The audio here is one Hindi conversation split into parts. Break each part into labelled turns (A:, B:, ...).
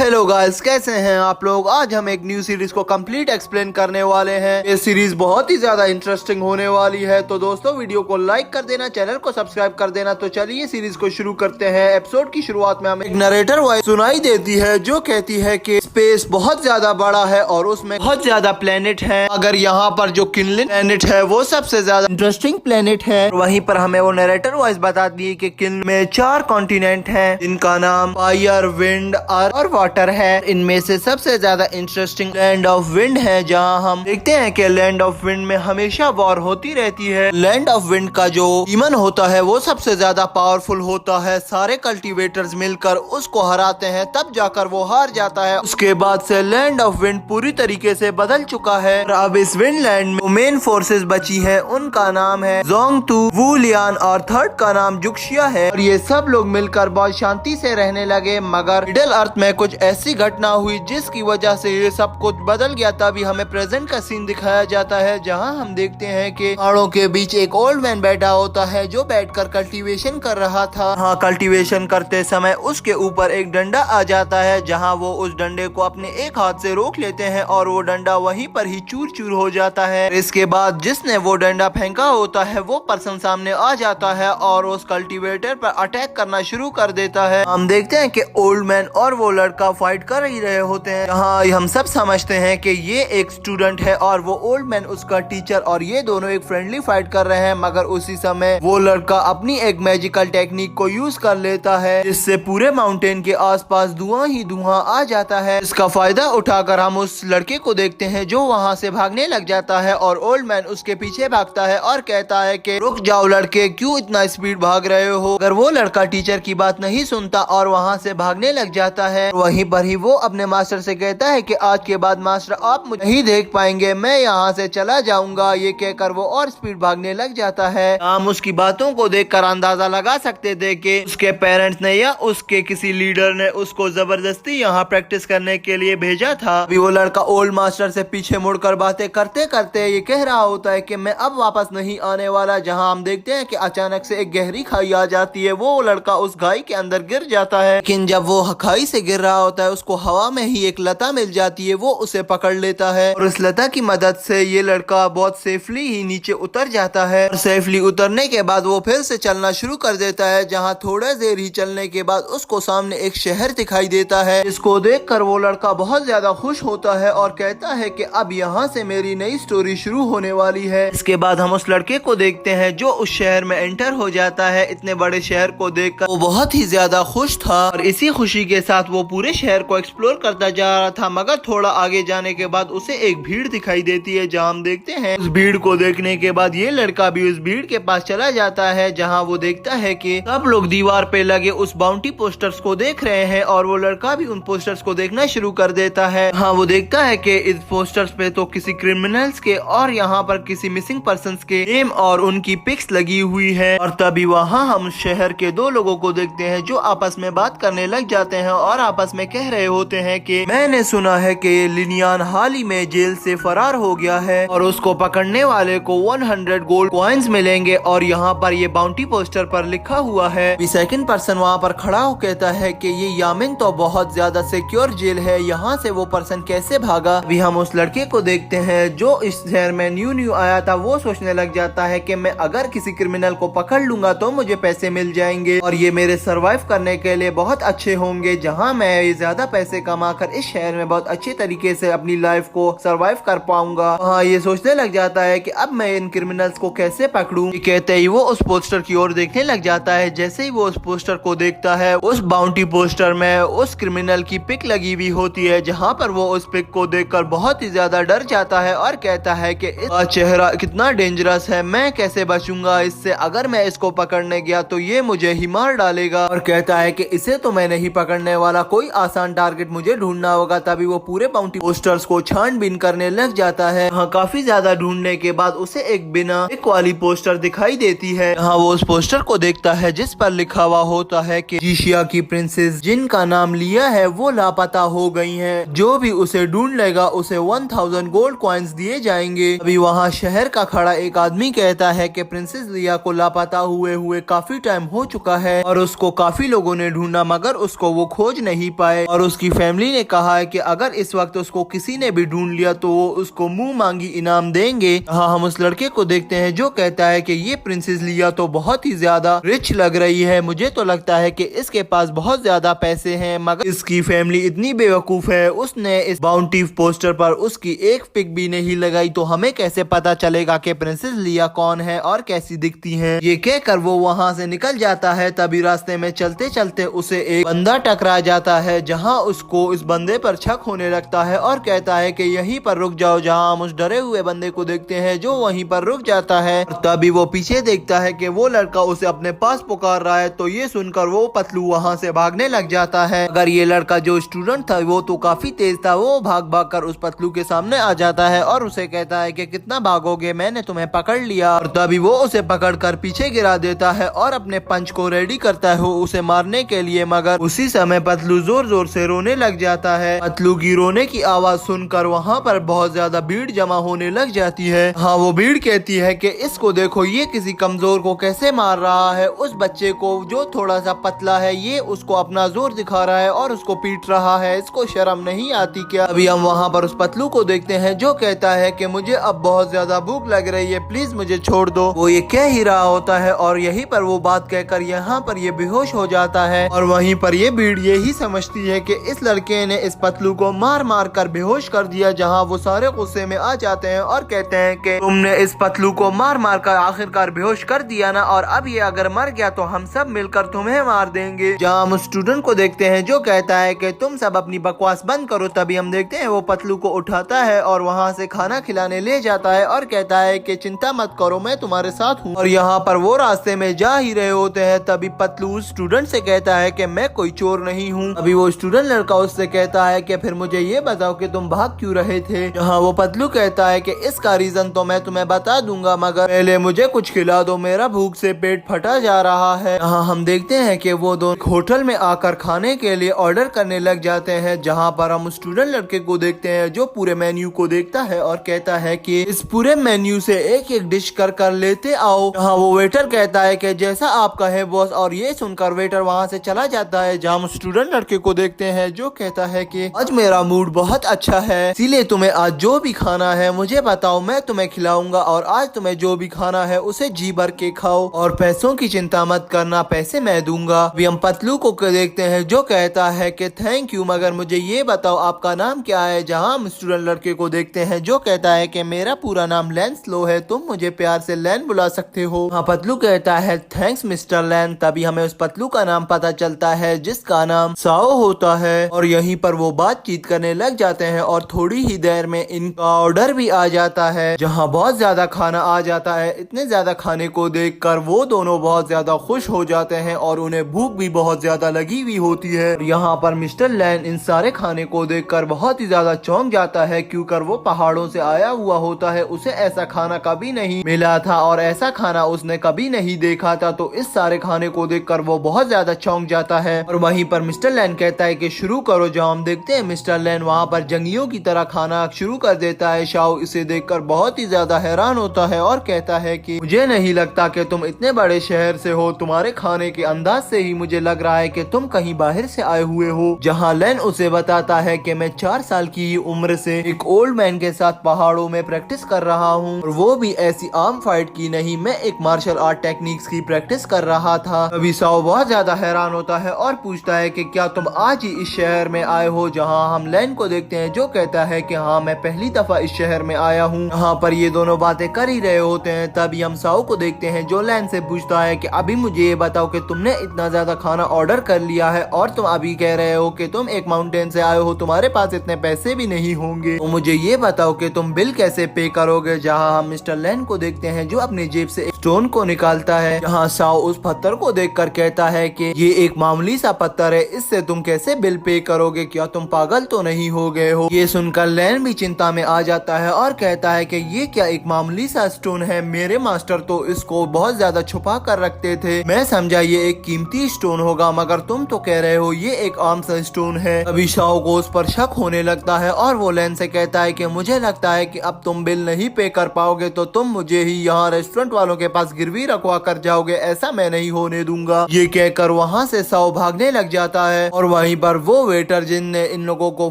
A: हेलो गाइस, कैसे हैं आप लोग। आज हम एक न्यू सीरीज को कंप्लीट एक्सप्लेन करने वाले हैं। ये सीरीज बहुत ही ज्यादा इंटरेस्टिंग होने वाली है। तो दोस्तों वीडियो को लाइक कर देना, चैनल को सब्सक्राइब कर देना। तो चलिए सीरीज को शुरू करते हैं। एपिसोड की शुरुआत में हमें एक नरेटर वॉइस सुनाई देती है जो कहती है कि स्पेस बहुत ज्यादा बड़ा है और उसमें बहुत ज्यादा प्लेनेट है। अगर यहाँ पर जो किनलिन प्लेनेट है वो सबसे ज्यादा इंटरेस्टिंग प्लेनेट है। वहीं पर हमें वो नरेटर वॉइस बताती है कि किनलिन में 4 कॉन्टिनेंट है जिनका नाम फायर, विंड, अर्थ और वाटर है। इनमें से सबसे ज्यादा इंटरेस्टिंग लैंड ऑफ विंड है, जहां हम देखते हैं कि लैंड ऑफ विंड में हमेशा वॉर होती रहती है। लैंड ऑफ विंड का जो डीमन होता है वो सबसे ज्यादा पावरफुल होता है। सारे कल्टीवेटर्स मिलकर उसको हराते हैं, तब जाकर वो हार जाता है। उसके बाद से लैंड ऑफ विंड पूरी तरीके से बदल चुका है। और अब इस विंड लैंड में मेन फोर्सेस बची है, उनका नाम है जोंगतू, वुलियान और थर्ड का नाम जुक्शिया है। और ये सब लोग मिलकर बहुत शांति से रहने लगे। मगर मिडिल अर्थ में कुछ ऐसी घटना हुई जिसकी वजह से ये सब कुछ बदल गया। तभी हमें प्रेजेंट का सीन दिखाया जाता है, जहां हम देखते हैं कि पहाड़ों के बीच एक ओल्ड मैन बैठा होता है जो बैठकर कल्टीवेशन कर रहा था। हाँ, कल्टीवेशन करते समय उसके ऊपर एक डंडा आ जाता है, जहां वो उस डंडे को अपने एक हाथ से रोक लेते हैं और वो डंडा वहीं पर ही चूर चूर हो जाता है। इसके बाद जिसने वो डंडा फेंका होता है वो पर्सन सामने आ जाता है और उस कल्टीवेटर पर अटैक करना शुरू कर देता है। हम देखते हैं कि ओल्ड मैन और वो लड़का फाइट कर ही रहे होते हैं। यहाँ हम सब समझते हैं कि ये एक स्टूडेंट है और वो ओल्ड मैन उसका टीचर, और ये दोनों एक फ्रेंडली फाइट कर रहे हैं। मगर उसी समय वो लड़का अपनी एक मैजिकल टेक्निक को यूज कर लेता है, जिससे पूरे माउंटेन के आसपास धुआं ही धुआं आ जाता है। इसका फायदा उठाकर हम उस लड़के को देखते हैं जो वहाँ से भागने लग जाता है और ओल्ड मैन उसके पीछे भागता है और कहता है कि रुक जाओ लड़के, क्यों इतना स्पीड भाग रहे हो। अगर वो लड़का टीचर की बात नहीं सुनता और वहाँ से भागने लग जाता है। वहीं पर ही वो अपने मास्टर से कहता है कि आज के बाद मास्टर आप मुझे नहीं देख पाएंगे, मैं यहाँ से चला जाऊंगा। ये कहकर वो और स्पीड भागने लग जाता है। हम उसकी बातों को देखकर अंदाजा लगा सकते थे कि उसके पेरेंट्स ने या उसके किसी लीडर ने उसको जबरदस्ती यहाँ प्रैक्टिस करने के लिए भेजा था। अभी वो लड़का ओल्ड मास्टर से पीछे मुड़कर बातें करते करते ये कह रहा होता है कि मैं अब वापस नहीं आने वाला। जहाँ हम देखते हैं कि अचानक से एक गहरी खाई आ जाती है। वो लड़का उस खाई के अंदर गिर जाता है, लेकिन जब वो खाई से गिर रहा होता है उसको हवा में ही एक लता मिल जाती है। वो उसे पकड़ लेता है और उस लता की मदद से ये लड़का बहुत सेफली ही नीचे उतर जाता है। और सेफली उतरने के बाद वो फिर से चलना शुरू कर देता है, जहाँ थोड़ा देर ही चलने के बाद उसको सामने एक शहर दिखाई देता है। इसको देखकर वो लड़का बहुत ज्यादा खुश होता है और कहता है कि अब यहाँ से मेरी नई स्टोरी शुरू होने वाली है। इसके बाद हम उस लड़के को देखते हैं जो उस शहर में एंटर हो जाता है। इतने बड़े शहर को देखकर वो बहुत ही ज्यादा खुश था और इसी खुशी के साथ वो पूरे शहर को एक्सप्लोर करता जा रहा था। मगर थोड़ा आगे जाने के बाद उसे एक भीड़ दिखाई देती है, जहाँ हम देखते हैं उस भीड़ को देखने के बाद ये लड़का भी उस भीड़ के पास चला जाता है, जहाँ वो देखता है कि सब लोग दीवार पे लगे उस बाउंटी पोस्टर्स को देख रहे हैं और वो लड़का भी उन पोस्टर्स को देखना शुरू कर देता है। हाँ, वो देखता है कि इस पोस्टर्स पे तो किसी क्रिमिनल्स के और यहाँ पर किसी मिसिंग पर्संस के नेम और उनकी पिक्स लगी हुई है। और तभी वहाँ हम शहर के 2 लोगों को देखते हैं जो आपस में बात करने लग जाते हैं और आपस में कह रहे होते हैं कि मैंने सुना है कि लिनियान हाल ही में जेल से फरार हो गया है और उसको पकड़ने वाले को 100 गोल्ड कॉइन्स मिलेंगे। और यहाँ पर ये बाउंटी पोस्टर पर लिखा हुआ है। सेकंड पर्सन वहाँ पर खड़ा हो कहता है कि ये यामिंग तो बहुत ज्यादा सिक्योर जेल है, यहाँ से वो पर्सन कैसे भागा। अभी हम उस लड़के को देखते हैं जो इस शहर में न्यू आया था। वो सोचने लग जाता है कि मैं अगर किसी क्रिमिनल को पकड़ लूंगा तो मुझे पैसे मिल जाएंगे और ये मेरे सर्वाइव करने के लिए बहुत अच्छे होंगे, जहाँ मैं ज्यादा पैसे कमाकर इस शहर में बहुत अच्छे तरीके से अपनी लाइफ को सर्वाइव कर पाऊंगा। हाँ, ये सोचने लग जाता है कि अब मैं इन क्रिमिनल्स को कैसे पकड़ूं। कहते ही वो उस पोस्टर की ओर देखने लग जाता है। जैसे ही वो उस पोस्टर को देखता है, उस बाउंटी पोस्टर में उस क्रिमिनल की पिक लगी हुई होती है, जहाँ पर वो उस पिक को देखकर बहुत ही ज्यादा डर जाता है और कहता है कि इसका चेहरा कितना डेंजरस है, मैं कैसे बचूंगा इससे। अगर मैं इसको पकड़ने गया तो ये मुझे ही मार डालेगा। और कहता है कि इसे तो मैं नहीं पकड़ने वाला, कोई आसान टारगेट मुझे ढूंढना होगा। तभी वो पूरे बाउंटी पोस्टर्स को छानबीन करने लग जाता है। हाँ, काफी ज्यादा ढूंढने के बाद उसे एक बिना पिक वाली पोस्टर दिखाई देती है। हाँ, वो उस पोस्टर को देखता है जिस पर लिखा हुआ होता है कि जीशिया की प्रिंसेस जिनका नाम लिया है वो लापता हो गई हैं। जो भी उसे ढूंढ लेगा उसे 1000 गोल्ड कॉइन्स दिए जाएंगे। अभी वहाँ शहर का खड़ा एक आदमी कहता है कि प्रिंसेस लिया को लापता हुए काफी टाइम हो चुका है और उसको काफी लोगों ने ढूंढा मगर उसको वो खोज नहीं पाए। है और उसकी फैमिली ने कहा है कि अगर इस वक्त उसको किसी ने भी ढूंढ लिया तो वो उसको मुंह मांगी इनाम देंगे। हाँ, हम उस लड़के को देखते हैं जो कहता है कि ये प्रिंसेस लिया तो बहुत ही ज्यादा रिच लग रही है, मुझे तो लगता है कि इसके पास बहुत ज्यादा पैसे हैं, मगर इसकी फैमिली इतनी बेवकूफ है, उसने इस बाउंटी पोस्टर पर उसकी एक पिक भी नहीं लगाई, तो हमें कैसे पता चलेगा कि प्रिंसेस लिया कौन है और कैसी दिखती है। ये कहकर वो वहाँ से निकल जाता है। तभी रास्ते में चलते चलते उसे एक बंदा टकरा जाता है, जहाँ उसको इस बंदे पर शक होने लगता है और कहता है कि यहीं पर रुक जाओ, जहाँ हम उस डरे हुए बंदे को देखते हैं जो वहीं पर रुक जाता है। तभी वो पीछे देखता है कि वो लड़का उसे अपने पास पुकार रहा है, तो ये सुनकर वो पतलू वहाँ से भागने लग जाता है। अगर ये लड़का जो स्टूडेंट था वो तो काफी तेज था, वो भाग भाग कर उस पतलू के सामने आ जाता है और उसे कहता है कि कितना भागोगे, मैंने तुम्हें पकड़ लिया। और तभी वो उसे पकड़ कर पीछे गिरा देता है और अपने पंच को रेडी करता है उसे मारने के लिए, मगर उसी समय पतलू जोर जोर से रोने लग जाता है। पतलू की रोने की आवाज सुनकर वहाँ पर बहुत ज्यादा भीड़ जमा होने लग जाती है। हाँ, वो भीड़ कहती है कि इसको देखो, ये किसी कमजोर को कैसे मार रहा है, उस बच्चे को जो थोड़ा सा पतला है ये उसको अपना जोर दिखा रहा है और उसको पीट रहा है, इसको शर्म नहीं आती क्या। अभी हम वहाँ पर उस पतलू को देखते हैं जो कहता है कि मुझे अब बहुत ज्यादा भूख लग रही है, प्लीज मुझे छोड़ दो। वो ये कह ही रहा होता है और यहीं पर वो बात कहकर यहाँ पर ये बेहोश हो जाता है और वहीं पर ये भीड़ यही समझती है कि इस लड़के ने इस पतलू को मार मार कर बेहोश कर दिया, जहाँ वो सारे गुस्से में आ जाते हैं और कहते हैं कि तुमने इस पतलू को मार मार कर आखिरकार बेहोश कर दिया ना, और अब ये अगर मर गया तो हम सब मिलकर तुम्हें मार देंगे। जहाँ हम स्टूडेंट को देखते हैं जो कहता है कि तुम सब अपनी बकवास बंद करो। तभी हम देखते हैं वो पतलू को उठाता है और वहाँ से खाना खिलाने ले जाता है और कहता है कि चिंता मत करो, मैं तुम्हारे साथ हूँ। और यहाँ पर वो रास्ते में जा ही रहे होते हैं, तभी पतलू स्टूडेंट से कहता है कि मैं कोई चोर नहीं हूँ। अभी वो स्टूडेंट लड़का उससे कहता है कि फिर मुझे ये बताओ कि तुम भाग क्यों रहे थे। यहाँ वो पतलू कहता है कि इसका रीजन तो मैं तुम्हें बता दूंगा, मगर पहले मुझे कुछ खिला दो, मेरा भूख से पेट फटा जा रहा है। यहाँ हम देखते हैं कि वो दोनों होटल में आकर खाने के लिए ऑर्डर करने लग जाते हैं, जहाँ पर हम स्टूडेंट लड़के को देखते हैं जो पूरे मेन्यू को देखता है और कहता है कि इस पूरे मेन्यू से एक एक डिश कर कर लेते आओ। यहाँ वो वेटर कहता है कि जैसा आपका है बॉस, और ये सुनकर वेटर वहाँ से चला जाता है। जहाँ हम स्टूडेंट लड़के को देखते हैं जो कहता है कि आज मेरा मूड बहुत अच्छा है, इसीलिए तुम्हें आज जो भी खाना है मुझे बताओ, मैं तुम्हें खिलाऊंगा, और आज तुम्हें जो भी खाना है उसे जी भर के खाओ और पैसों की चिंता मत करना, पैसे मैं दूंगा। अभी हम पतलू को देखते हैं जो कहता है कि थैंक यू, मगर मुझे ये बताओ आपका नाम क्या है। जहाँ हम स्टूडेंट लड़के को देखते हैं जो कहता है कि मेरा पूरा नाम लैन स्लो है, तुम मुझे प्यार से लैन बुला सकते हो। हाँ, पतलू कहता है थैंक्स मिस्टर लैन। तभी हमें उस पतलू का नाम पता चलता है जिसका नाम साओ होता है, और यहीं पर वो बातचीत करने लग जाते हैं और थोड़ी ही देर में इनका ऑर्डर भी आ जाता है, जहाँ बहुत ज्यादा खाना आ जाता है। इतने ज्यादा खाने को देखकर वो दोनों बहुत ज्यादा खुश हो जाते हैं और उन्हें भूख भी बहुत ज्यादा लगी हुई होती है। यहाँ पर मिस्टर लैन इन सारे खाने को देखकर बहुत ही ज्यादा चौंक जाता है, क्योंकि वो पहाड़ों से आया हुआ होता है, उसे ऐसा खाना कभी नहीं मिला था और ऐसा खाना उसने कभी नहीं देखा था। तो इस सारे खाने को देखकर वो बहुत ज्यादा चौंक जाता है और वहीं पर मिस्टर लैन कहता है कि शुरू करो। जहाँ हम देखते हैं मिस्टर लैन वहाँ पर जंगलियों की तरह खाना शुरू कर देता है। शाओ इसे देखकर बहुत ही ज्यादा हैरान होता है और कहता है कि मुझे नहीं लगता कि तुम इतने बड़े शहर से हो, तुम्हारे खाने के अंदाज से ही मुझे लग रहा है कि तुम कहीं बाहर से आए हुए हो। जहाँ लैन उसे बताता है कि मैं 4 साल की उम्र से एक ओल्ड मैन के साथ पहाड़ों में प्रैक्टिस कर रहा हूँ, और वो भी ऐसी आम फाइट की नहीं, मैं एक मार्शल आर्ट टेक्निक्स की प्रैक्टिस कर रहा था। अभी साओ बहुत ज्यादा हैरान होता है और पूछता है कि क्या तुम आज ही इस शहर में आए हो। जहाँ हम लैन को देखते हैं जो कहता है कि हाँ, मैं पहली दफा इस शहर में आया हूँ। यहाँ पर ये दोनों बातें कर ही रहे होते हैं, तभी हम साओ को देखते हैं जो लैन से पूछता है कि अभी मुझे ये बताओ कि तुमने इतना ज्यादा खाना ऑर्डर कर लिया है और तुम अभी कह रहे हो कि तुम एक माउंटेन से आए हो, तुम्हारे पास इतने पैसे भी नहीं होंगे, तो मुझे ये बताओ कि तुम बिल कैसे पे करोगे। जहाँ हम मिस्टर लैन को देखते हैं जो अपनी जेब से स्टोन को निकालता है। जहाँ साओ उस पत्थर को देखकर कहता है कि ये एक मामूली सा पत्थर है, इससे तुम कैसे बिल पे करोगे, क्या तुम पागल तो नहीं हो गए हो। ये सुनकर लैन भी चिंता में आ जाता है और कहता है कि ये क्या एक मामूली सा स्टोन है, मेरे मास्टर तो इसको बहुत ज्यादा छुपा कर रखते थे, मैं समझा ये एक कीमती स्टोन होगा, मगर तुम तो कह रहे हो ये एक आम सा स्टोन है। अभी शाओ को उस पर शक होने लगता है और वो लैन से कहता है कि मुझे लगता है कि अब तुम बिल नहीं पे कर पाओगे तो तुम मुझे ही यहाँ रेस्टोरेंट वालों के पास गिरवी रखवा कर जाओगे, ऐसा मैं नहीं होने दूंगा। ये कहकर वहाँ से साओ भागने लग जाता है और वहीं पर वो वेटर जिनने इन लोगों को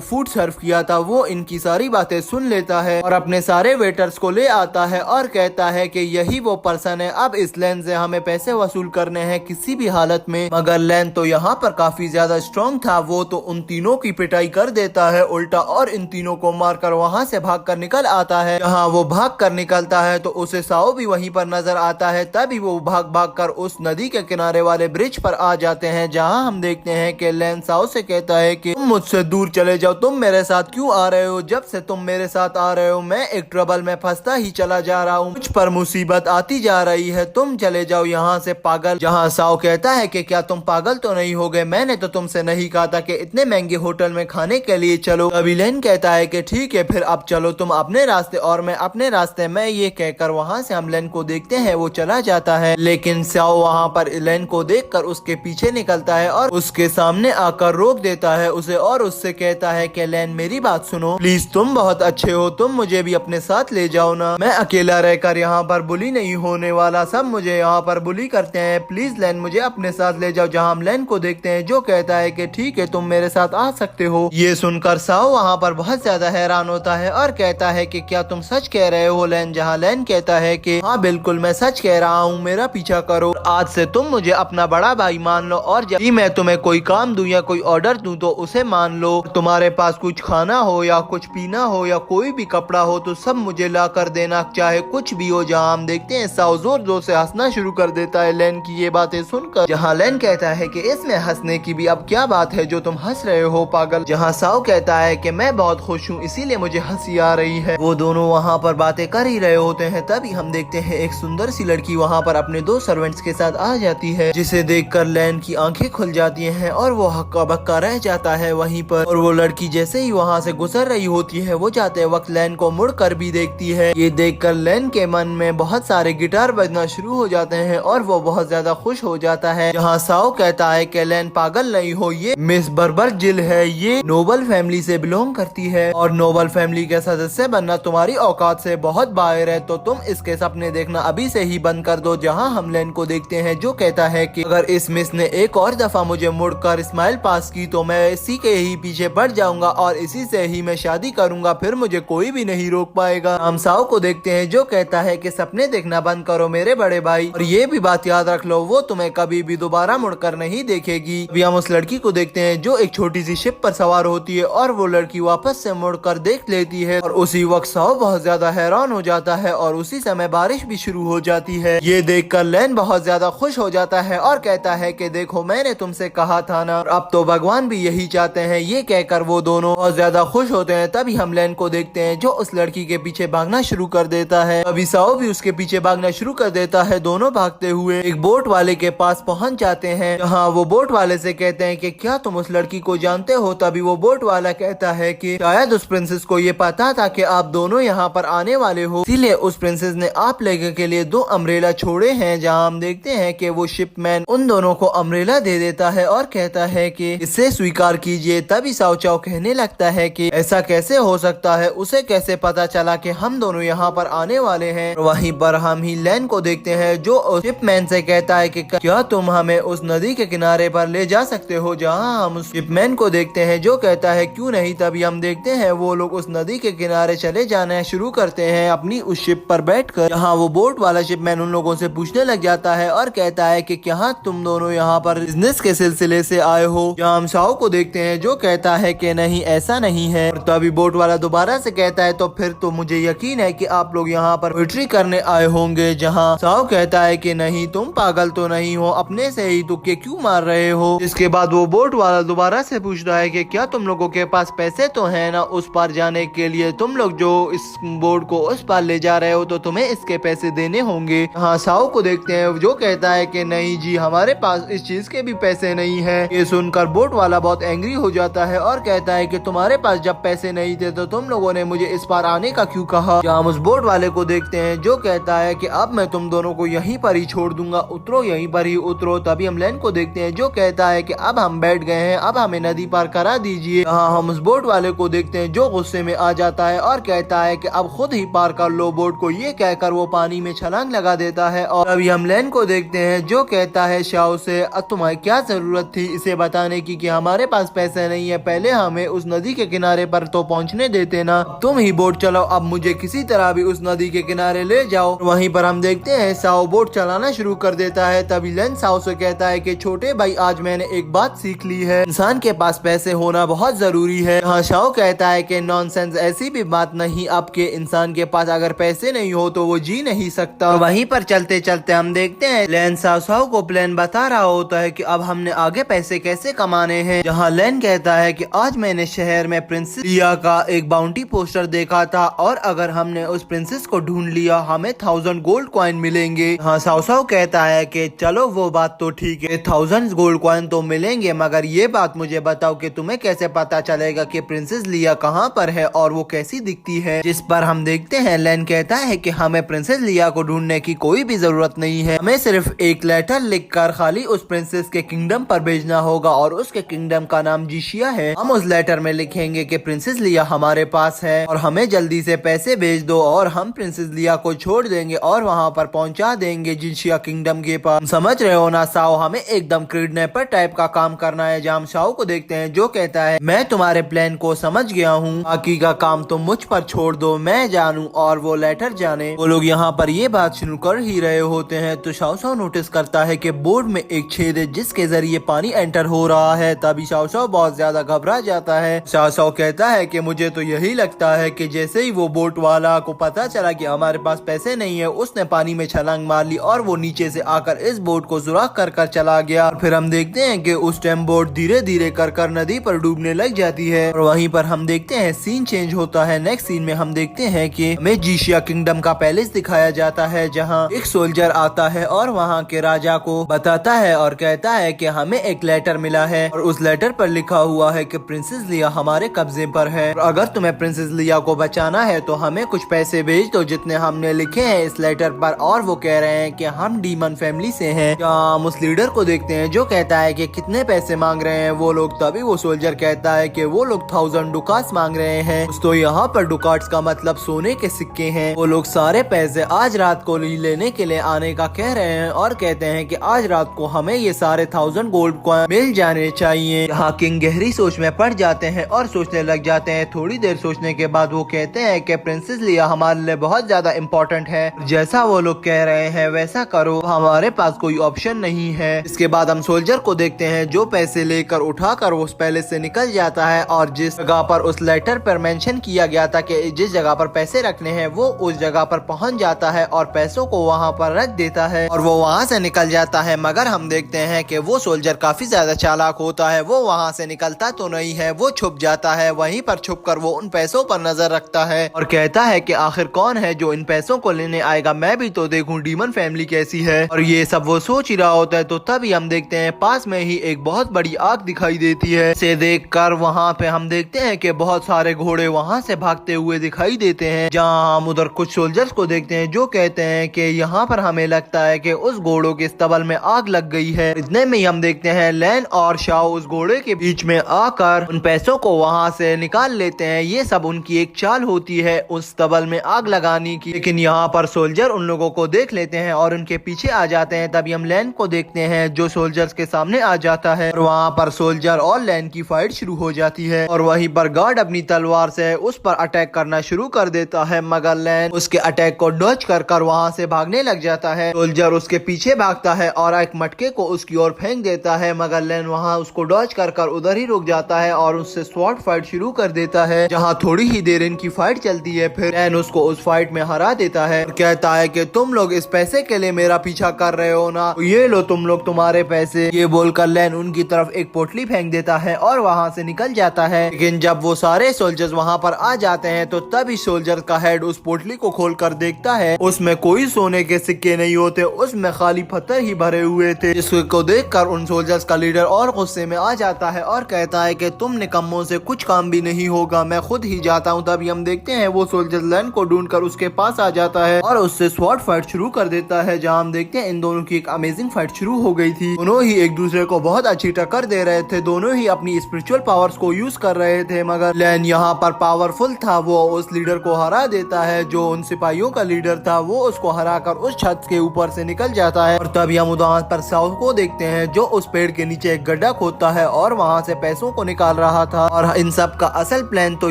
A: फूड सर्व किया था वो इनकी सारी बातें सुन लेता है और अपने सारे वेटर्स को ले आता है और कहता है कि यही वो पर्सन है, अब इस लैन से हमें पैसे वसूल करने हैं किसी भी हालत में। मगर लैन तो यहाँ पर काफी ज्यादा स्ट्रॉन्ग था, वो तो उन तीनों की पिटाई कर देता है उल्टा और इन तीनों को मारकर वहाँ से भागकर निकल आता है। जहाँ वो भाग कर निकलता है तो उसे साओ भी वहीं पर नजर आता है। तभी वो भाग भाग कर उस नदी के किनारे वाले ब्रिज पर आ जाते हैं, जहाँ हम देखते हैं कि लैन साओ से कहता है कि तुम मुझसे दूर चले जाओ, तुम मेरे साथ क्यों आ रहे हो? जब से तुम मेरे साथ आ रहे हो मैं एक ट्रबल में फंसता ही चला जा रहा हूँ, मुझ पर मुसीबत आती जा रही है, तुम चले जाओ यहाँ से पागल। जहाँ साओ कहता है कि क्या तुम पागल तो नहीं हो गए, मैंने तो तुमसे नहीं कहा था कि इतने महंगे होटल में खाने के लिए चलो। तभी लैन कहता है कि ठीक है फिर अब चलो तुम अपने रास्ते और मैं अपने रास्ते में। ये कहकर वहाँ से हम लैन को देखते हैं वो चला जाता है, लेकिन साओ वहाँ पर लैन को देखकर उसके पीछे निकलता है और उसके सामने आकर रोक देता है उसे और उससे कहता है कि लैन मेरी बात सुनो प्लीज, तुम बहुत अच्छे हो, तुम मुझे भी अपने साथ ले जाओ ना, मैं अकेला रहकर यहाँ पर बुली नहीं होने वाला, सब मुझे यहाँ पर बुली करते हैं, प्लीज लैन मुझे अपने साथ ले जाओ। जहाँ हम लैन को देखते हैं जो कहता है कि ठीक है तुम मेरे साथ आ सकते हो। ये सुनकर साओ वहाँ पर बहुत ज्यादा हैरान होता है और कहता है कि क्या तुम सच कह रहे हो लैन? जहाँ लैन कहता है कि हाँ बिल्कुल मैं सच कह रहा हूँ, मेरा पीछा करो, आज से तुम मुझे अपना बड़ा भाई मान लो और जब मैं तुम्हें कोई काम दूं या कोई ऑर्डर दूं तो उसे मान लो, तुम्हारे पास कुछ खाना हो या कुछ पीना हो या कोई भी कपड़ा हो तो सब मुझे ला कर देना, चाहे कुछ भी हो। जहाँ हम देखते हैं साओ जोर जोर से हंसना शुरू कर देता है लैन की ये बातें सुनकर। जहाँ लैन कहता है कि इसमें हंसने की भी अब क्या बात है जो तुम हंस रहे हो पागल। जहाँ साओ कहता है कि मैं बहुत खुश हूँ इसीलिए मुझे हंसी आ रही है। वो दोनों वहाँ पर बातें कर ही रहे होते हैं, तभी हम देखते हैं एक सुंदर सी लड़की वहाँ पर अपने दो सर्वेंट्स के साथ आ जाती है, जिसे देखकर लैन की आंखें खुल जाती हैं और वो हक्का बक्का रह जाता है वहीं पर। और वो लड़की जैसे ही वहाँ से गुजर रही होती है वो जाते वक्त लैन को मुड़ कर भी देखती है। ये देखकर लैन के मन में बहुत सारे गिटार बजना शुरू हो जाते हैं और वो बहुत ज्यादा खुश हो जाता है। जहाँ साओ कहता है कि लैन पागल नहीं हो, ये मिस बर्बर जिल है, ये नोबल फैमिली से बिलोंग करती है और नोबल फैमिली के सदस्य बनना तुम्हारी औकात से बहुत बाहर है, तो तुम इसके सपने देखना अभी से ही बंद कर दो। जहाँ हम लैन को देखते हैं जो कहता है कि अगर इस मिस ने एक और दफा मुझे मुड़कर स्माइल पास की तो मैं इसी के ही पीछे पड़ जाऊंगा और इसी से ही मैं शादी करूंगा, फिर मुझे कोई भी नहीं रोक पाएगा। हम साओ को देखते हैं जो कहता है कि सपने देखना बंद करो मेरे बड़े भाई, और ये भी बात याद रख लो वो तुम्हें कभी भी दोबारा मुड़कर नहीं देखेगी। अभी हम उस लड़की को देखते हैं जो एक छोटी सी शिप पर सवार होती है और वो लड़की वापस से मुड़कर देख लेती है और उसी वक्त साओ बहुत ज्यादा हैरान हो जाता है और उसी समय बारिश भी शुरू हो जाती है। ये देखकर लैन बहुत ज्यादा खुश हो जाता है और कहता है कि देखो मैंने तुमसे कहा था ना, और अब तो भगवान भी यही चाहते हैं। ये कहकर वो दोनों बहुत ज्यादा खुश होते हैं। तभी हम लैन को देखते हैं जो उस लड़की के पीछे भागना शुरू कर देता है। अभी साओ भी उसके पीछे भागना शुरू कर देता है। दोनों भागते हुए एक बोट वाले के पास पहुंच जाते हैं, जहाँ वो बोट वाले से कहते हैं कि क्या तुम उस लड़की को जानते हो? तभी वो बोट वाला कहता है कि शायद उस प्रिंसेस को ये पता था कि आप दोनों यहाँ पर आने वाले हो, इसीलिए उस प्रिंसेस ने आप लेने के लिए 2 अम्ब्रेला छोड़े हैं। जहाँ हम देखते हैं कि वो शिपमैन उन दोनों को अम्ब्रेला दे देता है और कहता है कि इसे स्वीकार कीजिए। तभी साओ चाओ कहने लगता है कि ऐसा कैसे हो सकता है, उसे कैसे पता चला कि हम दोनों यहाँ पर आने वाले हैं। वहीं पर हम ही लैन को देखते हैं जो शिपमैन से कहता है कि क्या तुम हमें उस नदी के किनारे पर ले जा सकते हो। जहाँ हम उस शिपमैन को देखते हैं जो कहता है क्यों नहीं। तभी हम देखते हैं वो लोग उस नदी के किनारे चले जाना शुरू करते हैं अपनी उस शिप पर बैठकर। जहाँ वो बोट वाला शिपमैन उन लोगों से पूछने लग जाता है और कहता है कि क्या तुम दोनों यहाँ पर बिजनेस के सिलसिले से आए हो। जहाँ हम साओ को देखते हैं जो कहता है कि नहीं ऐसा नहीं है। और तभी बोट वाला दोबारा से कहता है तो फिर तो मुझे यकीन है कि आप लोग यहाँ पर पोएट्री करने आए होंगे। जहाँ साओ कहता है कि नहीं तुम पागल तो नहीं हो, अपने से ही तुक्के क्यों मार रहे हो। इसके बाद वो बोट वाला दोबारा से पूछता है कि क्या तुम लोगों के पास पैसे तो है ना उस पार जाने के लिए, तुम लोग जो इस बोट को उस पार ले जा रहे हो तो तुम्हें इसके पैसे देने होंगे। हाँ साओ को देखते हैं जो कहता है कि नहीं जी हमारे पास इस चीज के भी पैसे नहीं है। ये सुनकर बोट वाला बहुत एंग्री हो जाता है और कहता है कि तुम्हारे पास जब पैसे नहीं थे तो तुम लोगों ने मुझे इस पार आने का क्यों कहा। जहाँ हम उस बोट वाले को देखते हैं जो कहता है कि अब मैं तुम दोनों को यहीं पर ही छोड़ दूंगा, उतरो यहीं पर ही उतरो। तभी हम लैन को देखते हैं जो कहता है कि अब हम बैठ गए हैं, अब हमें नदी पार करा दीजिए। हाँ हम उस बोट वाले को देखते हैं जो गुस्से में आ जाता है और कहता है कि अब खुद ही पार कर लो बोट को। ये कहकर वो पानी में छलांग लगा देता है। और अभी हम लैन को देखते हैं जो कहता है शाओ से, अब तुम्हें क्या जरूरत थी इसे बताने की कि हमारे पास पैसे नहीं है, पहले हमें उस नदी के किनारे पर तो पहुंचने देते ना, तुम ही बोट चलाओ, अब मुझे किसी तरह भी उस नदी के किनारे ले जाओ। वहीं पर हम देखते हैं शाओ बोट चलाना शुरू कर देता है। तभी लैन शाओ से कहता है कि छोटे भाई आज मैंने एक बात सीख ली है, इंसान के पास पैसे होना बहुत जरूरी है। हाँ, शाओ कहता है कि नॉनसेंस, ऐसी भी बात नहीं, आपके इंसान के पास अगर पैसे नहीं हो तो वो जी नहीं सकता। वहीं पर चलते चलते हम देखते हैं लैन शाओ को प्लान बता रहा होता है कि अब हमने आगे पैसे कैसे कमाने हैं। जहाँ लैन कहता है कि आज मैंने शहर में प्रिंसेस लिया का एक बाउंटी पोस्टर देखा था और अगर हमने उस प्रिंसेस को ढूंढ लिया हमें 1000 गोल्ड कॉइन मिलेंगे। हाँ, शाओ कहता है कि चलो वो बात तो ठीक है, 1000 गोल्ड कॉइन तो मिलेंगे, मगर ये बात मुझे बताओ कि तुम्हें कैसे पता चलेगा कि प्रिंसेस लिया कहाँ पर है और वो कैसी दिखती है। जिस पर हम देखते हैं लैन कहता है कि हमें प्रिंसेस लिया को ढूंढने की कोई भी जरूरत नहीं है, हमें सिर्फ एक लेटर लिखकर खाली उस प्रिंसेस के किंगडम पर भेजना होगा और उसके किंगडम का नाम जिशिया है। हम उस लेटर में लिखेंगे कि प्रिंसेस लिया हमारे पास है और हमें जल्दी से पैसे भेज दो और हम प्रिंसेस लिया को छोड़ देंगे और वहाँ पर पहुँचा देंगे जिशिया किंगडम के पास। समझ रहे हो ना शाओ, हमें एकदम किडनैपर टाइप का काम करना है। जहाँ शाओ को देखते हैं जो कहता है मैं तुम्हारे प्लान को समझ गया हूँ, बाकी का काम तुम मुझ पर छोड़ दो, मैं जानूं और वो लेटर जाने। वो लोग यहाँ पर ये बात शुरू कर ही रहे होते हैं तो शाओ नोटिस करता है कि बोर्ड में एक छेद है जिसके जरिए पानी एंटर हो रहा है। तभी शाओ बहुत ज्यादा घबरा जाता है। शाओ कहता है कि मुझे तो यही लगता है कि जैसे ही वो बोट वाला को पता चला कि हमारे पास पैसे नहीं है, उसने पानी में छलांग मार ली और वो नीचे से आकर इस बोट को सुराख कर चला गया। और फिर हम देखते हैं कि उस टाइम बोट धीरे धीरे कर नदी पर डूबने लग जाती है। और वहीं पर हम देखते हैं सीन चेंज होता है। नेक्स्ट सीन में हम देखते हैं कि हमें जिशिया किंगडम का पैलेस दिखाया जाता है जहां एक सोल्जर आता है और वहां के राजा को बताता है और कहता है कि हमें एक लेटर मिला है और उस लेटर पर लिखा हुआ है कि प्रिंसेस लिया हमारे कब्जे पर है और अगर तुम्हें प्रिंसेस लिया को बचाना है तो हमें कुछ पैसे भेज दो जितने हमने लिखे हैं इस लेटर पर। और वो कह रहे हैं कि हम डीमन फैमिली से हैं। हम उस लीडर को देखते हैं जो कहता है कि कितने पैसे मांग रहे हैं वो लोग। तभी वो सोल्जर कहता है कि वो लोग 1000 डुकाट्स मांग रहे हैं। तो यहाँ पर डुकाट्स का मतलब सोने के सिक्के हैं। वो लोग सारे पैसे आज रात को लेने के लिए आने का कह रहे हैं और कहते हैं कि आज रात को हमें ये सारे 1000 गोल्ड कॉइन मिल जाने चाहिए। यहाँ किंग गहरी सोच में पड़ जाते हैं और सोचने लग जाते हैं। थोड़ी देर सोचने के बाद वो कहते हैं कि प्रिंसेस लिया हमारे लिए बहुत ज्यादा इम्पोर्टेंट है, जैसा वो लोग कह रहे हैं वैसा करो, हमारे पास कोई ऑप्शन नहीं है। इसके बाद हम सोल्जर को देखते हैं जो पैसे लेकर उठाकर उस पैलेस से निकल जाता है और जिस जगह पर उस लेटर पर मेंशन किया गया था कि जिस जगह पर पैसे रखने हैं वो उस जगह पर पहुंच जाता है और पैसों को वहां पर रख देता है और वो वहां से निकल जाता है। मगर हम देखते हैं कि वो सोल्जर काफी ज्यादा चालाक होता है। वो वहां से निकलता तो नहीं है, वो छुप जाता है। वहीं पर छुपकर वो उन पैसों पर नजर रखता है और कहता है कि आखिर कौन है जो इन पैसों को लेने आएगा, मैं भी तो देखूं डीमन फैमिली कैसी है। और ये सब वो सोच ही रहा होता है तो तभी हम देखते हैं पास में ही एक बहुत बड़ी आग दिखाई देती है। इसे देखकर वहाँ पे हम देखते हैं कि बहुत सारे घोड़े वहाँ से भागते हुए दिखाई देते हैं। जहाँ हम उधर कुछ सोल्जर्स को देखते हैं जो कहते हैं कि यहाँ पर हमें लगता है कि उस घोड़ों के स्तबल में आग लग गई है। इतने में ही हम देखते हैं लैन और शाओ उस घोड़े के बीच में आकर उन पैसों को वहाँ से निकाल लेते हैं। ये सब उनकी एक चाल होती है उस स्तबल में आग लगाने की। लेकिन यहाँ पर सोल्जर उन लोगों को देख लेते हैं और उनके पीछे आ जाते हैं। तभी हम लैन को देखते हैं जो सोल्जर्स के सामने आ जाता है और वहाँ पर सोल्जर और लैन की फाइट शुरू हो जाती है और वहीं पर गार्ड अपनी तलवार से उस पर अटैक करना शुरू कर देता है। मगर लैन उसके अटैक को डॉज कर वहाँ से भागने लग जाता है। सोल्जर उसके पीछे भागता है और एक मटके को उसकी ओर फेंक देता है मगर लैन वहाँ उसको डॉज कर उधर ही रुक जाता है और उससे स्वॉर्ड फाइट शुरू कर देता है। जहाँ थोड़ी ही देर इनकी फाइट चलती है फिर लैन उसको उस फाइट में हरा देता है और कहता है कि तुम लोग इस पैसे के लिए मेरा पीछा कर रहे हो ना, ये लो तुम लोग तुम्हारे पैसे। ये बोलकर लैन उनकी तरफ एक पोटली फेंक देता है और वहाँ से निकल जाता है। लेकिन जब वो सारे सोल्जर्स वहाँ पर आ जाते हैं तो तभी सोल्जर का हेड उस पोटली को खोलकर देखता है उसमें कोई सोने के सिक्के नहीं होते, उसमें खाली पत्थर ही भरे हुए थे। जिसको देखकर उन सोल्जर्स का लीडर और गुस्से में आ जाता है और कहता है कि तुम निकम्मों से कुछ काम भी नहीं होगा, मैं खुद ही जाता हूँ। तभी हम देखते हैं वो सोल्जर लैन को ढूंढकर उसके पास आ जाता है और उससे स्वॉर्ड फाइट शुरू कर देता है। जहाँ हम देखते हैं इन दोनों की एक अमेजिंग फाइट शुरू हो गई थी। दोनों ही एक दूसरे को बहुत अच्छी टक्कर दे रहे थे, दोनों ही अपनी स्पिरिचुअल पावर्स को यूज कर रहे थे। मगर लैन यहाँ पर पावरफुल था, वो उस लीडर को हरा देता है जो उन सिपाहियों का लीडर था। वो उसको हराकर उस छत के ऊपर से निकल जाता है। और तभी हम वहाँ पर साओ को देखते हैं जो उस पेड़ के नीचे एक गड्ढा खोदता है और वहाँ से पैसों को निकाल रहा था। और इन सब का असल प्लान तो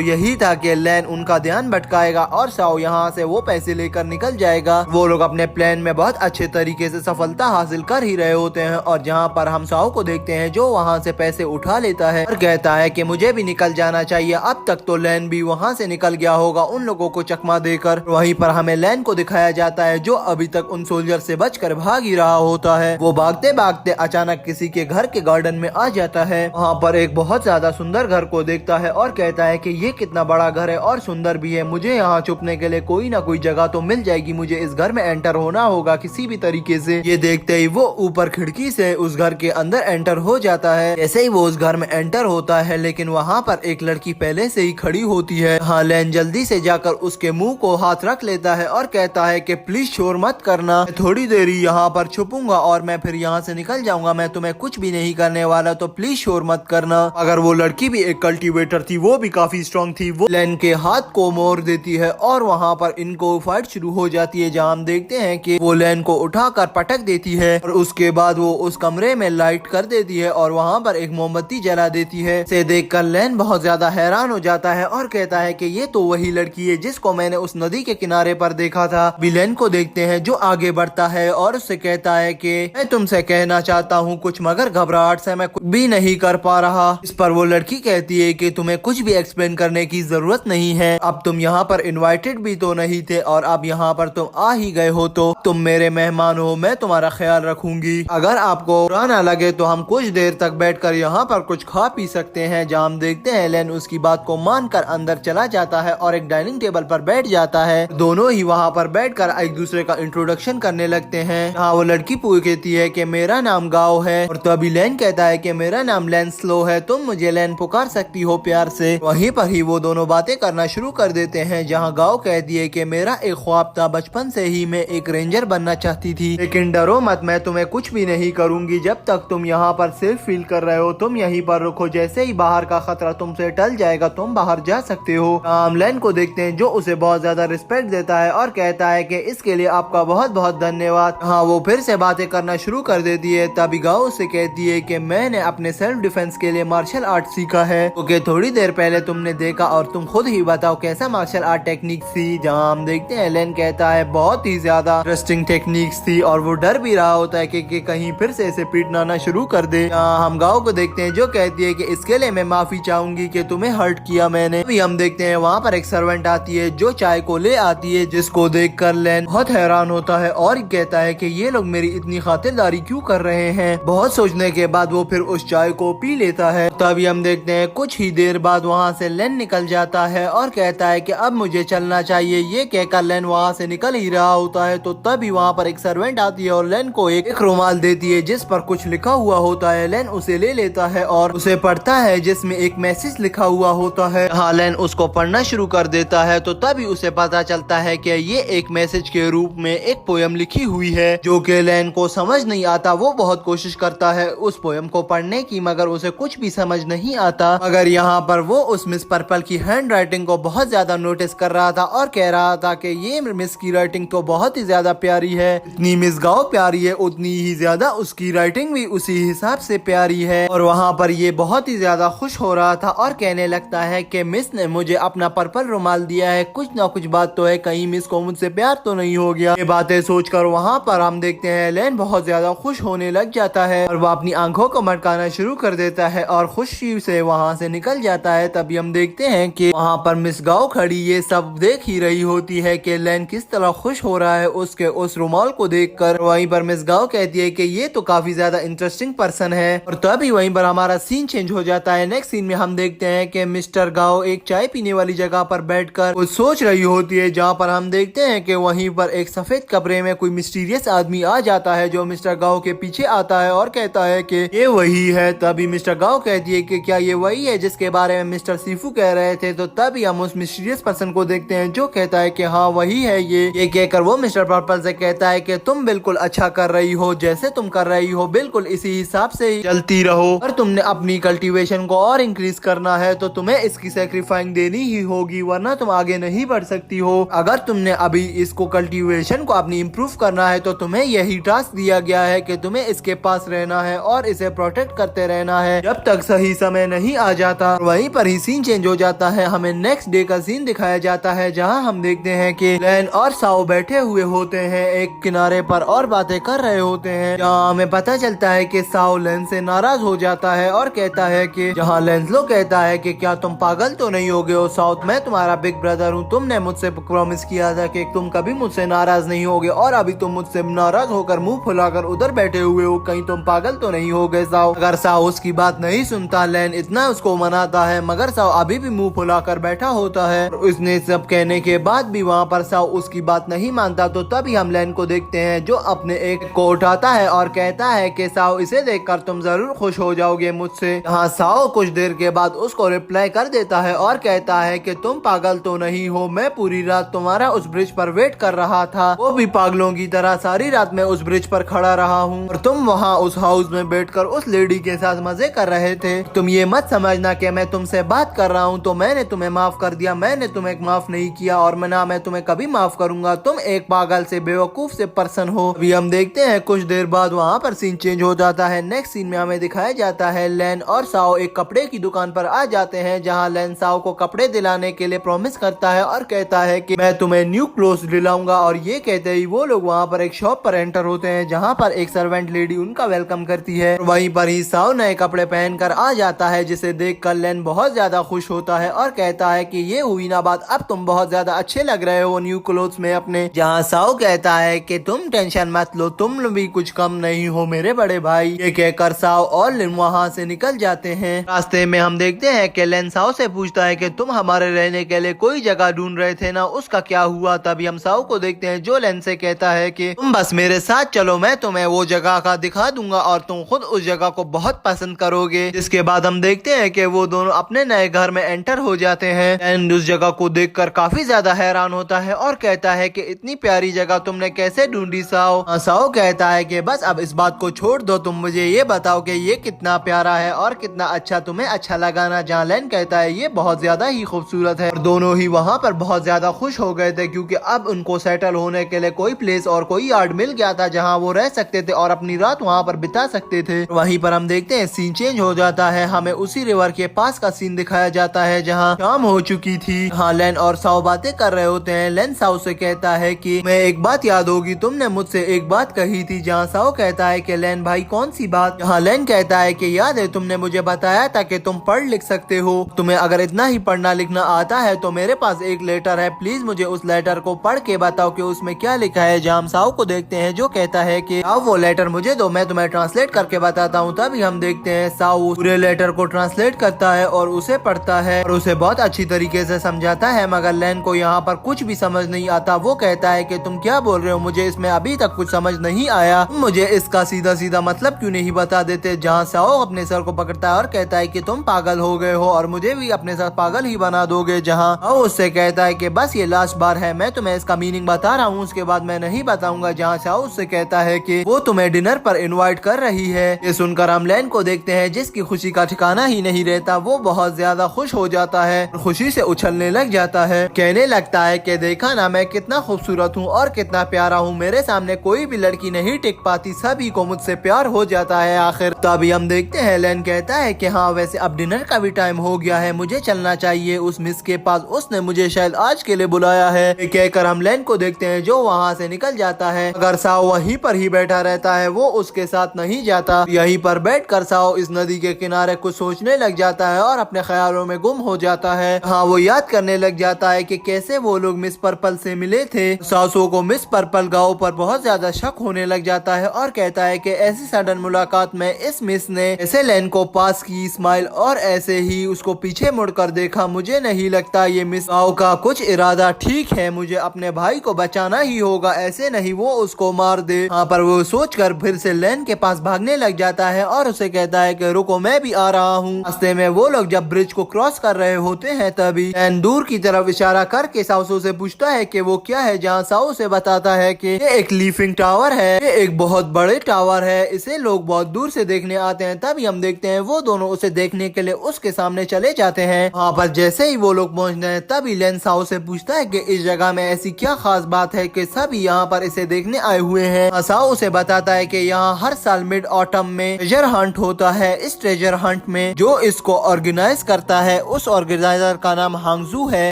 A: यही था कि लैन उनका ध्यान भटकाएगा और साओ यहाँ से वो पैसे लेकर निकल जाएगा। वो लोग अपने प्लान में बहुत अच्छे तरीके से सफलता हासिल कर ही रहे होते हैं। और जहाँ पर हम साओ को देखते हैं जो वहाँ से पैसे उठा लेता है और कहता है कि मुझे भी निकल जाना चाहिए। अब तक तो लैन भी वहाँ से निकल गया होगा उन लोगों को चकमा देकर। वहीं पर हमें लैन को दिखाया जाता है जो अभी तक उन सोल्जर से बचकर भाग ही रहा होता है। वो भागते भागते अचानक किसी के घर के गार्डन में आ जाता है। वहाँ पर एक बहुत ज्यादा सुंदर घर को देखता है और कहता है कि ये कितना बड़ा घर है और सुंदर भी है। मुझे यहाँ छुपने के लिए कोई ना कोई जगह तो मिल जाएगी। मुझे इस घर में एंटर होना होगा किसी भी तरीके से। ये देखते ही वो ऊपर खिड़की से उस घर के अंदर एंटर हो जाता है। जैसे ही वो उस घर में एंटर होता है लेकिन वहाँ पर एक लड़की पहले से ही खड़ी होती है। हाँ, लैन जल्दी से जाकर उसके मुंह को हाथ रख लेता है और कहता है कि प्लीज शोर मत करना, मैं थोड़ी देर ही यहाँ पर छुपूंगा और मैं फिर यहाँ से निकल जाऊंगा। मैं तुम्हें कुछ भी नहीं करने वाला, तो प्लीज शोर मत करना। अगर वो लड़की भी एक कल्टीवेटर थी, वो भी काफी स्ट्रॉन्ग थी। वो लैन के हाथ को मोड़ देती है और वहाँ पर इनको फाइट शुरू हो जाती है जहाँ हम देखते हैं कि वो लैन को उठाकर पटक देती है और उसके बाद वो उस कमरे में लाइट कर देती है और वहाँ पर एक मोमबत्ती जला देती है। इसे देखकर लैन बहुत ज्यादा हैरान हो जाता है और कहता है कि ये तो वही लड़की है जिसको मैंने उस नदी के किनारे पर देखा था। लैन को देखते हैं जो आगे बढ़ता है और उससे कहता है कि मैं तुमसे कहना चाहता हूँ कुछ, मगर घबराहट से मैं कुछ भी नहीं कर पा रहा। इस पर वो लड़की कहती है कि तुम्हें कुछ भी एक्सप्लेन करने की जरूरत नहीं है। अब तुम यहाँ पर इनवाइटेड भी तो नहीं थे और अब यहाँ पर तुम आ ही गए हो तो तुम मेरे मेहमान हो, मैं तुम्हारा ख्याल रखूंगी। अगर आपको बुरा ना लगे तो हम कुछ देर तक बैठकर यहाँ पर कुछ खा पी सकते हैं। जहाँ हम देखते हैं लैन उसकी बात को मानकर अंदर चला जाता है और एक डाइनिंग टेबल पर बैठ जाता है। दोनों ही वहाँ पर बैठकर एक दूसरे का इंट्रोडक्शन करने लगते हैं। हाँ, वो लड़की कहती है कि मेरा नाम गाओ है और तभी लैन कहता है कि मेरा नाम लैन स्लो है, तुम मुझे लैन पुकार सकती हो प्यार से। वहीं पर ही वो दोनों बातें करना शुरू कर देते हैं। जहाँ गाओ कहती है कि मेरा एक ख्वाब था, बचपन से ही मैं एक रेंजर बनना चाहती थी, लेकिन डरो मत, मैं तुम्हें कुछ भी नहीं करूंगी जब तक तुम यहाँ पर सेफ फील कर रहे हो। तुम यहीं पर रुको, जैसे ही बाहर का खतरा तुमसे टल जाएगा तुम बाहर जा सकते हो। हम लैन को देखते हैं जो उसे बहुत ज्यादा रिस्पेक्ट देता है और कहता है कि इसके लिए आपका बहुत बहुत धन्यवाद। हाँ, वो फिर से बातें करना शुरू कर देती है। तभी गाओ से कहती है कि मैंने अपने सेल्फ डिफेंस के लिए मार्शल आर्ट सीखा है, क्योंकि थोड़ी देर पहले तुमने देखा और तुम खुद ही बताओ कैसा मार्शल आर्ट टेक्निक थी। जहाँ हम देखते हैं लैन कहता है बहुत ही ज्यादा इंटरेस्टिंग टेक्निक्स थी और वो डर भी रहा होता है कि कहीं फिर से इसे पीटना ना शुरू कर दे। हम गाओ को देखते हैं जो कहती है कि इसके लिए मैं माफी चाहूंगी कि तुम्हें हर्ट किया मैंने। अभी हम देखते हैं वहाँ पर एक सर्वेंट आती है जो चाय को ले आती है, जिसको देखकर लैन बहुत हैरान होता है और कहता है कि ये लोग मेरी इतनी खातिरदारी क्यों कर रहे हैं। बहुत सोचने के बाद वो फिर उस चाय को पी लेता है। तभी हम देखते हैं कुछ ही देर बाद वहाँ से लैन निकल जाता है और कहता है कि अब मुझे चलना चाहिए। ये कहकर लैन वहाँ से निकल ही रहा होता है तो तभी वहाँ पर एक सर्वेंट आती है और लैन को एक रुमाल देती है जिस पर कुछ लिखा हुआ होता है। लैन उसे ले लेता है और उसे पढ़ता है जिसमें एक मैसेज लिखा हुआ होता है। हाँ, लैन उसको पढ़ना शुरू कर देता है तो तभी उसे पता चलता है कि ये एक मैसेज के रूप में एक पोयम लिखी हुई है जो कि लैन को समझ नहीं आता। वो बहुत कोशिश करता है उस पोयम को पढ़ने की मगर उसे कुछ भी समझ नहीं आता। मगर यहाँ पर वो उस मिस पर्पल की हैंड राइटिंग को बहुत ज्यादा नोटिस कर रहा था और कह रहा था कि ये मिस की राइटिंग तो बहुत ही ज्यादा प्यारी है। इतनी मिस गाओ प्यारी है उतनी ही ज्यादा उसकी राइटिंग भी उसी हिसाब से प्यारी है। और वहाँ पर ये बहुत ही ज्यादा खुश हो रहा था और कहने लगता है कि मिस ने मुझे अपना पर्पल रुमाल दिया है, कुछ ना कुछ बात तो है, कहीं मिस को मुझसे प्यार तो नहीं हो गया। ये बातें सोचकर वहाँ पर हम देखते हैं लैन बहुत ज्यादा खुश होने लग जाता है और वो अपनी आंखों को मटकाना शुरू कर देता है और खुशी से वहाँ से निकल जाता है। तभी हम देखते हैं कि वहाँ पर मिस गाओ खड़ी ये सब देख ही रही होती है कि लैन किस तरह खुश हो रहा है उसके उस रुमाल को देखकर। वहीं पर मिस गाओ कहती है कि ये तो काफी ज्यादा इंटरेस्टिंग पर्सन है। और तभी वहीं पर हमारा सीन चेंज हो जाता है। नेक्स्ट सीन में हम देखते हैं कि मिस्टर गाओ एक चाय पीने वाली जगह पर बैठकर वो सोच रही होती है, जहाँ पर हम देखते हैं कि वहीं पर एक सफेद कपड़े में कोई मिस्टीरियस आदमी आ जाता है जो मिस्टर गाओ के पीछे आता है और कहता है कि ये वही है। तभी मिस्टर गाओ कहती है कि क्या ये वही है जिसके बारे में मिस्टर सीफू कह रहे थे। तो तभी हम उस मिस्टीरियस पर्सन को देखते हैं जो कहता है कि हाँ वही है ये कहकर वो मिस्टर पर्पल से कहता है कि तुम बिल्कुल अच्छा कर रही हो, जैसे तुम कर रही हो बिल्कुल इसी हिसाब से ही चलती रहो। और तुमने अपनी कल्टीवेशन को और इंक्रीज करना है तो तुम्हें इसकी सेक्रीफाइंग देनी ही होगी, वरना तुम आगे नहीं बढ़ सकती हो। अगर तुमने अभी इसको कल्टीवेशन को अपनी इम्प्रूव करना है तो तुम्हें यही टास्क दिया गया है कि तुम्हें इसके पास रहना है और इसे प्रोटेक्ट करते रहना है जब तक सही समय नहीं आ जाता। वहीं पर ही सीन चेंज हो जाता है, हमें नेक्स्ट डे का सीन दिखाया जाता है जहां हम देखते हैं कि लैन और साओ बैठे हुए होते हैं एक किनारे पर और बातें कर रहे होते हैं। जहां हमें पता चलता है कि साओ लैन से नाराज हो जाता है और कहता है कि जहां लेंसलो कहता है कि क्या तुम पागल तो नहीं हो गए हो साउथ, मैं तुम्हारा बिग ब्रदर हूँ, तुमने मुझसे प्रॉमिस किया था कि तुम कभी मुझसे नाराज नहीं होगे और अभी तुम मुझसे नाराज होकर मुंह फुलाकर उधर बैठे हुए हो, कहीं तुम पागल तो नहीं हो गए साओ। अगर साओ उसकी बात नहीं सुनता, लैन इतना उसको मनाता है मगर साओ अभी भी मुंह फुलाकर बैठा होता है। उसने सब कहने के बाद भी वहाँ पर साओ उसकी बात नहीं मानता तो तभी हम लैन को देखते हैं जो अपने एक को उठाता है और कहता है कि साओ इसे देखकर तुम जरूर खुश हो जाओगे मुझसे। यहाँ साओ कुछ देर के बाद उसको रिप्लाई कर देता है और कहता है कि तुम पागल तो नहीं हो, मैं पूरी रात तुम्हारा उस ब्रिज पर वेट कर रहा था, वो भी पागलों की तरह सारी रात मैं उस ब्रिज पर खड़ा रहा हूँ और तुम वहाँ उस हाउस में बैठकर उस लेडी के साथ मजे कर रहे थे। तुम ये मत समझना कि मैं तुमसे बात कर रहा हूँ तो मैंने तुम्हें माफ कर दिया, मैंने तुम्हें माफ नहीं किया और मैं तुम्हें कभी माफ करूंगा, तुम एक पागल से बेवकूफ से पर्सन हो। अभी हम देखते हैं कुछ देर बाद वहाँ पर सीन चेंज हो जाता है। नेक्स्ट सीन में हमें दिखाया जाता है लैन और साओ एक कपड़े की दुकान पर आ जाते हैं जहाँ लैन साओ को कपड़े दिलाने के लिए प्रॉमिस करता है और कहता है कि मैं तुम्हें न्यू क्लोथ्स दिलाऊंगा और ये कहते ही वो लोग वहाँ पर एक शॉप पर एंटर होते हैं जहाँ पर एक सर्वेंट लेडी उनका वेलकम करती है। वहीं पर ही साओ नए कपड़े पहनकर आ जाता है जिसे देखकर लैन बहुत ज्यादा खुश होता है और कहता है कि ये हुई ना बात, अब तुम बहुत ज्यादा अच्छे लग रहे हो न्यू क्लोथ्स में अपने। जहाँ साओ कहता है कि तुम टेंशन मत लो, तुम भी कुछ कम नहीं हो मेरे बड़े भाई। ये कहकर साओ और लिन वहाँ से निकल जाते हैं। रास्ते में हम देखते हैं कि लैन साओ से पूछता है कि तुम हमारे रहने के लिए कोई जगह ढूंढ रहे थे ना, उसका क्या हुआ। तभी हम साओ को देखते हैं जो लैन से कहता है कि तुम बस मेरे साथ चलो, मैं तुम्हें वो जगह का दिखा दूंगा और तुम खुद उस जगह को बहुत पसंद करोगे। जिसके बाद हम देखते हैं कि वो दोनों अपने नए घर में एंटर हो जाते हैं एंड उस जगह को देखकर काफी ज्यादा हैरान होता है और कहता है कि इतनी प्यारी जगह तुमने कैसे ढूंढी साओ। साओ कहता है कि बस अब इस बात को छोड़ दो, तुम मुझे ये बताओ कि ये कितना प्यारा है और कितना अच्छा तुम्हें अच्छा लगा ना। जहाँ लैन कहता है ये बहुत ज्यादा ही खूबसूरत है। और दोनों ही वहाँ पर बहुत ज्यादा खुश हो गए थे क्योंकि अब उनको सेटल होने के लिए कोई प्लेस और कोई यार्ड मिल गया था जहाँ वो रह सकते थे और अपनी रात वहाँ पर बिता सकते थे। वहीं पर हम देखते हैं सीन चेंज हो जाता है, हमें उसी रिवर के पास का सीन दिखाया जाता है जहाँ शाम हो चुकी थी। हाँ, लैन और साओ बातें कर रहे होते हैं। लैन साओ से कहता है कि मैं एक बात याद होगी, तुमने मुझसे एक बात कही थी। जहाँ साओ कहता है कि लैन भाई कौन सी बात। यहाँ लैन कहता है कि याद है तुमने मुझे बताया था कि तुम पढ़ लिख सकते हो, तुम्हें अगर इतना ही पढ़ना लिखना आता है तो मेरे पास एक लेटर है, प्लीज मुझे उस लेटर को पढ़ के बताओ कि उसमें क्या लिखा है। जहाँ हम साओ को देखते हैं जो कहता है कि आओ वो लेटर मुझे दो, मैं तुम्हें ट्रांसलेट करके बताता हूँ। तभी हम देखते हैं साओ पूरे लेटर को ट्रांसलेट करता है और उसे पढ़ता है और उसे बहुत अच्छी तरीके से समझाता है मगर लैन को यहाँ पर कुछ भी समझ नहीं आता। वो कहता है कि तुम क्या बोल रहे हो, मुझे इसमें अभी तक कुछ समझ नहीं आया, मुझे इसका सीधा सीधा मतलब क्यों नहीं बता देते। जहाँ साओ अपने सर को पकड़ता है और कहता है कि तुम पागल हो गए हो और मुझे भी अपने साथ पागल ही बना दोगे। जहाँ वो उससे कहता है कि बस ये लास्ट बार है, मैं तुम्हें इसका मीनिंग बता रहा हूँ, उसके बाद मैं नहीं बताऊंगा। जहाँ साओ उससे कहता है कि वो तुम्हें डिनर पर इनवाइट कर रही है। ये सुनकर हम लैन को देखते हैं जिसकी खुशी का ठिकाना ही नहीं रहता। वो बहुत ज्यादा खुश हो जाता है, खुशी से उछलने लग जाता है, कहने लगता है कि देखा ना मैं कितना खूबसूरत हूँ और कितना प्यारा हूँ, मेरे सामने कोई भी लड़की नहीं टिक पाती, सभी को मुझसे प्यार हो जाता है आखिर। तभी हम देखते हैं लैन कहता है कि हाँ वैसे अब डिनर का भी टाइम हो गया है, मुझे चलना चाहिए उस मिस के पास, उसने मुझे शायद आज के लिए बुलाया है। कहकर हम लैन को देखते हैं जो वहाँ से निकल जाता है। अगर साओ वहीं पर ही बैठा रहता है, वो उसके साथ नहीं जाता। यहीं पर बैठकर साओ इस नदी के किनारे कुछ सोचने लग जाता है और अपने ख्यालों में गुम हो जाता है। हाँ, वो याद करने लग जाता है कि कैसे वो लोग मिस पर्पल से मिले थे। सासू को मिस पर्पल गाँव पर बहुत ज्यादा शक होने लग जाता है और कहता है कि ऐसी सडन मुलाकात में इस मिस ने ऐसे लैन को पास की स्माइल और ऐसे ही उसको पीछे मुड़कर देखा, मुझे नहीं लगता ये मिस गाँव का कुछ इरादा ठीक है, मुझे अपने भाई को बचाना ही होगा, ऐसे नहीं वो उसको मार दे। यहाँ पर वो सोचकर फिर से लैन के पास भागने लग जाता है और उसे कहता है कि रुको मैं भी आ रहा हूँ। रास्ते में वो लोग जब ब्रिज को क्रॉस कर रहे होते हैं तभी लैन दूर की तरफ इशारा करके साउसू से पूछता है कि वो क्या है। जहाँ साउ से बताता है कि ये एक लीफिंग टावर है, ये एक बहुत बड़े टावर है, इसे लोग बहुत दूर से देखने आते हैं। तभी हम देखते हैं वो दोनों उसे देखने के लिए उसके सामने चले जाते हैं। वहाँ पर जैसे ही वो लोग पहुँचते हैं तभी लैन साउ से पूछता है कि इस जगह में ऐसी क्या खास बात है कि सभी यहाँ पर इसे देखने आए हुए हैं। साओ उसे बताता है कि यहाँ हर साल मिड ऑटम में ट्रेजर हंट होता है। इस ट्रेजर हंट में जो इसको ऑर्गेनाइज करता है उस ऑर्गेनाइजर का नाम हांगजू है।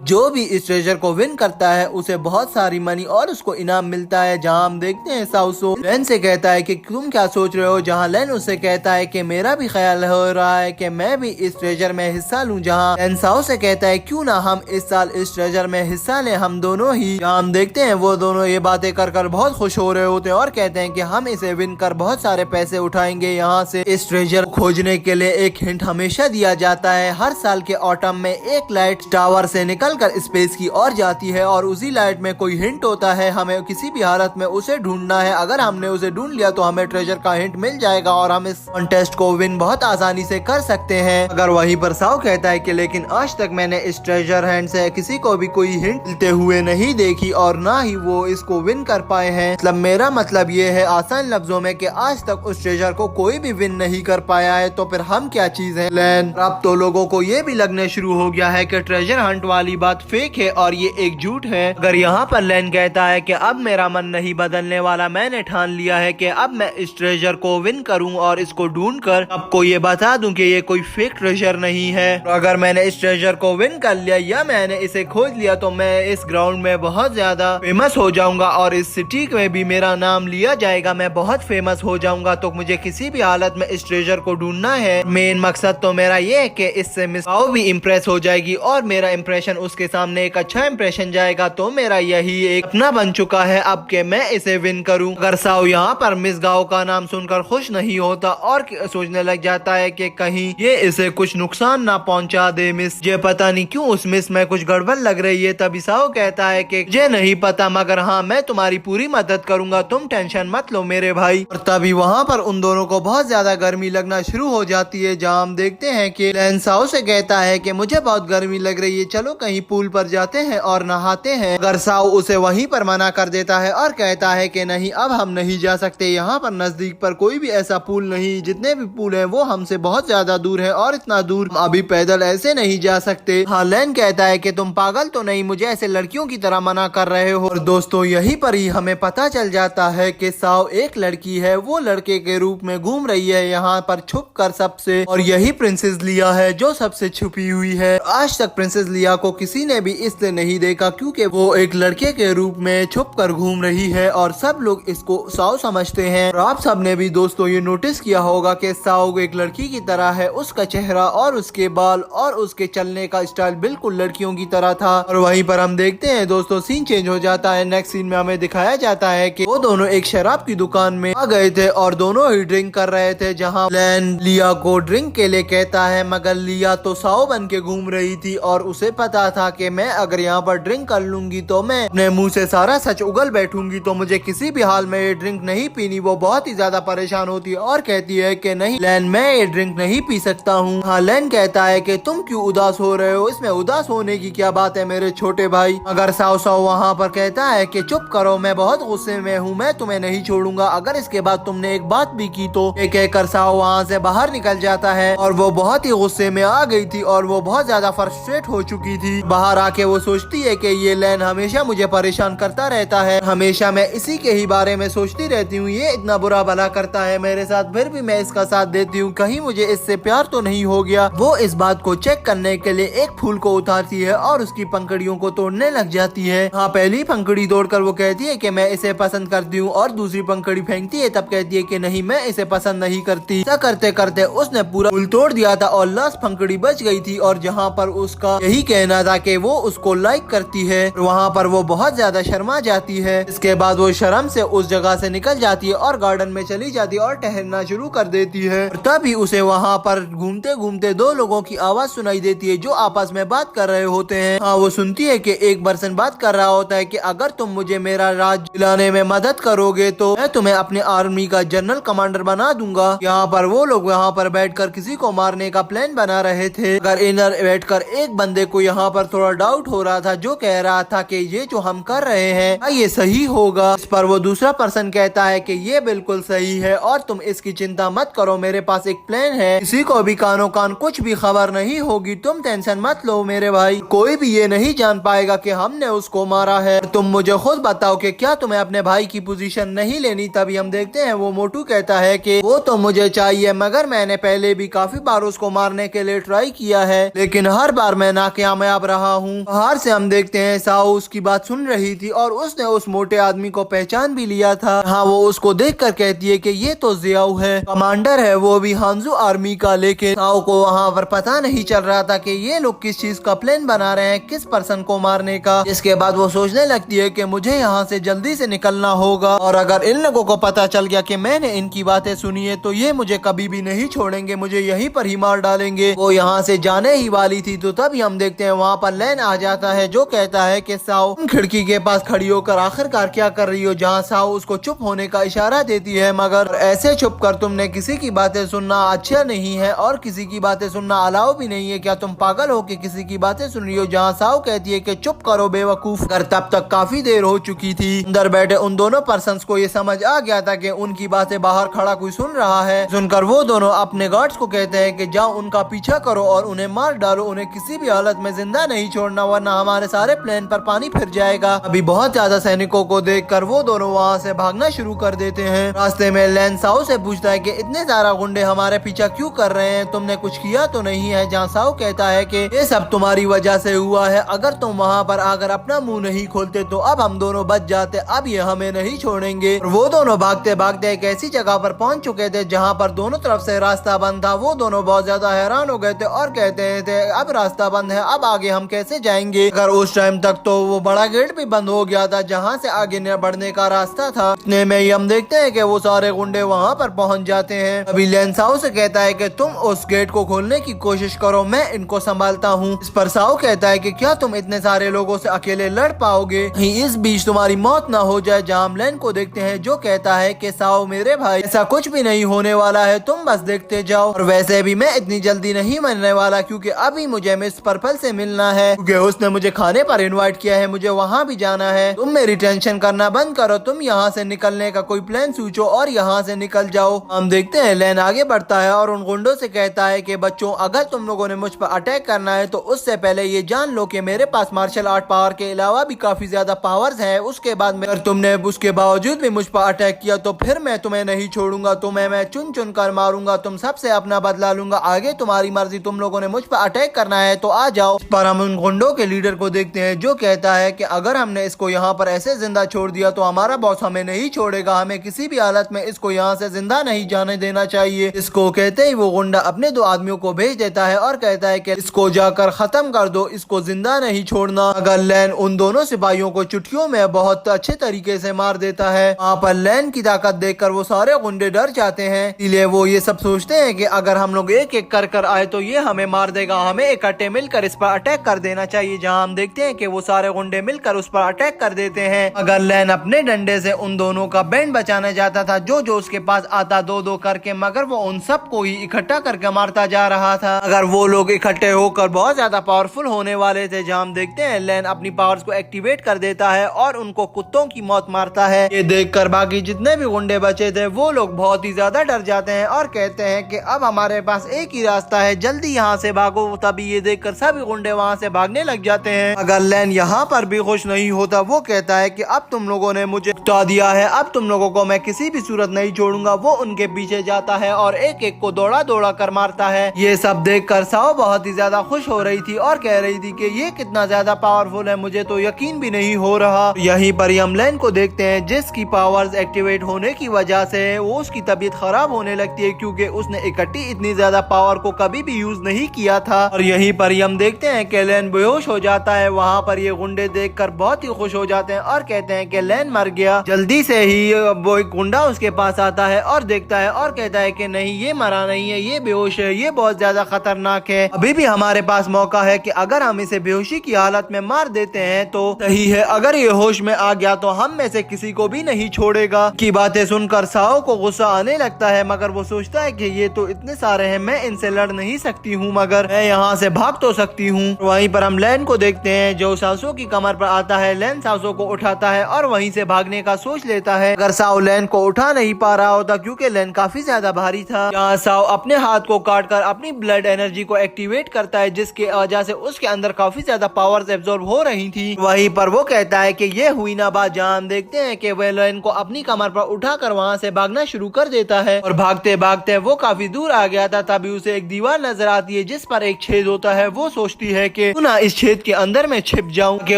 A: जो भी इस ट्रेजर को विन करता है उसे बहुत सारी मनी और उसको इनाम मिलता है। जहाँ हम देखते हैं साउसो लेन से कहता है कि तुम क्या सोच रहे हो, जहाँ लेन उसे कहता है कि मेरा भी ख्याल हो रहा है कि मैं भी इस ट्रेजर में हिस्सा लूं। जहाँ लेन साओ से कहता है क्यों ना हम इस साल इस ट्रेजर में हिस्सा लें, हम दोनों ही। जहाँ हम देखते हैं वो दोनों ये बातें कर कर बहुत खुश हो रहे होते हैं और कहते हैं कि हम इसे विन कर बहुत सारे पैसे उठाएंगे यहाँ से। इस ट्रेजर खोजने के लिए एक हिंट हमेशा दिया जाता है। हर साल के ऑटम में एक लाइट टावर से निकलकर स्पेस की ओर जाती है और उसी लाइट में कोई हिंट होता है। हमें किसी भी हालत में उसे ढूंढना है। अगर हमने उसे ढूंढ लिया तो हमें ट्रेजर का हिंट मिल जाएगा और हम इस कॉन्टेस्ट को विन बहुत आसानी से कर सकते हैं। अगर वहीं पर साओ कहता है कि लेकिन आज तक मैंने इस ट्रेजर हंट से किसी को भी कोई हिंट मिलते हुए नहीं देखी और ना ही वो इसको विन कर पाए हैं। मतलब मेरा मतलब ये है आसान लफ्जों में कि आज तक उस ट्रेजर को कोई भी विन नहीं कर पाया है, तो फिर हम क्या चीज है। लेन अब तो लोगों को ये भी लगने शुरू हो गया है कि ट्रेजर हंट वाली बात फेक है और ये एक झूठ है। अगर यहाँ पर लेन कहता है कि अब मेरा मन नहीं बदलने वाला, मैंने ठान लिया है कि अब मैं इस ट्रेजर को विन करूँ और इसको ढूंढ कर आपको ये बता दूं कि ये कोई फेक ट्रेजर नहीं है। अगर मैंने इस ट्रेजर को विन कर लिया या मैंने इसे खोज लिया तो मैं इस ग्राउंड में बहुत ज्यादा फेमस हो जाऊंगा और इस सिटी में भी मेरा नाम लिया जाएगा, मैं बहुत फेमस हो जाऊंगा। तो मुझे किसी भी हालत में इस ट्रेजर को ढूंढना है। मेन मकसद तो मेरा ये है कि इससे मिस साओ भी इम्प्रेस हो जाएगी और मेरा इम्प्रेशन उसके सामने एक अच्छा इम्प्रेशन जाएगा। तो मेरा यही एक अपना बन चुका है अब के मैं इसे विन करूं। अगर साओ यहाँ पर मिस गाओ का नाम सुनकर खुश नहीं होता और सोचने लग जाता है कि कहीं ये इसे कुछ नुकसान ना पहुंचा दे। मिस ये पता नहीं क्यों उस मिस में कुछ गड़बड़ लग रही है। तभी साओ कहता है कि मुझे नहीं पता मगर हाँ मैं तुम्हारी पूरी मदद करूंगा, तुम टेंशन मत लो मेरे भाई। और तभी वहाँ पर उन दोनों को बहुत ज्यादा गर्मी लगना शुरू हो जाती है। जहाँ हम देखते हैं कि लेन साओ से कहता है कि मुझे बहुत गर्मी लग रही है, चलो कहीं पूल पर जाते हैं और नहाते हैं। अगर साओ उसे वहीं पर मना कर देता है और कहता है कि नहीं अब हम नहीं जा सकते, यहाँ पर नजदीक पर कोई भी ऐसा पूल नहीं, जितने भी पूल है वो हमसे बहुत ज्यादा दूर है और इतना दूर अभी पैदल ऐसे नहीं जा सकते। हाँ लेन कहता है कि तुम पागल तो नहीं, मुझे ऐसे लड़कियों की तरह मना कर रहे हो। और दोस्तों यहीं पर ही हमें पता चल जाता है कि साओ एक लड़की है, वो लड़के के रूप में घूम रही है यहाँ पर छुप कर सबसे। और यही प्रिंसेस लिया है जो सबसे छुपी हुई है। आज तक प्रिंसेस लिया को किसी ने भी इसलिए नहीं देखा क्योंकि वो एक लड़के के रूप में छुप कर घूम रही है और सब लोग इसको साओ समझते हैं। और आप सबने भी दोस्तों ये नोटिस किया होगा कि साओ एक लड़की की तरह है, उसका चेहरा और उसके बाल और उसके चलने का स्टाइल बिल्कुल लड़कियों की तरह था। और वहीं पर हम देखते हैं दोस्तों सीन चेंज हो जाता है। नेक्स्ट सीन में हमें दिखाया जाता है कि वो दोनों एक शराब की दुकान में आ गए थे और दोनों ही ड्रिंक कर रहे थे। जहाँ लेन लिया को ड्रिंक के लिए कहता है मगर लिया तो साओ बन के घूम रही थी और उसे पता था कि मैं अगर यहाँ पर ड्रिंक कर लूंगी तो मैं अपने मुंह से सारा सच उगल बैठूंगी, तो मुझे किसी भी हाल में ये ड्रिंक नहीं पीनी। वो बहुत ही ज्यादा परेशान होती है और कहती है कि नहीं लेन मैं ये ड्रिंक नहीं पी सकता हूँ। हाँ लेन कहता है कि तुम क्यों उदास हो रहे हो, इसमें उदास होने की क्या बात है मेरे छोटे भाई। अगर साओ साओ वहाँ पर कहता है कि चुप करो, मैं बहुत गुस्से में हूँ, मैं तुम्हें नहीं छोड़ूंगा, अगर इसके बाद तुमने एक बात भी की तो। ये कहकर साओ वहाँ से बाहर निकल जाता है और वो बहुत ही गुस्से में आ गई थी और वो बहुत ज्यादा फ्रस्ट्रेट हो चुकी थी। बाहर आके वो सोचती है कि ये लेन हमेशा मुझे परेशान करता रहता है, हमेशा मैं इसी के ही बारे में सोचती रहती हूँ, ये इतना बुरा भला करता है मेरे साथ फिर भी मैं इसका साथ देती हूँ, कहीं मुझे इससे प्यार तो नहीं हो गया। वो इस बात को चेक करने के लिए एक फूल को उतारती है और उसकी पंखुड़ियों को तोड़ने लग जाती है। हाँ पहली पंखुड़ी तोड़कर वो कहती है कि मैं इसे पसंद करती हूँ और दूसरी पंखुड़ी फेंकती है, तब कहती है कि नहीं मैं इसे पसंद नहीं करती। ऐसा करते करते उसने पूरा फूल तोड़ दिया था और लास्ट पंखुड़ी बच गई थी और जहाँ पर उसका यही कहना था कि वो उसको लाइक करती है। वहाँ पर वो बहुत ज्यादा शर्मा जाती है। इसके बाद वो शर्म से उस जगह से निकल जाती है और गार्डन में चली जाती है और टहलना शुरू कर देती है। तभी उसे वहाँ पर घूमते घूमते दो लोगों की आवाज सुनाई देती है जो आपस में बात कर रहे होते हैं। हाँ वो सुनती है कि एक पर्सन बात कर रहा होता है कि अगर तुम मुझे मेरा राज दिलाने में मदद करोगे तो मैं तुम्हें अपने आर्मी का जनरल कमांडर बना दूंगा। यहाँ पर वो लोग यहाँ पर बैठकर किसी को मारने का प्लान बना रहे थे। अगर इधर बैठकर एक बंदे को यहाँ पर थोड़ा डाउट हो रहा था जो कह रहा था कि ये जो हम कर रहे हैं ये सही होगा। इस पर वो दूसरा पर्सन कहता है कि ये बिल्कुल सही है और तुम इसकी चिंता मत करो, मेरे पास एक प्लान है, किसी को भी कानो कान कुछ भी खबर नहीं होगी, तुम टेंशन मत लो मेरे भाई, कोई भी ये नहीं जान पाएगा कि हमने उसको मारा है, तुम मुझे खुद बताओ कि क्या तुम्हें अपने भाई की पोजीशन नहीं लेनी। तभी हम देखते हैं वो मोटू कहता है कि वो तो मुझे चाहिए, मगर मैंने पहले भी काफी बार उसको मारने के लिए ट्राई किया है, लेकिन हर बार मैं नाकामयाब रहा हूँ। बाहर से हम देखते हैं साओ उसकी बात सुन रही थी और उसने उस मोटे आदमी को पहचान भी लिया था। हाँ, वो उसको देखकर कहती है कि ये तो जियाओ है, कमांडर है, वो भी हांजू आर्मी का। लेकिन साओ को वहाँ पर पता नहीं चल रहा था कि ये लोग किस चीज का प्लान बना रहे हैं, किस पर्सन को मारने का। इसके बाद वो सोचने लगती है कि मुझे यहाँ से जल्दी से निकलना होगा, और अगर इन लोगों को पता चल गया कि मैंने इनकी बातें सुनी है तो ये मुझे कभी भी नहीं छोड़ेंगे, मुझे यहीं पर ही मार डालेंगे। वो यहाँ से जाने ही वाली थी तो तभी हम देखते हैं वहाँ पर लैन आ जाता है, जो कहता है कि साओ खिड़की के पास खड़ी होकर आखिरकार क्या कर रही हो। जहाँ साओ उसको चुप होने का इशारा देती है, मगर ऐसे चुप कर तुमने किसी की बातें सुनना अच्छा नहीं है और किसी की बातें सुनना अलाउ भी नहीं है, क्या तुम पागल हो कि किसी की बातें सुन रही हो। जहाँ साओ कहती है कि चुप करो बेवकूफ। कर तब तक काफी देर हो चुकी थी। अंदर बैठे उन दोनों पर्सन्स को ये समझ आ गया था कि उनकी बातें बाहर खड़ा कोई सुन रहा है। सुनकर वो दोनों अपने गार्ड्स को कहते हैं कि जाओ उनका पीछा करो और उन्हें मार डालो, उन्हें किसी भी हालत में जिंदा नहीं छोड़ना, वरना हमारे सारे प्लान पर पानी फिर जाएगा। अभी बहुत ज्यादा सैनिकों को देखकर वो दोनों वहाँ से भागना शुरू कर देते हैं। रास्ते में लैन साओ से पूछता है कि इतने सारा गुंडे हमारे पीछा क्यों कर रहे हैं, तुमने कुछ किया तो नहीं है। जहाँ साओ कहता है कि ये सब तुम्हारी वजह से हुआ है, अगर तुम वहाँ पर आकर अपना मुंह नहीं खोलते तो अब हम दोनों बच जाते, अब ये हमें नहीं छोड़ेंगे। और वो दोनों भागते भागते एक ऐसी जगह पर पहुंच चुके थे जहाँ पर दोनों तरफ से रास्ता बंद था। वो दोनों बहुत ज्यादा हैरान हो गए थे और कहते थे अब रास्ता बंद है, अब आगे हम कैसे जाएंगे। अगर उस टाइम तक तो वो बड़ा गेट भी बंद हो गया था जहाँ से आगे न बढ़ने का रास्ता था। इतने में ही हम देखते हैं कि वो सारे गुंडे वहाँ पर पहुँच जाते हैं। अभी लैन साओ से कहता है कि तुम उस गेट को खोलने की कोशिश करो, मैं इनको संभालता हूँ। इस पर साओ कहता है कि क्या तुम इतने सारे लोगों से अकेले लड़ पाओगे, इस बीच तुम्हारी मौत ना हो जाए। जहाँ हम लैन को देखते हैं जो कहता है कि साओ मेरे भाई ऐसा कुछ भी नहीं होने वाला है, तुम बस देखते जाओ, और वैसे भी मैं इतनी जल्दी नहीं मरने वाला क्योंकि अभी मुझे मिस पर्पल से मिलना है, क्योंकि उसने मुझे खाने पर इनवाइट किया है, मुझे वहाँ भी जाना है। तुम मेरी टेंशन करना बंद करो, तुम यहाँ से निकलने का कोई प्लान सोचो और यहाँ से निकल जाओ। हम देखते हैं लैन आगे बढ़ता है और उन गुंडों से कहता है कि बच्चों अगर तुम लोगों ने मुझ पर अटैक करना है तो उससे पहले ये जान लो कि मेरे पास मार्शल आर्ट पावर के अलावा भी काफी ज्यादा पावर्स है। उसके बाद अगर तुमने उसके बावजूद भी मुझ पर अटैक किया तो फिर मैं तुम्हें नहीं छोड़ूंगा, तुम्हें मैं चुन चुन कर मारूंगा, तुम सबसे अपना बदला लूंगा। आगे तुम्हारी मर्जी, तुम लोगों ने मुझ पर अटैक करना है तो आ जाओ। इस पर हम उन गुंडों के लीडर को देखते हैं जो कहता है कि अगर हमने इसको यहाँ पर ऐसे जिंदा छोड़ दिया तो हमारा बॉस हमें नहीं छोड़ेगा, हमें किसी भी हालत में इसको यहाँ से जिंदा नहीं जाने देना चाहिए। इसको कहते ही वो गुंडा अपने दो आदमियों को भेज देता है और कहता है कि इसको जाकर खत्म कर दो, इसको जिंदा नहीं छोड़ना। अगर लैन उन दोनों सिपाहियों को चुटकियों में बहुत अच्छे तरीके से मार देता है। वहाँ पर लैन की ताकत देखकर वो सारे गुंडे डर जाते हैं, इसलिए वो ये सब सोचते हैं कि अगर हम लोग एक एक कर आए तो ये हमें मार देगा, हमें इकट्ठे मिलकर इस पर अटैक कर देना चाहिए। जहाँ हम देखते हैं कि वो सारे गुंडे मिलकर उस पर अटैक कर देते हैं। अगर लैन अपने डंडे से उन दोनों का बैंड बचाने जाता था जो जो उसके पास आता दो दो करके, मगर वो उन सबको ही इकट्ठा करके मारता जा रहा था। अगर वो लोग इकट्ठे होकर बहुत ज्यादा पावरफुल होने वाले थे। जहाँ हम देखते हैं लैन अपनी पावर्स को एक्टिवेट कर देता है और उनको कुत्तों की मौत मारता है। ये देखकर बाकी जितने भी गुंडे बचे थे वो लोग बहुत ही ज्यादा डर जाते हैं और कहते हैं कि अब हमारे पास एक ही रास्ता है, जल्दी यहाँ से भागो। तभी ये देखकर सभी गुंडे वहाँ से भागने लग जाते हैं। अगर लैन यहाँ पर भी खुश नहीं होता, वो कहता है कि अब तुम लोगों ने मुझे उकसा दिया है, अब तुम लोगों को मैं किसी भी सूरत नहीं छोड़ूंगा। वो उनके पीछे जाता है और एक एक को दौड़ा दौड़ा कर मारता है। ये सब देखकर साओ बहुत ही ज्यादा खुश हो रही थी और कह रही थी कि ये कितना ज्यादा पावरफुल है, मुझे तो यकीन भी नहीं हो रहा। यहीं पर हम लैन को देखते हैं जिसकी पावर्स एक्टिवेट होने की वजह से वो उसकी तबीयत खराब होने लगती है, क्योंकि उसने इकट्ठी इतनी ज्यादा पावर को कभी भी यूज नहीं किया था। और यहीं पर हम देखते हैं कि लैन बेहोश हो जाता है। वहाँ पर ये गुंडे देखकर बहुत ही खुश हो जाते हैं और कहते हैं कि लैन मर गया। जल्दी से ही वो एक गुंडा उसके पास आता है और देखता है और कहता है कि नहीं, ये मरा नहीं है, ये बेहोश है, ये बहुत ज्यादा खतरनाक है। अभी भी हमारे पास मौका है कि अगर हम इसे बेहोशी की हालत में मार देते हैं तो सही है, अगर ये होश में आ गया तो हम में से किसी को भी नहीं छोड़ेगा। की बातें सुनकर साओ को गुस्सा आने लगता है, मगर वो सोचता है कि ये तो इतने सारे हैं, मैं इनसे लड़ नहीं सकती हूँ, मगर मैं यहाँ से भाग तो सकती हूँ। वहीं पर हम लैन को देखते हैं जो सासो की कमर पर आता है। लैन सासो को उठाता है और वहीं से भागने का सोच लेता है, अगर साओ लैन को उठा नहीं पा रहा होता क्योंकि लैन काफी ज्यादा भारी था। यहाँ साओ अपने हाथ को काटकर अपनी ब्लड एनर्जी को एक्टिवेट करता है, जिसके वजह से उसके अंदर काफी ज्यादा पावर्स एब्जॉर्ब हो रही थी। वहीं पर वो कहता है कि ये हुई ना बात। जहाँ हम देखते हैं कि वह लेन को अपनी कमर पर उठाकर वहाँ से भागना शुरू कर देता है और भागते भागते वो काफी दूर आ गया था। तभी उसे एक दीवार नजर आती है जिस पर एक छेद होता है। वो सोचती है कि ना इस छेद के अंदर मैं छिप जाऊं कि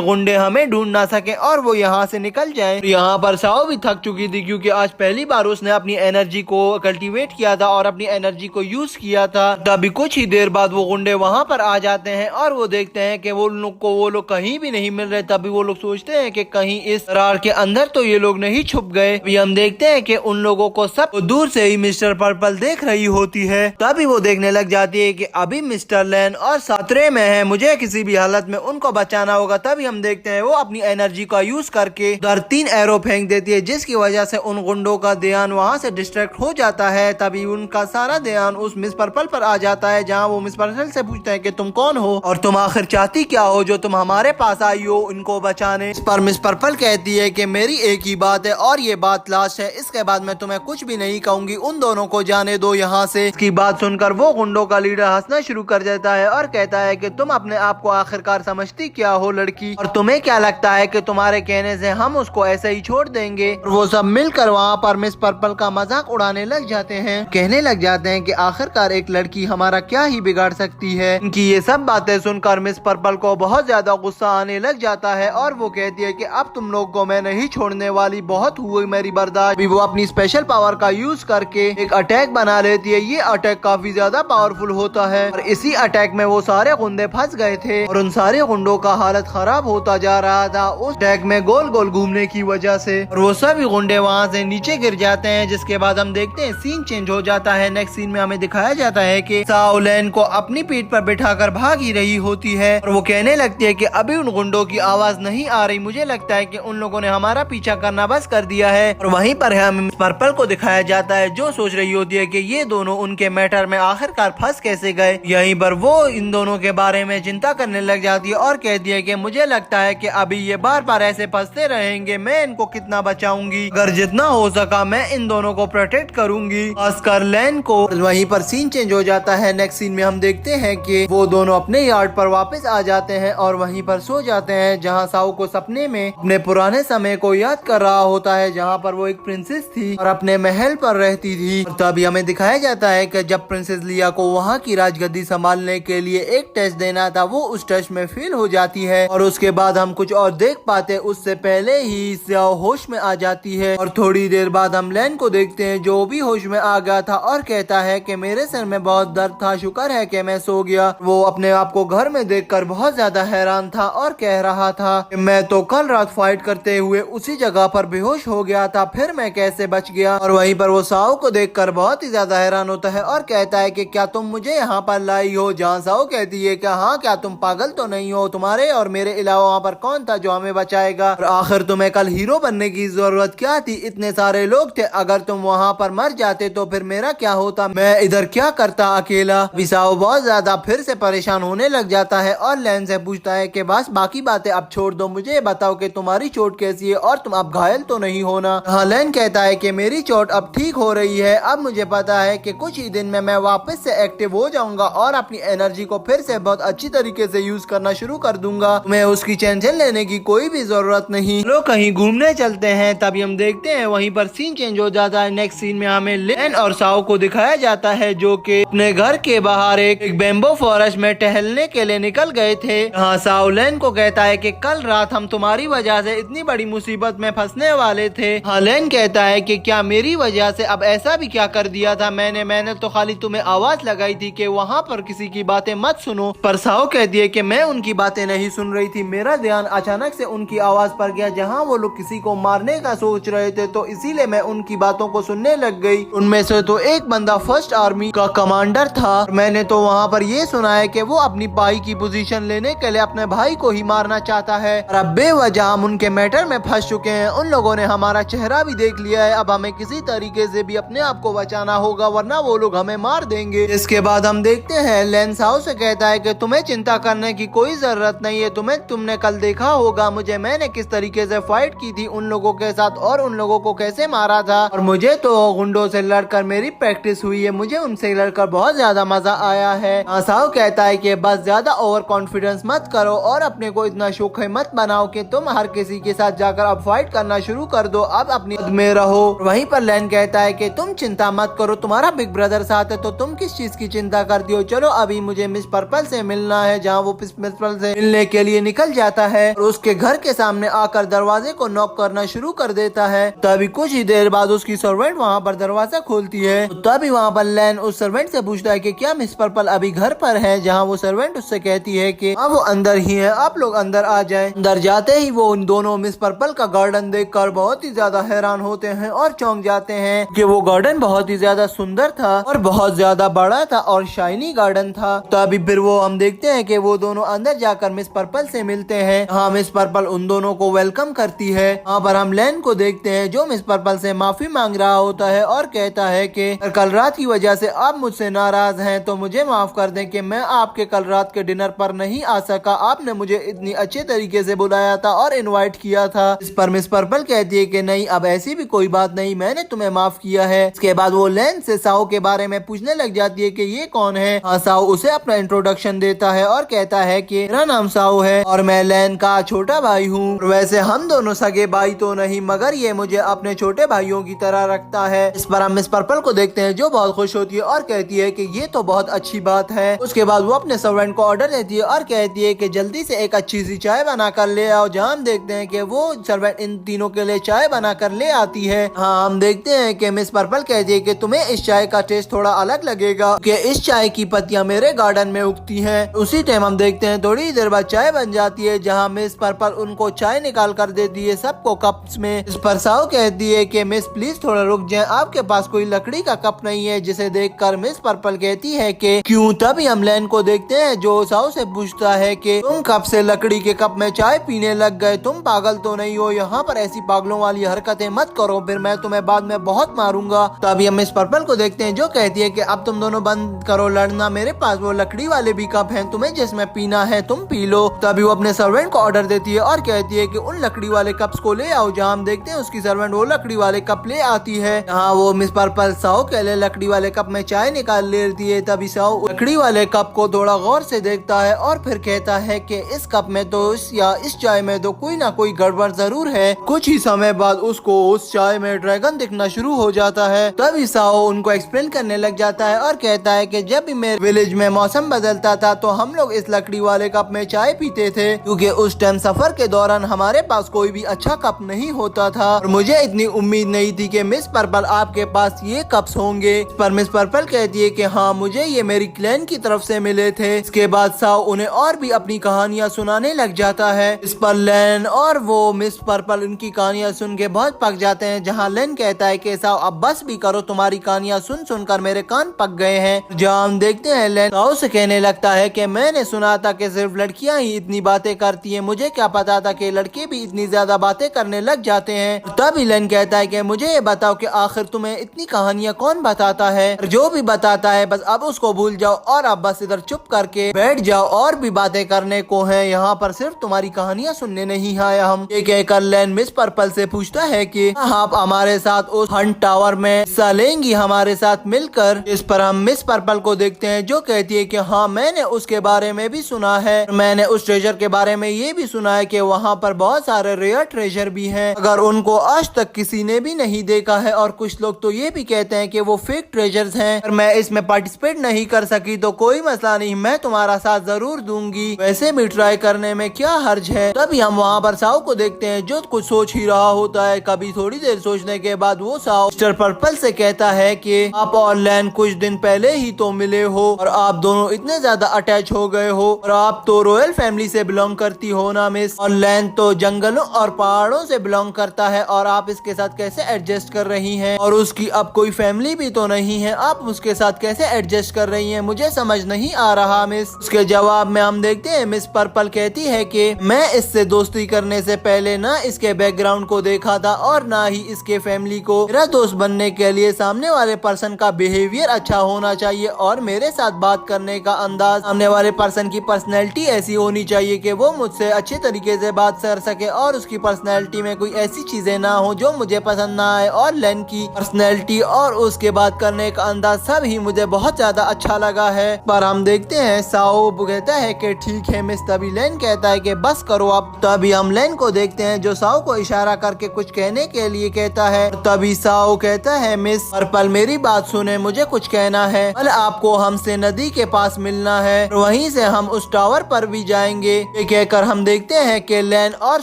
A: गुंडे हमें ढूंढ ना सके और वो यहाँ से निकल जाएं। यहाँ पर साओ भी थक चुकी थी क्योंकि आज पहली बार उसने अपनी एनर्जी को कल्टीवेट किया था और अपनी एनर्जी को यूज किया था। तभी कुछ ही देर बाद वो गुंडे वहाँ पर आ जाते हैं और वो देखते हैं कि वो लोग कहीं भी नहीं मिल रहे। तभी वो लोग सोचते हैं कि कहीं इस दरार के अंदर तो ये लोग नहीं छुप गए। अभी हम देखते हैं कि उन लोगों को सब दूर से ही मिस्टर पर्पल देख रही होती है। तभी वो देखने लग जाती है कि अभी मिस्टर लेन और खतरे में है, मुझे किसी भी हालत में उनको बचाना होगा। तभी हम देखते हैं वो अपनी एनर्जी का यूज करके उधर 3 एरो फेंक देती है जिसकी वजह से उन गुंडों का ध्यान वहाँ से डिस्ट्रैक्ट हो जाता है। तभी उनका सारा ध्यान उस मिस पर्पल पर आ जाता है जहाँ वो मिस पर्पल से पूछते हैं कि तुम कौन हो और तुम आखिर चाहती क्या हो जो तुम हमारे पास आई हो इनको बचाने। इस पर मिस पर्पल कहती है कि मेरी एक ही बात है और ये बात लास्ट है, इसके बाद मैं तुम्हें कुछ भी नहीं कहूंगी, उन दोनों को जाने दो यहाँ से। इसकी बात सुनकर वो गुंडों का लीडर हंसना शुरू कर देता है और कहता है कि तुम अपने आप को आखिरकार समझती क्या हो लड़की, और तुम्हें क्या लगता है कि तुम्हारे कहने से हम उसको ऐसे ही छोड़ देंगे। और वो सब मिलकर वहाँ पर मिस पर्पल का मजाक उड़ाने लग जाते हैं, कहने लग जाते हैं कि आखिरकार एक लड़की हमारा क्या ही बिगाड़ सकती है। इनकी ये सब बातें सुनकर मिस पर्पल को बहुत ज्यादा गुस्सा आने लग जाता है और वो कहती है कि अब तुम लोग को मैं नहीं छोड़ने वाली, बहुत हुई मेरी बर्दाश्त। वो अपनी स्पेशल पावर का यूज करके एक अटैक बना लेती है। ये अटैक काफी ज्यादा पावरफुल होता है और इसी अटैक में वो सारे गुंडे फंस गए थे और उन सारे गुंडों का हालत खराब होता जा रहा था उस अटैक में गोल गोल घूमने की वजह से, और वो सभी गुंडे वहाँ से नीचे गिर जाते हैं। जिसके बाद हम देखते हैं सीन चेंज हो जाता है। नेक्स्ट सीन में हमें दिखाया जाता है कि साओ लेन को अपनी पीठ पर बिठाकर भाग ही रही होती है और वो कहने लगती है कि अभी उन गुंडों की आवाज नहीं आ रही, मुझे लगता है कि उन लोगों ने हमारा पीछा करना बस कर दिया है। और वहीं पर हमें पर्पल को दिखाया जाता है जो सोच रही होती है कि ये दोनों उनके मैटर में आखिरकार फंस कैसे गए। यहीं पर वो इन दोनों के बारे में चिंता करने लग जाती है और कहती है कि मुझे लगता है कि अभी ये बार बार ऐसे फंसते रहेंगे, मैं इनको कितना बचाऊंगी, अगर जितना हो सका मैं इन दोनों को प्रोटेक्ट करूंगी, खासकर लेन को। वहीं पर सीन चेंज हो जाता है। नेक्स्ट सीन में हम देखते हैं कि वो दोनों अपने यार्ड पर वापस आ जाते हैं और वहीं पर सो जाते हैं जहाँ साओ को सपने में अपने पुराने समय को याद कर रहा होता है जहाँ पर वो एक प्रिंसेस थी और अपने महल पर रहती थी। और तभी हमें दिखाया जाता है कि जब प्रिंसेस लिया को वहाँ की राजगद्दी संभालने के लिए एक टेस्ट देना था, वो उस टेस्ट में फेल हो जाती है और उसके बाद हम कुछ और देख पाते उससे पहले ही साओ होश में आ जाती है। और थोड़ी देर बाद हम लेन को देखते हैं जो भी होश में आ गया था और कहता है कि मेरे सर में बहुत दर्द था, शुक्र है कि मैं सो गया। वो अपने आप को घर में देखकर बहुत ज्यादा हैरान था और कह रहा था कि मैं तो कल रात फाइट करते हुए उसी जगह पर बेहोश हो गया था, फिर मैं कैसे बच गया। और वहीं पर वो साओ को देखकर बहुत ही ज्यादा हैरान होता है और कहता है कि क्या तुम मुझे यहाँ पर लाई हो। जहाँ साओ कहती है कि हाँ, क्या तुम पागल तो नहीं हो, तुम्हारे और मेरे अलावा वहाँ पर कौन था जो हमें बचाएगा, और आखिर तुम्हें कल हीरो बनने की जरूरत क्या थी, इतने सारे लोग थे, अगर तुम वहाँ पर मर जाते तो फिर मेरा क्या होता, मैं इधर क्या करता अकेला। साओ बहुत ज्यादा फिर से परेशान होने लग जाता है और लेन से पूछता है कि बस बाकी बातें अब छोड़ दो, मुझे बताओ कि तुम्हारी चोट कैसी है और तुम अब घायल तो नहीं होना। हाँ, लेन कहता है कि मेरी चोट अब ठीक हो रही है, अब मुझे पता है कि कुछ ही दिन में मैं वापस से एक्टिव हो जाऊंगा और अपनी एनर्जी को फिर से बहुत अच्छी तरीके से यूज करना शुरू कर दूंगा, मैं उसकी टेंशन लेने की कोई भी जरूरत नहीं, लोग कहीं घूमने चलते हैं। तभी हम देखते हैं वहीं पर सीन चेंज हो जाता है। नेक्स्ट सीन में हमें लेन और साओ को दिखाया जाता है जो कि अपने घर के बाहर एक बेम्बो फॉरेस्ट में टहलने के लिए निकल गए थे। हाँ, साओ लेन को कहता है कि कल रात हम तुम्हारी वजह से इतनी बड़ी मुसीबत में फंसने वाले थे। हाँ, लेन कहता है कि क्या मेरी वजह से, अब ऐसा भी क्या कर दिया था मैंने तो खाली तुम्हें आवाज लगाई थी कि वहाँ पर किसी की बातें मत सुनो। पर साओ कहती है कि मैं उनकी बातें नहीं सुन रही थी, मेरा ध्यान अचानक से उनकी आवाज पर गया जहाँ वो लोग किसी को मारने का सोच रहे थे, तो इसीलिए मैं उनकी बातों को सुनने लग गई। उनमें से तो एक बंदा फर्स्ट आर्मी का कमांडर था, मैंने तो वहाँ पर ये सुना है कि वो अपनी भाई की पोजीशन लेने के लिए अपने भाई को ही मारना चाहता है, और अब बेवजह हम उनके मैटर में फंस चुके हैं, उन लोगों ने हमारा चेहरा भी देख लिया है, अब हमें किसी तरीके से भी अपने आप को बचाना होगा वरना वो लोग हमें मार देंगे। इसके बाद हम देखते हैं लेन साओ से कहता है कि तुम्हें चिंता करने की कोई जरूरत नहीं है, तुमने कल देखा होगा मैंने किस तरीके से फाइट की थी उन लोगों के साथ और उन लोगों को कैसे मारा था, और मुझे तो गुंडों से लड़कर मेरी प्रैक्टिस हुई है, मुझे उनसे लड़कर बहुत ज्यादा मजा आया है। साओ कहता है कि बस ज्यादा ओवर कॉन्फिडेंस मत करो और अपने को इतना शो खोखे मत बनाओ कि तुम हर किसी के साथ जाकर अब फाइट करना शुरू कर दो, अब अपनी में रहो। वहीं पर लेन कहता है कि तुम चिंता मत करो, तुम्हारा बिग ब्रदर साथ है तो तुम किस चीज की चिंता करती हो, चलो अभी मुझे मिस पर्पल से मिलना है। जहाँ वो मिस पर्पल से मिलने के लिए निकल जाता है और उसके घर के सामने आकर दरवाजे को नॉक करना शुरू कर देता है। तभी कुछ ही देर बाद उसकी सर्वेंट वहाँ पर दरवाजा खोलती है। तो तभी वहाँ पर लेन उस सर्वेंट से पूछता है कि क्या मिस पर्पल अभी घर पर है। जहाँ वो सर्वेंट उससे कहती है कि हाँ वो अंदर ही है, आप लोग अंदर आ जाएं। अंदर जाते ही वो उन दोनों मिस पर्पल का गार्डन देखकर बहुत ही ज्यादा हैरान होते हैं और चौंक जाते हैं कि वो गार्डन बहुत ही ज्यादा सुंदर था और बहुत ज्यादा बड़ा था और शाइनी गार्डन था। तभी फिर वो हम देखते हैं कि वो दोनों अंदर जाकर मिस पर्पल से मिलते हैं। हाँ मिस पर्पल उन दोनों को वेलकम करती है। वहाँ पर हम लेन को देखते हैं जो मिस पर्पल से माफी मांग रहा होता है और कहता है कि कल रात की वजह से आप मुझसे नाराज हैं तो मुझे माफ कर दें कि मैं आपके कल रात के डिनर पर नहीं आ सका। आपने मुझे इतनी अच्छे तरीके से बुलाया था और इनवाइट किया था। इस पर मिस पर्पल कहती है कि नहीं अब ऐसी भी कोई बात नहीं, मैंने तुम्हें माफ किया है। इसके बाद वो लेन से साओ के बारे में पूछने लग जाती है कि ये कौन है। हाँ साओ उसे अपना इंट्रोडक्शन देता है और कहता है कि मेरा नाम साओ है और मैं लेन का छोटा भाई हूँ। वैसे हम दोनों सगे भाई तो नहीं मगर ये मुझे अपने छोटे भाइयों की तरह रखता है। इस पर हम मिस पर्पल को देखते हैं जो बहुत खुश होती है और कहती है कि ये तो बहुत अच्छी बात है। उसके बाद वो अपने सर्वेंट को ऑर्डर देती है और कहती है कि जल्दी से एक अच्छी सी चाय बना कर ले आओ। जहाँ हम देखते हैं कि वो सर्वेंट इन तीनों के लिए चाय बना कर ले आती है। हाँ हम देखते हैं कि मिस पर्पल कहती है कि तुम्हें इस चाय का टेस्ट थोड़ा अलग लगेगा कि इस चाय की पत्तियां मेरे गार्डन में उगती हैं। उसी टाइम हम देखते हैं थोड़ी देर बाद चाय बन जाती है जहाँ मिस पर्पल उनको चाय निकाल कर देती है सबको कप्स में। इस पर साओ कहती है कि मिस प्लीज थोड़ा रुक जाएं, आपके पास कोई लकड़ी का कप नहीं है। जिसे देखकर मिस पर्पल कहती है कि क्यों। तभी हम लेन को देखते हैं जो साओ से पूछता है कि तुम कब से लकड़ी के कप में चाय पीने लग गए, तुम पागल तो नहीं हो, यहाँ पर ऐसी पागलों वाली हरकतें मत करो फिर मैं तुम्हें बाद में बहुत मारूंगा। तभी हम मिस पर्पल को देखते हैं जो कहती है कि अब तुम दोनों बंद करो लड़ना, मेरे पास वो लकड़ी वाले भी कप हैं, तुम्हें जिसमें पीना है तुम पी लो। तभी वो अपने सर्वेंट को ऑर्डर देती है और कहती है कि उन लकड़ी वाले कप्स को ले आओ। जहाँ हम देखते हैं उसकी सर्वेंट वो लकड़ी वाले कप ले आती है। हाँ वो मिस पर्पल साओ के लिए लकड़ी वाले कप में चाय निकाल लेती है। तभी साओ लकड़ी वाले कप को थोड़ा गौर से देखता है और फिर कहता है कि इस कप में तो इस चाय में तो कोई ना कोई गड़बड़ जरूर है। कुछ ही समय बाद उसको उस चाय में ड्रैगन दिखना शुरू हो जाता है। तभी साओ उनको एक्सप्लेन करने लग जाता है और कहता है कि जब भी मेरे विलेज में मौसम बदलता था तो हम लोग इस लकड़ी वाले कप में चाय पीते थे क्योंकि उस टाइम सफर के दौरान हमारे पास कोई भी अच्छा कप नहीं होता था और मुझे इतनी उम्मीद नहीं थी कि मिस पर्पल आपके पास ये कप्स होंगे। पर मिस पर्पल कहती है कि हाँ मुझे ये मेरी क्लैन की तरफ से मिले थे। इसके बाद साओ उन्हें और भी अपनी कहानियाँ सुनाने लग जाता है। इस पर लेन और वो मिस पर्पल उनकी कहानियाँ सुन के बहुत पक जाते हैं। जहाँ लेन कहता है कि साओ अब बस भी करो, तुम्हारी कहानियाँ सुन सुनकर मेरे कान पक गए हैं। जहाँ हम देखते हैं लेन साओ से कहने लगता है कि मैंने सुना था कि सिर्फ लड़कियाँ ही इतनी बातें करती हैं, मुझे क्या पता था कि लड़के भी इतनी ज्यादा बातें करने लग जाते हैं। तभी लेन कहता है कि मुझे ये बताओ कि आखिर तुम्हें इतनी कहानियाँ कौन बताता है, जो भी बताता है बस अब उसको भूल जाओ और अब बस इधर चुप करके बैठ जाओ, और भी बातें करने को है, यहाँ पर सिर्फ तुम्हारी कहानियाँ सुनने नहीं आया हम। ये कहकर लेन मिस पर्पल से पूछता है कि आप हमारे साथ उस हंट टावर में हिस्सा लेंगी हमारे साथ मिलकर। इस पर हम मिस पर्पल को देखते हैं जो कहती है कि हाँ मैंने उसके बारे में भी सुना है, मैंने उस ट्रेजर के बारे में ये भी सुना है कि वहाँ पर बहुत सारे रेयर ट्रेजर भी हैं अगर उनको आज तक किसी ने भी नहीं देखा है, और कुछ लोग तो ये भी कहते हैं कि वो फेक ट्रेजर्स हैं। अगर मैं इसमें पार्टिसिपेट नहीं कर सकी तो कोई मसला नहीं, मैं तुम्हारा साथ जरूर दूंगी, वैसे भी ट्राई करने में क्या हर्ज है। तभी हम वहाँ पर साओ को देखते हैं जो कुछ सोच ही रहा होता है। कभी थोड़ी देर सोचने के बाद वो साओ मिस्टर पर्पल से कहता है कि आप और लेन कुछ दिन पहले ही तो मिले हो और आप दोनों इतने ज्यादा अटैच हो गए हो, और आप तो रॉयल फैमिली से बिलोंग करती हो ना मिस, और लेन तो जंगलों और पहाड़ों से बिलोंग करता है, और आप इसके साथ कैसे एडजस्ट कर रही हैं, और उसकी अब कोई फैमिली भी तो नहीं है, आप उसके साथ कैसे एडजस्ट कर रही हैं, मुझे समझ नहीं आ रहा मिस। उसके जवाब में हम देखते हैं मिस पर्पल कहती है कि मैं इससे दोस्ती करने से पहले ना इसके बैकग्राउंड को देखा था और ना ही इसके फैमिली को। मेरा दोस्त बनने के लिए सामने वाले पर्सन का बिहेवियर अच्छा होना चाहिए और मेरे साथ बात करने का अंदाज, सामने वाले पर्सन की पर्सनैलिटी ऐसी होनी चाहिए कि वो मुझसे अच्छे तरीके से बात कर सके और उसकी पर्सनैलिटी में कोई ऐसी चीजें ना हो जो मुझे पसंद ना आए। और लेन की पर्सनैलिटी और उसके बात करने का अंदाज सब ही मुझे बहुत ज्यादा अच्छा लगा है। पर हम देखते हैं साओ कहता है कि ठीक है मिस। तभी लेन कहता है कि बस करो अब। तभी हम लेन को देखते हैं जो साओ को इशारा करके कुछ कहने के लिए कहता है। तभी साओ कहता है मिस पर्पल मेरी बात सुने, मुझे कुछ कहना है। कल आपको हमसे नदी के पास मिलना है, वहीं से हम उस टावर पर भी जाएंगे। ये कहकर हम देखते हैं कि लेन और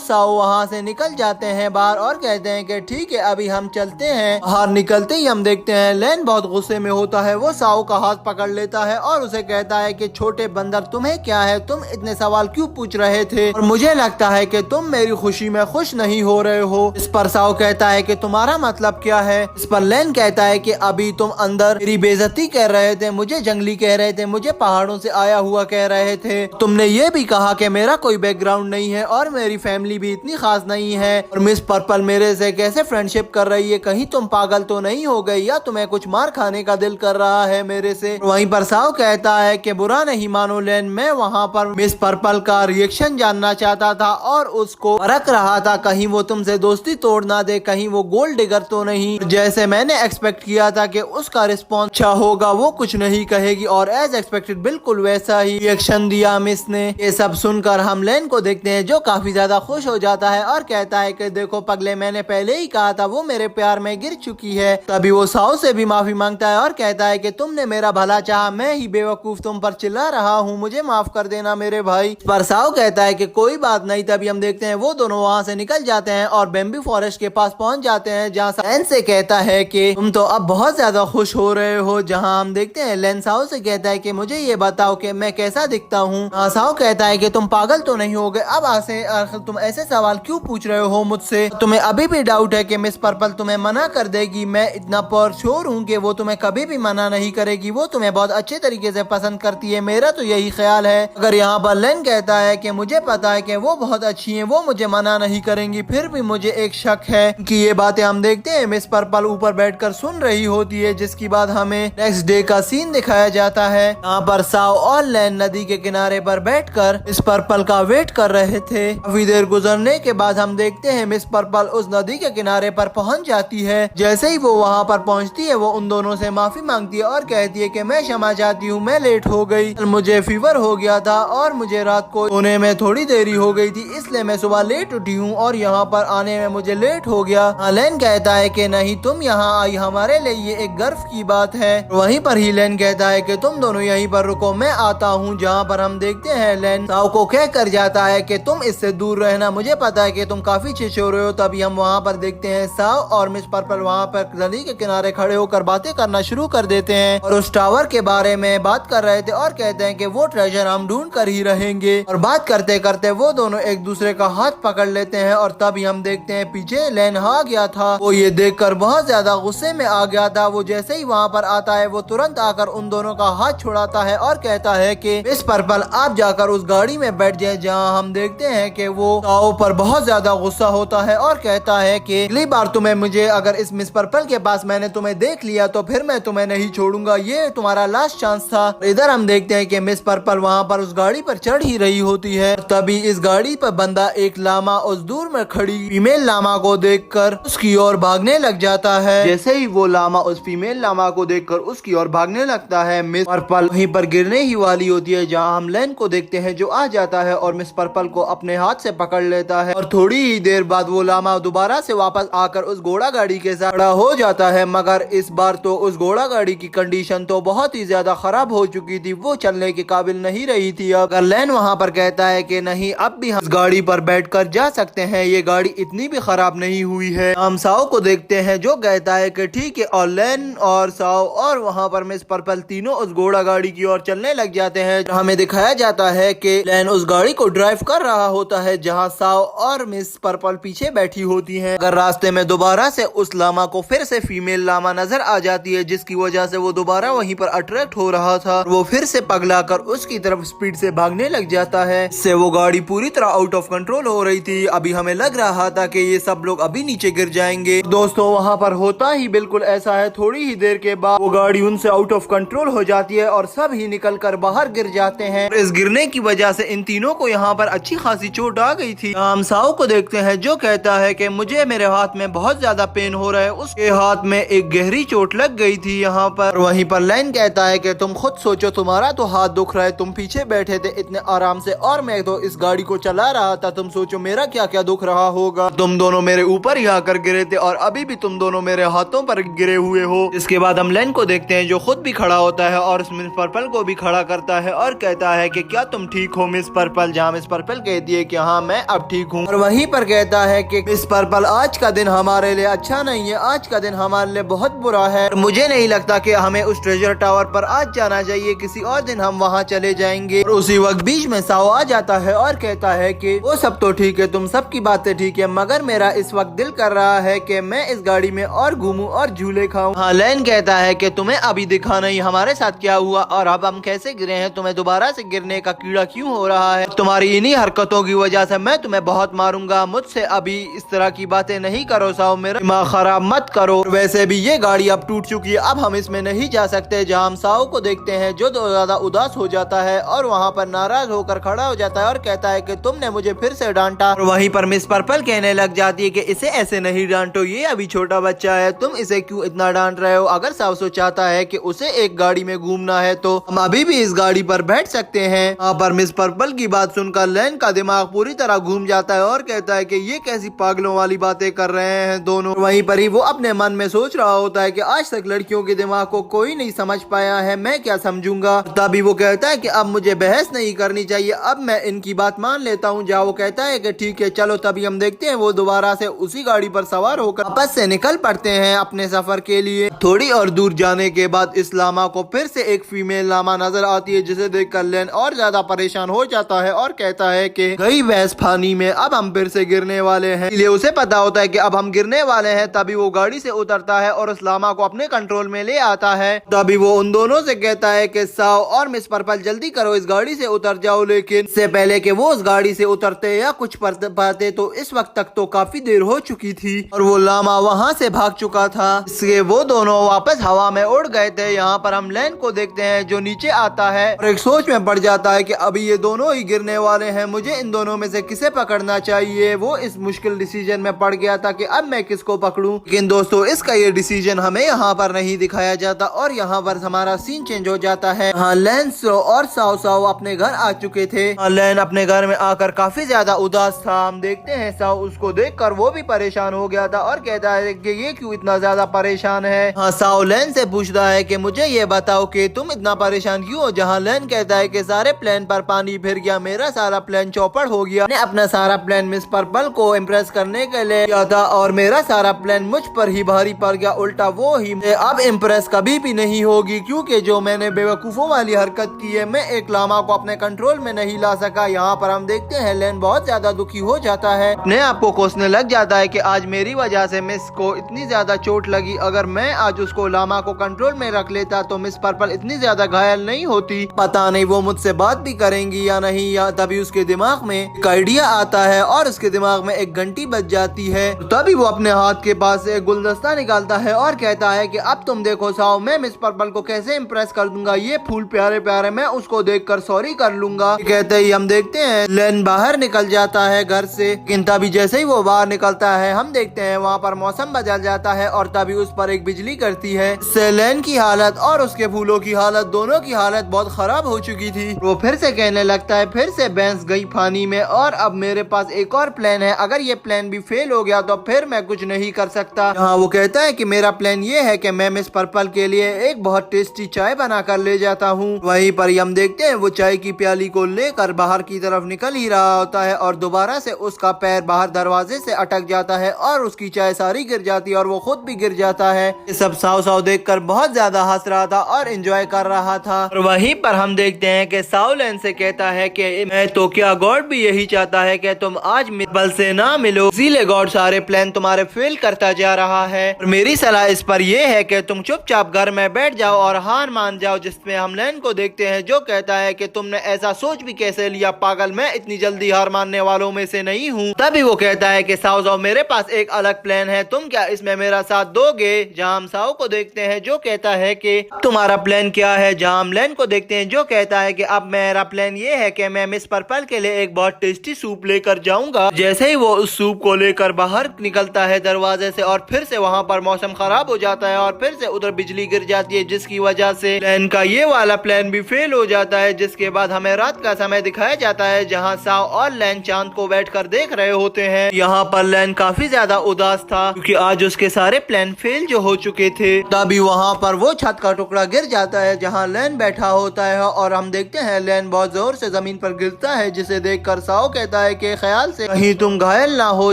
A: साओ वहाँ से निकल जाते हैं बाहर और कहते हैं कि ठीक है अभी हम चलते हैं। बाहर निकलते ही हम देखते हैं लेन बहुत गुस्से में होता है। वो साओ का हाथ पकड़ लेता है और उसे कहता है कि छोटे बंदर तुम्हें क्या है, तुम इतने सवाल क्यों पूछ रहे थे और मुझे लगता है कि तुम मेरी खुशी में खुश नहीं हो रहे हो। इस पर साओ कहता है कि तुम्हारा मतलब क्या है। इस पर लेन कहता है कि अभी तुम अंदर मेरी बेइज्जती कर रहे थे, मुझे जंगली कह रहे थे, मुझे पहाड़ों से आया हुआ कह रहे थे, तुमने ये भी कहा कि मेरा कोई बैकग्राउंड नहीं है और मेरी फैमिली भी इतनी खास नहीं है और मिस पर्पल मेरे से कैसे फ्रेंडशिप कर रही है, कहीं तुम पागल तो नहीं हो गई या तुम्हें कुछ मार खाने का दिल कर रहा है मेरे से। वहीं पर साओ कहता है कि बुरा नहीं मानो लेन, मैं वहाँ पर मिस पर्पल का रिएक्शन जानना चाहता था और उसको परख रहा था कहीं वो तुमसे दोस्ती तोड़ ना दे, कहीं वो गोल्ड डिगर तो नहीं। जैसे मैंने एक्सपेक्ट किया था कि उसका रिस्पॉन्स अच्छा होगा, वो कुछ नहीं कहेगी और एज एक्सपेक्टेड बिल्कुल वैसा ही रिएक्शन दिया मिस ने। ये सब सुनकर हम लेन को देखते हैं जो काफी ज्यादा खुश हो जाता है और कहता है कि देखो पगले मैंने पहले ही कहा था वो मेरे प्यार में गिर चुकी है। तभी वो साओ से भी माफी मांगता है और कहता है कि तुमने मेरा भला चाहा, मैं ही बेवकूफ तुम पर चिल्ला रहा हूँ, मुझे माफ कर देना मेरे भाई। पर साओ कहता है कि कोई बात नहीं। तभी हम देखते हैं वो दोनों वहाँ से निकल जाते हैं और बेम्बू फॉरेस्ट के पास पहुंच जाते हैं जहाँ लेन से कहता है कि तुम तो अब बहुत ज्यादा खुश हो रहे हो। जहाँ हम देखते हैं लेन साओ से कहता है कि मुझे ये बताओ कि मैं कैसा दिखता हूँ। साओ कहता है कि तुम पागल तो नहीं हो गए, अब आखिर तुम ऐसे सवाल क्यों पूछ रहे हो मुझसे, तुम्हें अभी भी डाउट है कि मिस पर्पल तुम्हें मना कर देगी। मैं इतना पर श्योर हूँ कि वो तुम्हें कभी भी मना नहीं करेगी, वो तुम्हें बहुत अच्छे तरीके से पसंद करती है, मेरा तो यही ख्याल है। अगर यहाँ पर लेन कहता है कि मुझे पता है कि वो बहुत अच्छी है, वो मुझे मना नहीं करेंगी, फिर भी मुझे एक शक है कि ये बातें हम देखते हैं मिस पर्पल ऊपर बैठकर सुन रही होती है। जिसके बाद हमें नेक्स्ट डे का सीन दिखाया जाता है। यहाँ पर साओ और लेन नदी के किनारे पर बैठकर मिस पर्पल का वेट कर रहे थे। काफी देर गुजरने के बाद हम देखते हैं मिस पर्पल उस नदी के किनारे पर पहुंच जाती है। जैसे ही वो वहाँ पर पहुँचती है वो उन दोनों से माफी मांगती है और कहती है कि मैं क्षमा चाहती हूँ, मैं लेट हो गई, मुझे फीवर हो गया था और मुझे रात को सोने में थोड़ी देरी हो गई थी, इसलिए मैं सुबह लेट उठी हूँ और यहाँ पर आने में मुझे लेट हो गया। लेन कहता है कि नहीं तुम यहाँ आई हमारे लिए ये एक गर्व की बात है। वहीं पर ही लेन कहता है कि तुम दोनों यहीं पर रुको, मैं आता हूँ। जहाँ पर हम देखते हैं लेन साओ को कह कर जाता है कि तुम इससे दूर रहना, मुझे पता है कि तुम काफी छिछोरे हो। तभी हम वहाँ पर देखते हैं साओ और मिस पर्पल वहाँ पर नदी के किनारे खड़े होकर बातें करना शुरू कर देते हैं और उस टावर के बारे में बात कर रहे थे और कहते हैं कि वो ट्रेजर हम ढूंढ कर ही रहेंगे। और बात करते करते वो दोनों एक दूसरे का हाथ पकड़ लेते हैं और तभी हम देखते हैं पीछे लेन आ गया था। वो ये देखकर बहुत ज्यादा गुस्से में आ गया था। वो जैसे ही वहाँ पर आता है वो तुरंत आकर उन दोनों का हाथ छुड़ाता है और कहता है कि मिस पर्पल आप जाकर उस गाड़ी में बैठ जाए। जहाँ हम देखते हैं कि वो साओ पर बहुत ज्यादा गुस्सा होता है और कहता है कि अगली बार तुम्हें मुझे अगर इस मिस पर्पल के पास मैंने तुम्हें देख लिया तो फिर मैं तुम्हें नहीं छोड़ूंगा, ये तुम्हारा लास्ट चांस था। इधर हम देखते हैं कि मिस पर्पल वहाँ पर उस गाड़ी पर चढ़ ही रही होती है। तभी इस गाड़ी पर बंदा एक लामा उस दूर में खड़ी फीमेल लामा को देखकर उसकी ओर भागने लग जाता है। जैसे ही वो लामा उस फीमेल लामा को देखकर उसकी ओर भागने लगता है मिस पर्पल वहीं पर गिरने ही वाली होती है। जहाँ हम लेन को देखते हैं जो आ जाता है और मिस पर्पल को अपने हाथ से पकड़ लेता है और थोड़ी ही देर बाद वो लामा दोबारा से वापस आकर उस घोड़ा गाड़ी के साथ खड़ा हो जाता है। मगर इस बार तो उस घोड़ा गाड़ी की कंडीशन तो बहुत ही ज्यादा खराब हो चुकी थी, वो चलने के काबिल नहीं रही थी। अगर लेन वहाँ पर कहता है कि नहीं अब भी हम इस गाड़ी पर बैठकर जा सकते हैं, ये गाड़ी इतनी भी खराब नहीं हुई है। हम साओ को देखते हैं जो कहता है कि ठीक है और लेन और साओ और वहाँ पर मिस पर्पल तीनों उस घोड़ा गाड़ी की ओर चलने लग जाते हैं। हमें दिखाया जाता है कि लेन उस गाड़ी को ड्राइव कर रहा होता है जहाँ साओ और मिस पर्पल पीछे बैठी होती है। अगर रास्ते में दोबारा से उस लामा को फिर से फीमेल लामा नजर आ जाती है जिसकी वजह से वो दोबारा वहीं पर अट्रैक्ट हो रहा था, वो फिर से पगला कर उसकी तरफ स्पीड से भागने लग जाता है। इससे वो गाड़ी पूरी तरह आउट ऑफ कंट्रोल हो रही थी। अभी हमें लग रहा था कि ये सब लोग अभी नीचे गिर जाएंगे। दोस्तों वहाँ पर होता ही बिल्कुल ऐसा है। थोड़ी ही देर के बाद वो गाड़ी उनसे आउट ऑफ कंट्रोल हो जाती है और सब ही निकल कर बाहर गिर जाते हैं। इस गिरने की वजह से इन तीनों को यहाँ पर अच्छी खासी चोट आ गई थी। हम साओ को देखते हैं जो कहता है कि मुझे मेरे हाथ में बहुत ज्यादा पेन हो रहा है, उसके हाथ में एक गहरी चोट लग गई थी यहाँ पर। वहीं पर लेन कहता है कि तुम खुद सोचो, तुम्हारा तो हाथ दुख रहा है, तुम पीछे बैठे थे इतने आराम से और मैं तो इस गाड़ी को चला रहा था, तुम सोचो मेरा क्या क्या दुख रहा होगा। तुम दोनों मेरे ऊपर ही आकर गिरे थे और अभी भी तुम दोनों मेरे हाथों पर गिरे हुए हो। इसके बाद हम लेन को देखते हैं जो खुद भी खड़ा होता है और मिस पर्पल को भी खड़ा करता है और कहता है कि क्या तुम ठीक हो मिस पर्पल। जहाँ मिस पर्पल कहती है कि हाँ मैं अब ठीक हूँ, और वहीं पर कहता है कि मिस पर्पल आज का दिन हमारे लिए अच्छा नहीं है, आज का दिन हमारे लिए बहुत बुरा है, मुझे नहीं लगता कि हमें उस ट्रेजर टावर पर आज जाना चाहिए, किसी और दिन हम वहाँ चले जाएंगे। और उसी वक्त बीच में साओ आ जाता है और कहता है कि वो सब तो ठीक है, तुम सबकी बातें ठीक है, मगर मेरा इस वक्त दिल कर रहा है कि मैं इस गाड़ी में और घूमूं और झूले खाऊं। हाँ, लेन कहता है कि तुम्हें अभी दिखा नहीं हमारे साथ क्या हुआ और अब हम कैसे गिरे हैं, तुम्हें दोबारा से गिरने का कीड़ा क्यों हो रहा है, तुम्हारी इन्हीं हरकतों की वजह से मैं तुम्हें बहुत मारूंगा, मुझसे अभी इस तरह की बातें नहीं करो साओ, मेरा दिमाग खराब मत करो। वैसे भी ये गाड़ी अब टूट चुकी है, अब हम इसमें नहीं जा सकते। जहाँ हम साओ को देखते हैं जो ज्यादा उदास हो जाता है और वहाँ पर नाराज होकर खड़ा हो जाता है और कहता है कि तुमने मुझे फिर से डांटा। और वहीं पर मिस पर्पल कहने लग जाती है कि इसे ऐसे नहीं डांटो, ये अभी छोटा बच्चा है, तुम इसे क्यों इतना डांट रहे हो, अगर साओ चाहता है कि उसे एक गाड़ी में घूमना है तो हम अभी भी इस गाड़ी पर बैठ सकते हैं। वहाँ पर मिस पर्पल की बात सुनकर लेन का दिमाग पूरी तरह घूम जाता है और कहता है कि ये कैसी पागलों वाली बातें कर रहे हैं दोनों। वहीं पर ही वो अपने मन में सोच रहा होता है कि आज तक लड़कियों के दिमाग को कोई नहीं समझ पाया है, मैं क्या समझूंगा। तभी वो कहता है कि अब मुझे बहस नहीं करनी चाहिए, अब मैं इनकी बात मान लेता हूँ। जहाँ वो कहता है कि ठीक है चलो, तभी हम देखते हैं वो दोबारा से उसी गाड़ी पर सवार होकर वापस से निकल पड़ते हैं अपने सफर के लिए। थोड़ी और दूर जाने के बाद इस लामा को फिर से एक फीमेल लामा नजर आती है, जिसे देखकर लेन और ज्यादा परेशान हो जाता है और कहता है कि गई भैंस पानी में, अब हम फिर से गिरने वाले हैं। इसलिए उसे पता होता है कि अब हम गिरने वाले हैं। तभी वो गाड़ी से उतरता है और उस लामा को अपने कंट्रोल में ले आता है। तभी वो उन दोनों से कहता है कि साओ और मिस पर्पल जल्दी करो, इस गाड़ी से उतर जाओ। लेकिन इससे पहले कि वो उस गाड़ी से उतरते या कुछ पाते तो इस वक्त तक तो काफी देर हो चुकी थी और वो लामा वहाँ से भाग चुका था। इसलिए वो दोनों वापस हवा में उड़ गए थे। यहाँ पर हम लेन को देखते हैं जो नीचे आता है और एक सोच में पड़ जाता है कि अभी ये दोनों ही गिरने वाले हैं, मुझे इन दोनों में से किसे पकड़ना चाहिए। वो इस मुश्किल डिसीजन में पड़ गया था कि अब मैं किसको पकड़ूं। लेकिन दोस्तों इसका ये डिसीजन हमें यहाँ पर नहीं दिखाया जाता और यहाँ पर हमारा सीन चेंज हो जाता है। हाँ, लेन और साओ अपने घर आ चुके थे। लेन अपने घर में आकर काफी ज्यादा उदास था। हम देखते हैं साओ उसको देखकर वो भी परेशान हो गया था और कहता है कि ये क्यों इतना ज्यादा परेशान है। हाँ, साओ लेन से पूछता है कि मुझे ये बताओ कि तुम इतना परेशान क्यों हो। जहाँ लेन कहता है कि सारे प्लान पर पानी फिर गया, मेरा सारा प्लान चौपट हो गया, मैंने अपना सारा प्लान मिस पर्पल को इम्प्रेस करने के लिए किया था और मेरा सारा प्लान मुझ पर ही भारी पड़ गया, उल्टा वो ही अब इम्प्रेस कभी भी नहीं होगी, क्योंकि जो मैंने बेवकूफों वाली हरकत की है, मैं एक लामा को अपने कंट्रोल में नहीं ला सका। यहाँ पर हम देखते हैं लेन बहुत ज्यादा दुखी हो जाता है, अपने आप को कोसने लग जाता है कि आज मेरी वजह से मिस को इतनी ज्यादा चोट लगी, अगर मैं आज उसको लामा को कंट्रोल में रख लेता तो मिस पर्पल इतनी ज्यादा घायल नहीं होती, पता नहीं वो मुझसे बात भी करेंगी या नहीं। या तभी उसके दिमाग में एक आइडिया आता है और उसके दिमाग में एक घंटी बज जाती है। तभी वो अपने हाथ के पास से एक गुलदस्ता निकालता है और कहता है कि अब तुम देखो साओ, मैं मिस पर्पल को कैसे इम्प्रेस कर दूंगा, ये फूल प्यारे प्यारे, मैं उसको देखकर सॉरी कर लूंगा। कहते ही हम देखते हैं लेन बाहर निकल जाता है घर से। लेकिन तभी जैसे ही वो बाहर निकलता है हम देखते हैं वहाँ पर मौसम बदल जाता है और तभी उस पर एक बिजली करती है। इससे लेन की हालत और उसके फूलों की हालत, दोनों की हालत बहुत खराब हो चुकी थी। वो फिर से कहने लगता है फिर से भैंस गई पानी में और अब मेरे पास एक और प्लान है, अगर ये प्लान भी फेल हो गया तो फिर मैं कुछ नहीं कर सकता। हाँ, वो कहता है कि मेरा प्लान ये है कि मैं मिस पर्पल के लिए एक बहुत टेस्टी चाय बना कर ले जाता हूँ। वहीं पर हम देखते हैं वो चाय की प्याली को लेकर बाहर की तरफ निकल ही रहा होता है और दोबारा से उसका पैर बाहर दरवाजे से अटक जाता है और उसकी चाय सारी गिर जाती है और वो खुद भी गिर जाता है। ये सब साओ देखकर बहुत ज्यादा हंस रहा था और एंजॉय कर रहा था। और वहीं पर हम देखते हैं कि साओ लेन से कहता है कि मैं तो क्या गॉड भी यही चाहता है कि तुम आज बल से ना मिलो, इसीलिए गॉड सारे प्लान तुम्हारे फेल करता जा रहा है। और मेरी सलाह इस पर यह है कि तुम चुपचाप घर में बैठ जाओ और हार मान जाओ। जिसमें हम लेन को देखते हैं जो कहता है कि तुमने ऐसा सोच भी कैसे लिया, पागल, मैं इतनी जल्दी हार मानने वालों में से नहीं हूँ। तभी वो कहता है कि साओ मेरे पास एक अलग प्लान है, तुम क्या इसमें मेरा साथ दोगे। जहाँ हम साओ को देखते हैं जो कहता है कि तुम्हारा प्लान क्या है। जहाँ हम लेन को देखते हैं जो कहता है कि अब मेरा प्लान ये है कि मैं मिस पर्पल के लिए एक बहुत टेस्टी सूप लेकर जाऊंगा। जैसे ही वो उस सूप को लेकर बाहर निकलता है दरवाजे से और फिर से वहाँ पर मौसम खराब हो जाता है और फिर से उधर बिजली गिर जाती है, जिसकी वजह से लेन का ये वाला प्लान भी फेल हो जाता है। जिसके बाद हमें रात का समय दिखाया जाता है जहाँ साव और लैन चांद को बैठकर देख रहे होते हैं। यहाँ पर लैन काफी ज्यादा उदास था क्योंकि आज उसके सारे प्लान फेल जो हो चुके थे। तभी वहाँ पर वो छत का टुकड़ा गिर जाता है जहाँ लैन बैठा होता है और हम देखते हैं लैन बहुत जोर से जमीन पर गिरता है, जिसे देखकर साव कहता है कि ख्याल से कहीं तुम घायल ना हो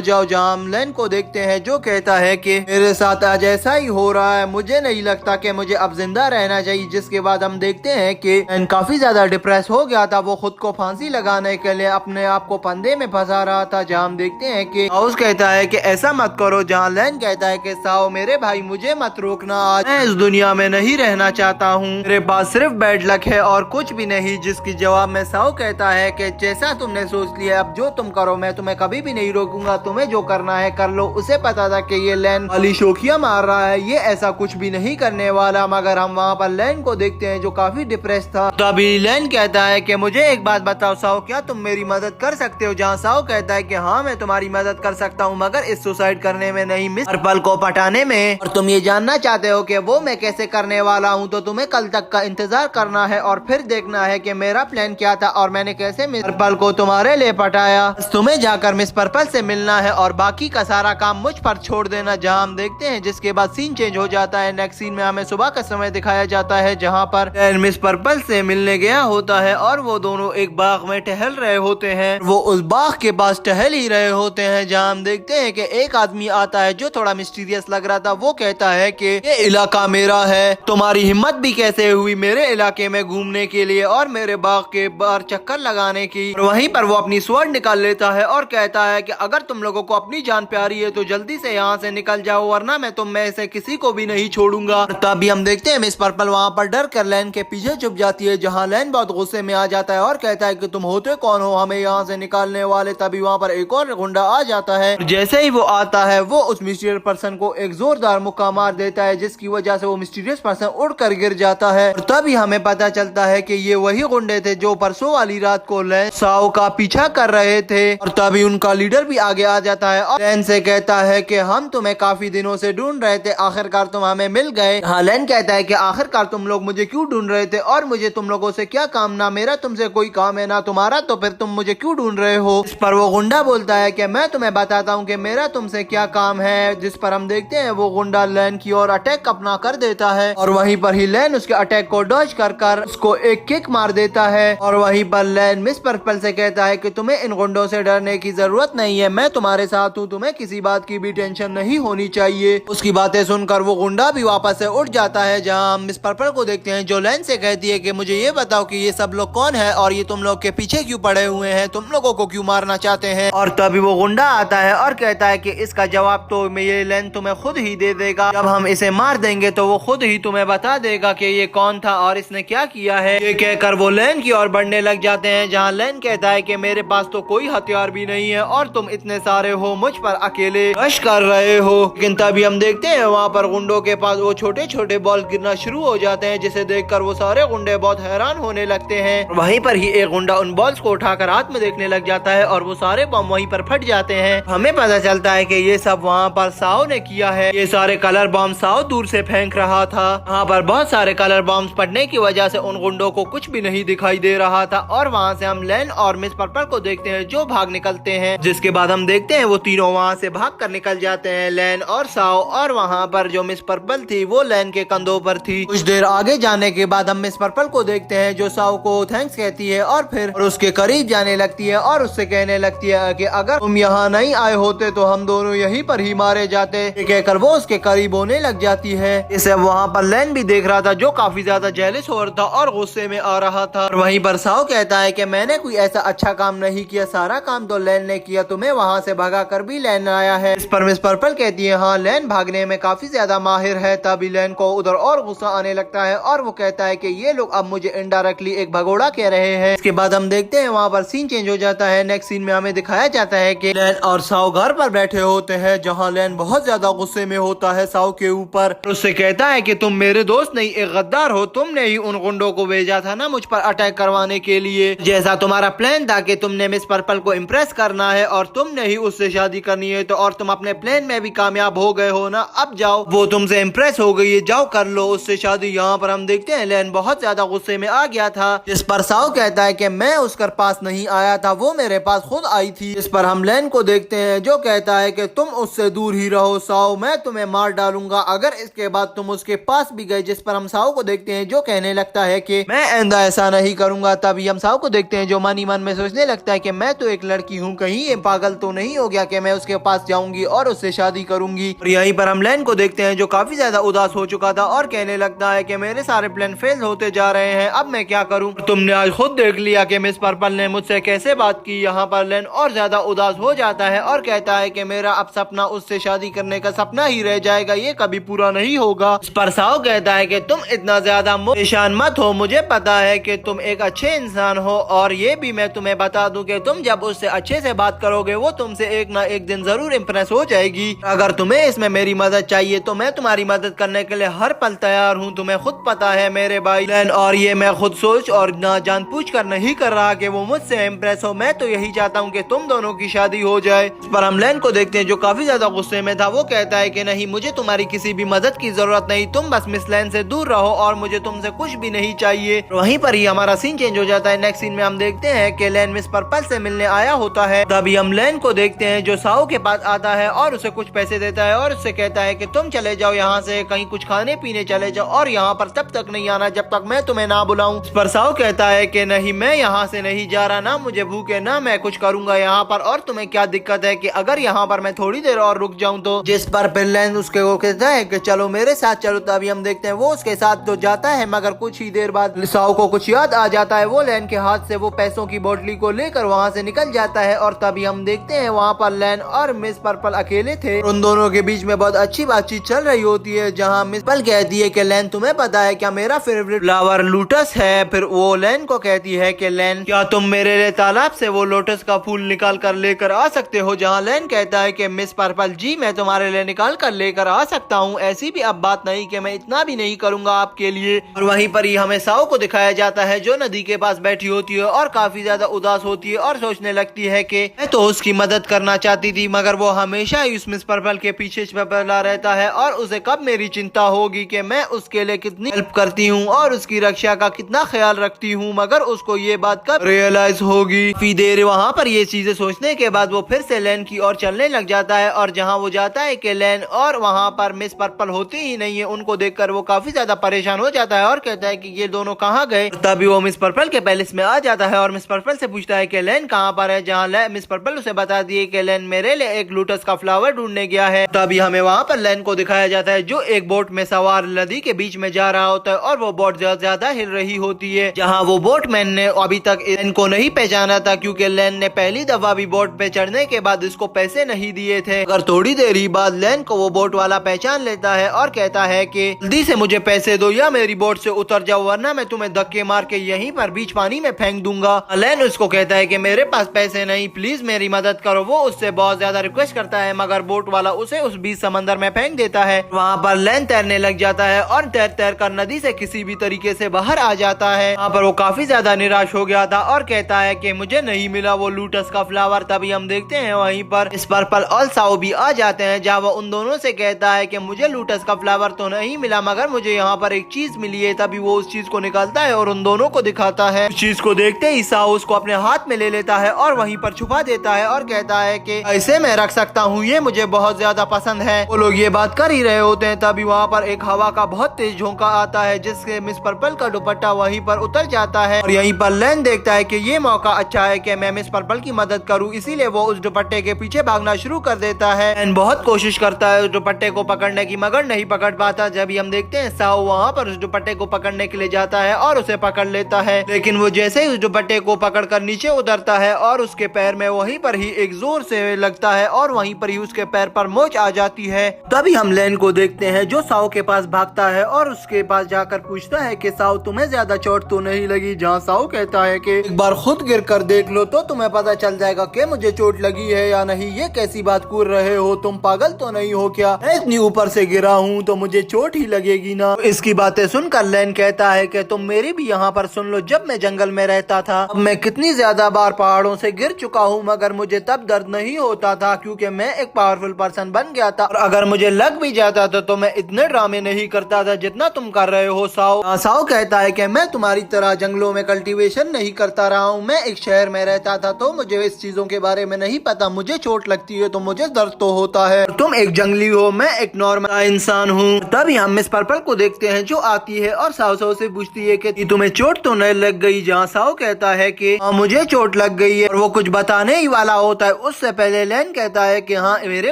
A: जाओ। जहाँ हम लैन को देखते हैं जो कहता है कि मेरे साथ आज ऐसा ही हो रहा है, मुझे नहीं लगता कि मुझे अब जिंदा रहना चाहिए। जिसके बाद हम देखते हैं कि लैन काफी ज्यादा डिप्रेस हो गया था, वो खुद को फांसी लगाने के लिए अपने आप को फंदे में फंसा रहा था। जहाँ हम देखते हैं कि हाउस कहता है कि ऐसा मत करो, जहाँ लैन कहता है कि साव मेरे भाई मुझे मत रोकना, आज मैं इस दुनिया में नहीं रहना चाहता हूँ, मेरे पास सिर्फ बैड लक है और कुछ भी नहीं। जिसकी जवाब में साव कहता है कि जैसा तुमने सोच लिया, अब जो तुम करो मैं तुम्हें कभी भी नहीं रोकूंगा, तुम्हें जो करना है कर लो। उसे पता था कि ये लैन खाली शोखिया मार रहा है, ये ऐसा कुछ भी नहीं करने वाला। मगर हम वहाँ पर लैन को देखते हैं जो काफी डिप्रेस था। तभी लैन कहता है कि मुझे एक बात बताओ साव, क्या तुम मेरी मदद कर सकते हो? जहाँ साव कहता है कि हाँ मैं तुम्हारी मदद कर सकता हूँ, मगर इस सुसाइड करने में नहीं, मिस पर्पल को पटाने में। और तुम ये जानना चाहते हो कि वो मैं कैसे करने वाला हूँ, तो तुम्हें कल तक का इंतजार करना है और फिर देखना है कि मेरा प्लान क्या था और मैंने कैसे मिस पर्पल को तुम्हारे लिए पटाया। तुम्हें जाकर मिस पर्पल से मिलना है और बाकी का सारा काम मुझ पर छोड़ देना। जहाँ हम देखते हैं जिसके बाद सीन चेंज हो जाता है। नेक्स्ट सीन में हमें सुबह का समय दिखाया जाता है जहाँ पर मिस पर्पल से मिलने गया होता है और वो दोनों एक बाग में टहल रहे होते हैं। वो उस बाग के पास टहल ही रहे होते हैं जहाँ हम देखते हैं कि एक आदमी आता है जो थोड़ा मिस्टीरियस लग रहा था। वो कहता है कि ये इलाका मेरा है, तुम्हारी हिम्मत भी कैसे हुई मेरे इलाके में घूमने के लिए और मेरे बाग के बाहर चक्कर लगाने की। और वहीं पर वो अपनी स्वॉर्ड निकाल लेता है और कहता है कि अगर तुम लोगों को अपनी जान प्यारी है तो जल्दी से यहाँ से निकल जाओ, वरना मैं तुम में से किसी को भी नहीं छोड़ूंगा। तभी हम देखते हैं मिस पर्पल वहाँ पर डर कर लैन के पीछे छुप जाती है, जहाँ लैन बहुत गुस्से में आ जाता है और कहता है कि तुम होते कौन हो हमें यहाँ से निकालने वाले। तभी वहाँ पर एक और गुंडा आ जाता है। जैसे ही वो आता है वो उस मिस्टीरियस पर्सन को एक जोरदार मुक्का मार देता है, जिसकी वजह से वो मिस्टीरियस पर्सन उड़कर गिर जाता है। और तभी हमें पता चलता है कि ये वही गुंडे थे जो परसों वाली रात को लैन साव का पीछा कर रहे थे। और तभी उनका लीडर भी आगे आ जाता है और लैन से कहता है कि हम तुम्हें काफी दिनों से ढूंढ रहे थे, आखिरकार तुम हमें मिल गए। हाँ, लैन कहता है कि आखिरकार तुम लोग मुझे क्यों ढूंढ रहे थे और मुझे तुम लोगों से क्या काम, ना मेरा तुमसे कोई काम है ना तुम्हारा, तो फिर तुम मुझे क्यों ढूंढ रहे हो? इस पर वो गुंडा बोलता है कि मैं तुम्हें बताता हूँ कि मेरा तुमसे क्या काम है। जिस पर हम देखते हैं वो गुंडा लैन की ओर अटैक अपना कर देता है और वहीं पर ही लैन उसके अटैक को डॉज कर उसको एक किक मार देता है। और वहीं पर लैन मिस पर्पल से कहता है कि तुम्हें इन गुंडों से डरने की जरूरत नहीं है, मैं तुम्हारे साथ हूँ, तुम्हें किसी बात की भी टेंशन नहीं होनी चाहिए। उसकी बातें सुनकर वो गुंडा भी वापस से उठ जाता है। जहाँ हम मिस पर्पल को देखते हैं जो लैन से कहती है कि मुझे ये बताओ कि ये सब लोग कौन है और ये तुम लोग के पीछे क्यों पड़े हुए हैं, तुम लोगों को क्यों मारना चाहते हैं। और तभी वो गुंडा आता है और कहता है कि इसका जवाब तो ये लैन तुम्हें खुद ही दे देगा, जब हम इसे मार देंगे तो वो खुद ही तुम्हें बता देगा कि ये कौन था और इसने क्या किया है। ये कहकर वो लैन की ओर बढ़ने लग जाते हैं। जहाँ लैन कहता है कि मेरे पास तो कोई हथियार भी नहीं है और तुम इतने सारे हो, मुझ पर अकेले रश कर रहे हो। लेकिन तभी हम देखते हैं वहाँ पर गुंडों के पास वो छोटे छोटे बॉल गिरना शुरू हो जाते हैं, जिसे देखकर वो सारे गुंडे बहुत हैरान होने लगते हैं। वहीं पर ही एक गुंडा उन बॉल्स को उठाकर हाथ में देखने लग जाता है और वो सारे बम वहीं पर फट जाते हैं। हमें पता चलता है कि ये सब वहाँ पर साव ने किया है। ये सारे कलर बम साव दूर से फेंक रहा था। वहाँ पर बहुत सारे कलर बम फटने की वजह से उन गुंडों को कुछ भी नहीं दिखाई दे रहा था। और वहाँ से हम लैन और मिस पर्पल को देखते हैं जो भाग निकलते हैं, जिसके बाद हम देखते हैं वो तीनों वहाँ से भाग कर निकल जाते हैं, लैन और साव। और वहाँ पर जो मिस पर्पल थी वो लैन के कंधों पर थी। कुछ देर आगे जाने के बाद हम मिस पर्पल को देखते हैं जो साव को थैंक्स कहती है और फिर उसके करीब जाने लगती है और उससे कहने लगती है कि अगर तुम यहाँ नहीं आए होते तो हम दोनों यहीं पर ही मारे जाते। ये कहकर वो उसके करीब होने लग जाती है। इसे वहाँ पर लैन भी देख रहा था जो काफी ज्यादा जेलस हो रहा था और गुस्से में आ रहा था। और वहीं पर साव कहता है कि मैंने कोई ऐसा अच्छा काम नहीं किया, सारा काम तो लैन ने किया, तुम्हें वहाँ से भगा कर भी लैन आया है। इस पर मिस पर्पल कहती है हाँ लैन भागने में काफी ज्यादा माहिर है। तभी लैन को उधर और गुस्सा आने लगता है और वो कहता है कि ये लोग अब मुझे इनडायरेक्टली एक भगोड़ा कह रहे हैं। इसके बाद हम देखते हैं वहाँ पर सीन चेंज हो जाता है। नेक्स्ट सीन में हमें दिखाया जाता है कि लैन और साव घर पर बैठे होते हैं, जहाँ लैन बहुत ज्यादा गुस्से में होता है साव के ऊपर। उससे कहता है कि तुम मेरे दोस्त नहीं एक गद्दार हो, तुमने ही उन गुंडों को भेजा था ना मुझ पर अटैक करवाने के लिए, जैसा तुम्हारा प्लान था कि तुमने मिस पर्पल को इम्प्रेस करना है और तुमने ही उससे शादी करनी है, तो और तुम अपने प्लान में भी कामयाब हो गए हो ना, अब जाओ वो तुमसे इम्प्रेस हो गई है, जाओ कर लो उससे शादी। यहाँ पर हम देखते हैं लैन बहुत ज्यादा गुस्से में आ गया था, जिस पर साव कहता है कि मैं मैं उसके पास नहीं आया था, वो मेरे पास खुद आई थी। इस पर हम लेन को देखते हैं जो कहता है कि तुम उससे दूर ही रहो साओ, मैं तुम्हें मार डालूंगा अगर इसके बाद तुम उसके पास भी गए। जिस पर हम साओ को देखते हैं जो कहने लगता है कि मैं आइंदा ऐसा नहीं करूंगा। तभी हम साओ को देखते हैं जो मन ही मन में सोचने लगता है कि मैं तो एक लड़की हूँ, कहीं ये पागल तो नहीं हो गया कि मैं उसके पास जाऊंगी और उससे शादी करूंगी। और यहीं पर हम लेन को देखते हैं जो काफी ज्यादा उदास हो चुका था और कहने लगता है कि मेरे सारे प्लान फेल होते जा रहे हैं, अब मैं क्या करूं। तुमने आज खुद देख लिया कि मिस पर्पल ने मुझसे कैसे बात की। यहाँ पर लेन और ज्यादा उदास हो जाता है और कहता है कि मेरा अब सपना उससे शादी करने का सपना ही रह जाएगा, ये कभी पूरा नहीं होगा। इस पर साओ कहता है कि तुम इतना ज्यादा परेशान मत हो, मुझे पता है कि तुम एक अच्छे इंसान हो और ये भी मैं तुम्हें बता दूं कि तुम जब उससे अच्छे से बात करोगे वो तुमसे एक ना एक दिन जरूर इम्प्रेस हो जाएगी। अगर तुम्हें इसमें मेरी मदद चाहिए तो मैं तुम्हारी मदद करने के लिए हर पल तैयार हूँ। तुम्हें खुद पता है मेरे भाई लेन, और ये मैं खुद सोच और ना जान पूछ कर नहीं कर रहा कि वो मुझसे इम्प्रेस हो, मैं तो यही चाहता हूँ कि तुम दोनों की शादी हो जाए। इस पर हम लेन को देखते हैं जो काफी ज्यादा गुस्से में था। वो कहता है कि नहीं, मुझे तुम्हारी किसी भी मदद की जरूरत नहीं, तुम बस मिस लेन से दूर रहो और मुझे तुमसे कुछ भी नहीं चाहिए। वहीं पर ही हमारा सीन चेंज हो जाता है। नेक्स्ट सीन में हम देखते हैं कि लेन मिस पर्पल से मिलने आया होता है। तभी हम लेन को देखते हैं जो साओ के पास आता है और उसे कुछ पैसे देता है और उससे कहता है कि तुम चले जाओ यहाँ से, कहीं कुछ खाने पीने चले जाओ और यहाँ पर तब तक नहीं आना जब तक मैं तुम्हें ना बुलाऊं। इस पर साओ कहता है कि नहीं, मैं यहाँ से नहीं जा रहा, ना मुझे भूख है ना मैं कुछ करूंगा यहाँ पर, और तुम्हें क्या दिक्कत है कि अगर यहाँ पर मैं थोड़ी देर और रुक जाऊँ तो। जिस पर फिर लेन उसके वो कहता है कि चलो मेरे साथ चलो। तभी हम देखते हैं वो उसके साथ तो जाता है मगर कुछ ही देर बाद साओ को कुछ याद आ जाता है। वो लेन के हाथ से वो पैसों की बोतली को लेकर वहाँ से निकल जाता है और तभी हम देखते हैं वहाँ पर लेन और मिस पर्पल अकेले थे। उन दोनों के बीच में बहुत अच्छी बातचीत चल रही होती है जहाँ मिस पर्पल कहती है कि लेन तुम्हें पता है क्या मेरा फेवरेट फ्लावर लोटस है। फिर वो लेन को कहती है कि लेन क्या तुम मेरे लिए तालाब से वो लोटस का फूल निकाल कर लेकर आ सकते हो। जहाँ लेन कहता है कि मिस पर्पल जी मैं तुम्हारे लिए निकाल कर लेकर आ सकता हूँ, ऐसी भी अब बात नहीं कि मैं इतना भी नहीं करूँगा आपके लिए। और वहीं पर ही हमें साओ को दिखाया जाता है जो नदी के पास बैठी होती है और काफी ज्यादा उदास होती है और सोचने लगती है कि मैं तो उसकी मदद करना चाहती थी मगर वो हमेशा ही उस मिस पर्पल के पीछे पड़ा रहता है और उसे कब मेरी चिंता होगी कि मैं उसके लिए कितनी हेल्प करती हूँ और उसकी रक्षा का कितना ख्याल रखती हूँ, मगर उसको ये बात कब रियलाइज होगी। काफी देर वहाँ पर ये चीजें सोचने के बाद वो फिर से लेन की ओर चलने लग जाता है और जहाँ वो जाता है कि लेन और वहाँ पर मिस पर्पल होती ही नहीं है। उनको देखकर वो काफी ज्यादा परेशान हो जाता है और कहता है कि ये दोनों कहाँ गए। तभी वो मिस पर्पल के पैलेस में आ जाता है और मिस पर्पल से पूछता है कि लेन कहाँ पर है। जहाँ मिस पर्पल उसे बता दिए कि लेन मेरे लिए एक लोटस का फ्लावर ढूंढने गया है। तभी हमें वहाँ पर लेन को दिखाया जाता है जो एक बोट में सवार नदी के बीच में जा रहा होता है और वो बोट ज्यादा हिल रही होती है। जहाँ वो बोटमैन ने अभी तक इनको नहीं पहचाना था क्योंकि लेन ने पहली दफा भी बोट पे चढ़ने के बाद इसको पैसे नहीं दिए थे। अगर थोड़ी देर ही बाद लेन को वो बोट वाला पहचान लेता है और कहता है कि जल्दी से मुझे पैसे दो या मेरी बोट से उतर जाओ वरना मैं तुम्हें धक्के मार के यहीं पर बीच पानी में फेंक दूंगा। लेन उसको कहता है कि मेरे पास पैसे नहीं, प्लीज मेरी मदद करो। वो उससे बहुत ज्यादा रिक्वेस्ट करता है मगर बोट वाला उसे उस बीच समंदर में फेंक देता है। वहाँ पर लेन तैरने लग जाता है और तैर तैर कर नदी से किसी भी तरीके से बाहर आ जाता है। वहाँ पर वो काफी ज्यादा निराश हो गया था और कहता है कि मुझे नहीं मिला वो लोटस का फ्लावर। तभी हम देखते हैं वहीं पर मिस पर्पल और साओ भी आ जाते हैं जहाँ वो उन दोनों से कहता है कि मुझे लोटस का फ्लावर तो नहीं मिला मगर मुझे यहाँ पर एक चीज मिली है। तभी वो उस चीज को निकालता है और उन दोनों को दिखाता है। उस चीज को देखते ही साओ उसको अपने हाथ में ले लेता है और वहीं पर छुपा देता है और कहता है कि ऐसे मैं रख सकता हूँ, ये मुझे बहुत ज्यादा पसंद है। वो लोग ये बात कर ही रहे होते हैं तभी वहाँ पर एक हवा का बहुत तेज झोंका आता है जिससे मिस पर्पल का दुपट्टा वहीं पर उतर जाता है। और यहीं पर लेन देखता है कि ये मौका अच्छा है कि मैं मिस पर्पल की मदद करूँ, इसीलिए वो उस दुपट्टे के पीछे भागना शुरू कर देता है। लेन बहुत कोशिश करता है उस दुपट्टे को पकड़ने की मगर नहीं पकड़ पाता। जब हम देखते हैं साओ वहाँ पर उस दुपट्टे को पकड़ने के लिए जाता है और उसे पकड़ लेता है, लेकिन वो जैसे ही उस दुपट्टे को पकड़कर नीचे उतरता है और उसके पैर में वहीं पर ही एक जोर से लगता है और वहीं पर ही उसके पैर पर मोच आ जाती है। तभी हम लेन को देखते हैं जो साओ के पास भागता है और उसके पास जाकर पूछता है कि साओ तुम्हें ज्यादा चोट तो नहीं लगी। जहाँ साओ कहता है कि एक बार खुद गिर कर देख लो तो तुम्हें पता चल जाएगा कि मुझे चोट लगी है या नहीं। ये कैसी बात कर रहे हो, तुम पागल तो नहीं हो क्या? मैं इतनी ऊपर से गिरा हूँ तो मुझे चोट ही लगेगी ना। तो इसकी बातें सुनकर लेन कहता है कि तुम मेरी भी यहाँ पर सुन लो, जब मैं जंगल में रहता था अब मैं कितनी ज्यादा बार पहाड़ों से गिर चुका हूँ मगर मुझे तब दर्द नहीं होता था क्योंकि मैं एक पावरफुल पर्सन बन गया था और अगर मुझे लग भी जाता था तो मैं इतने ड्रामे नहीं करता था जितना तुम कर रहे हो साओ। साओ कहता है कि मैं तुम्हारी तरह जंगलों में कल्टीवेशन नहीं करता रहा हूँ। मैं एक शहर में रहता था तो मुझे इस चीजों के बारे में नहीं पता। मुझे चोट लगती है तो मुझे दर्द तो होता है। तुम एक जंगली हो, मैं एक नॉर्मल इंसान हूँ। तभी हम मिस पर्पल को देखते हैं जो आती है और साओ साओ से पूछती है कि तुम्हें चोट तो नहीं लग गई। जहाँ साओ कहता है कि हाँ मुझे चोट लग गई है और वो कुछ बताने ही वाला होता है उससे पहले लैन कहता है कि हाँ मेरे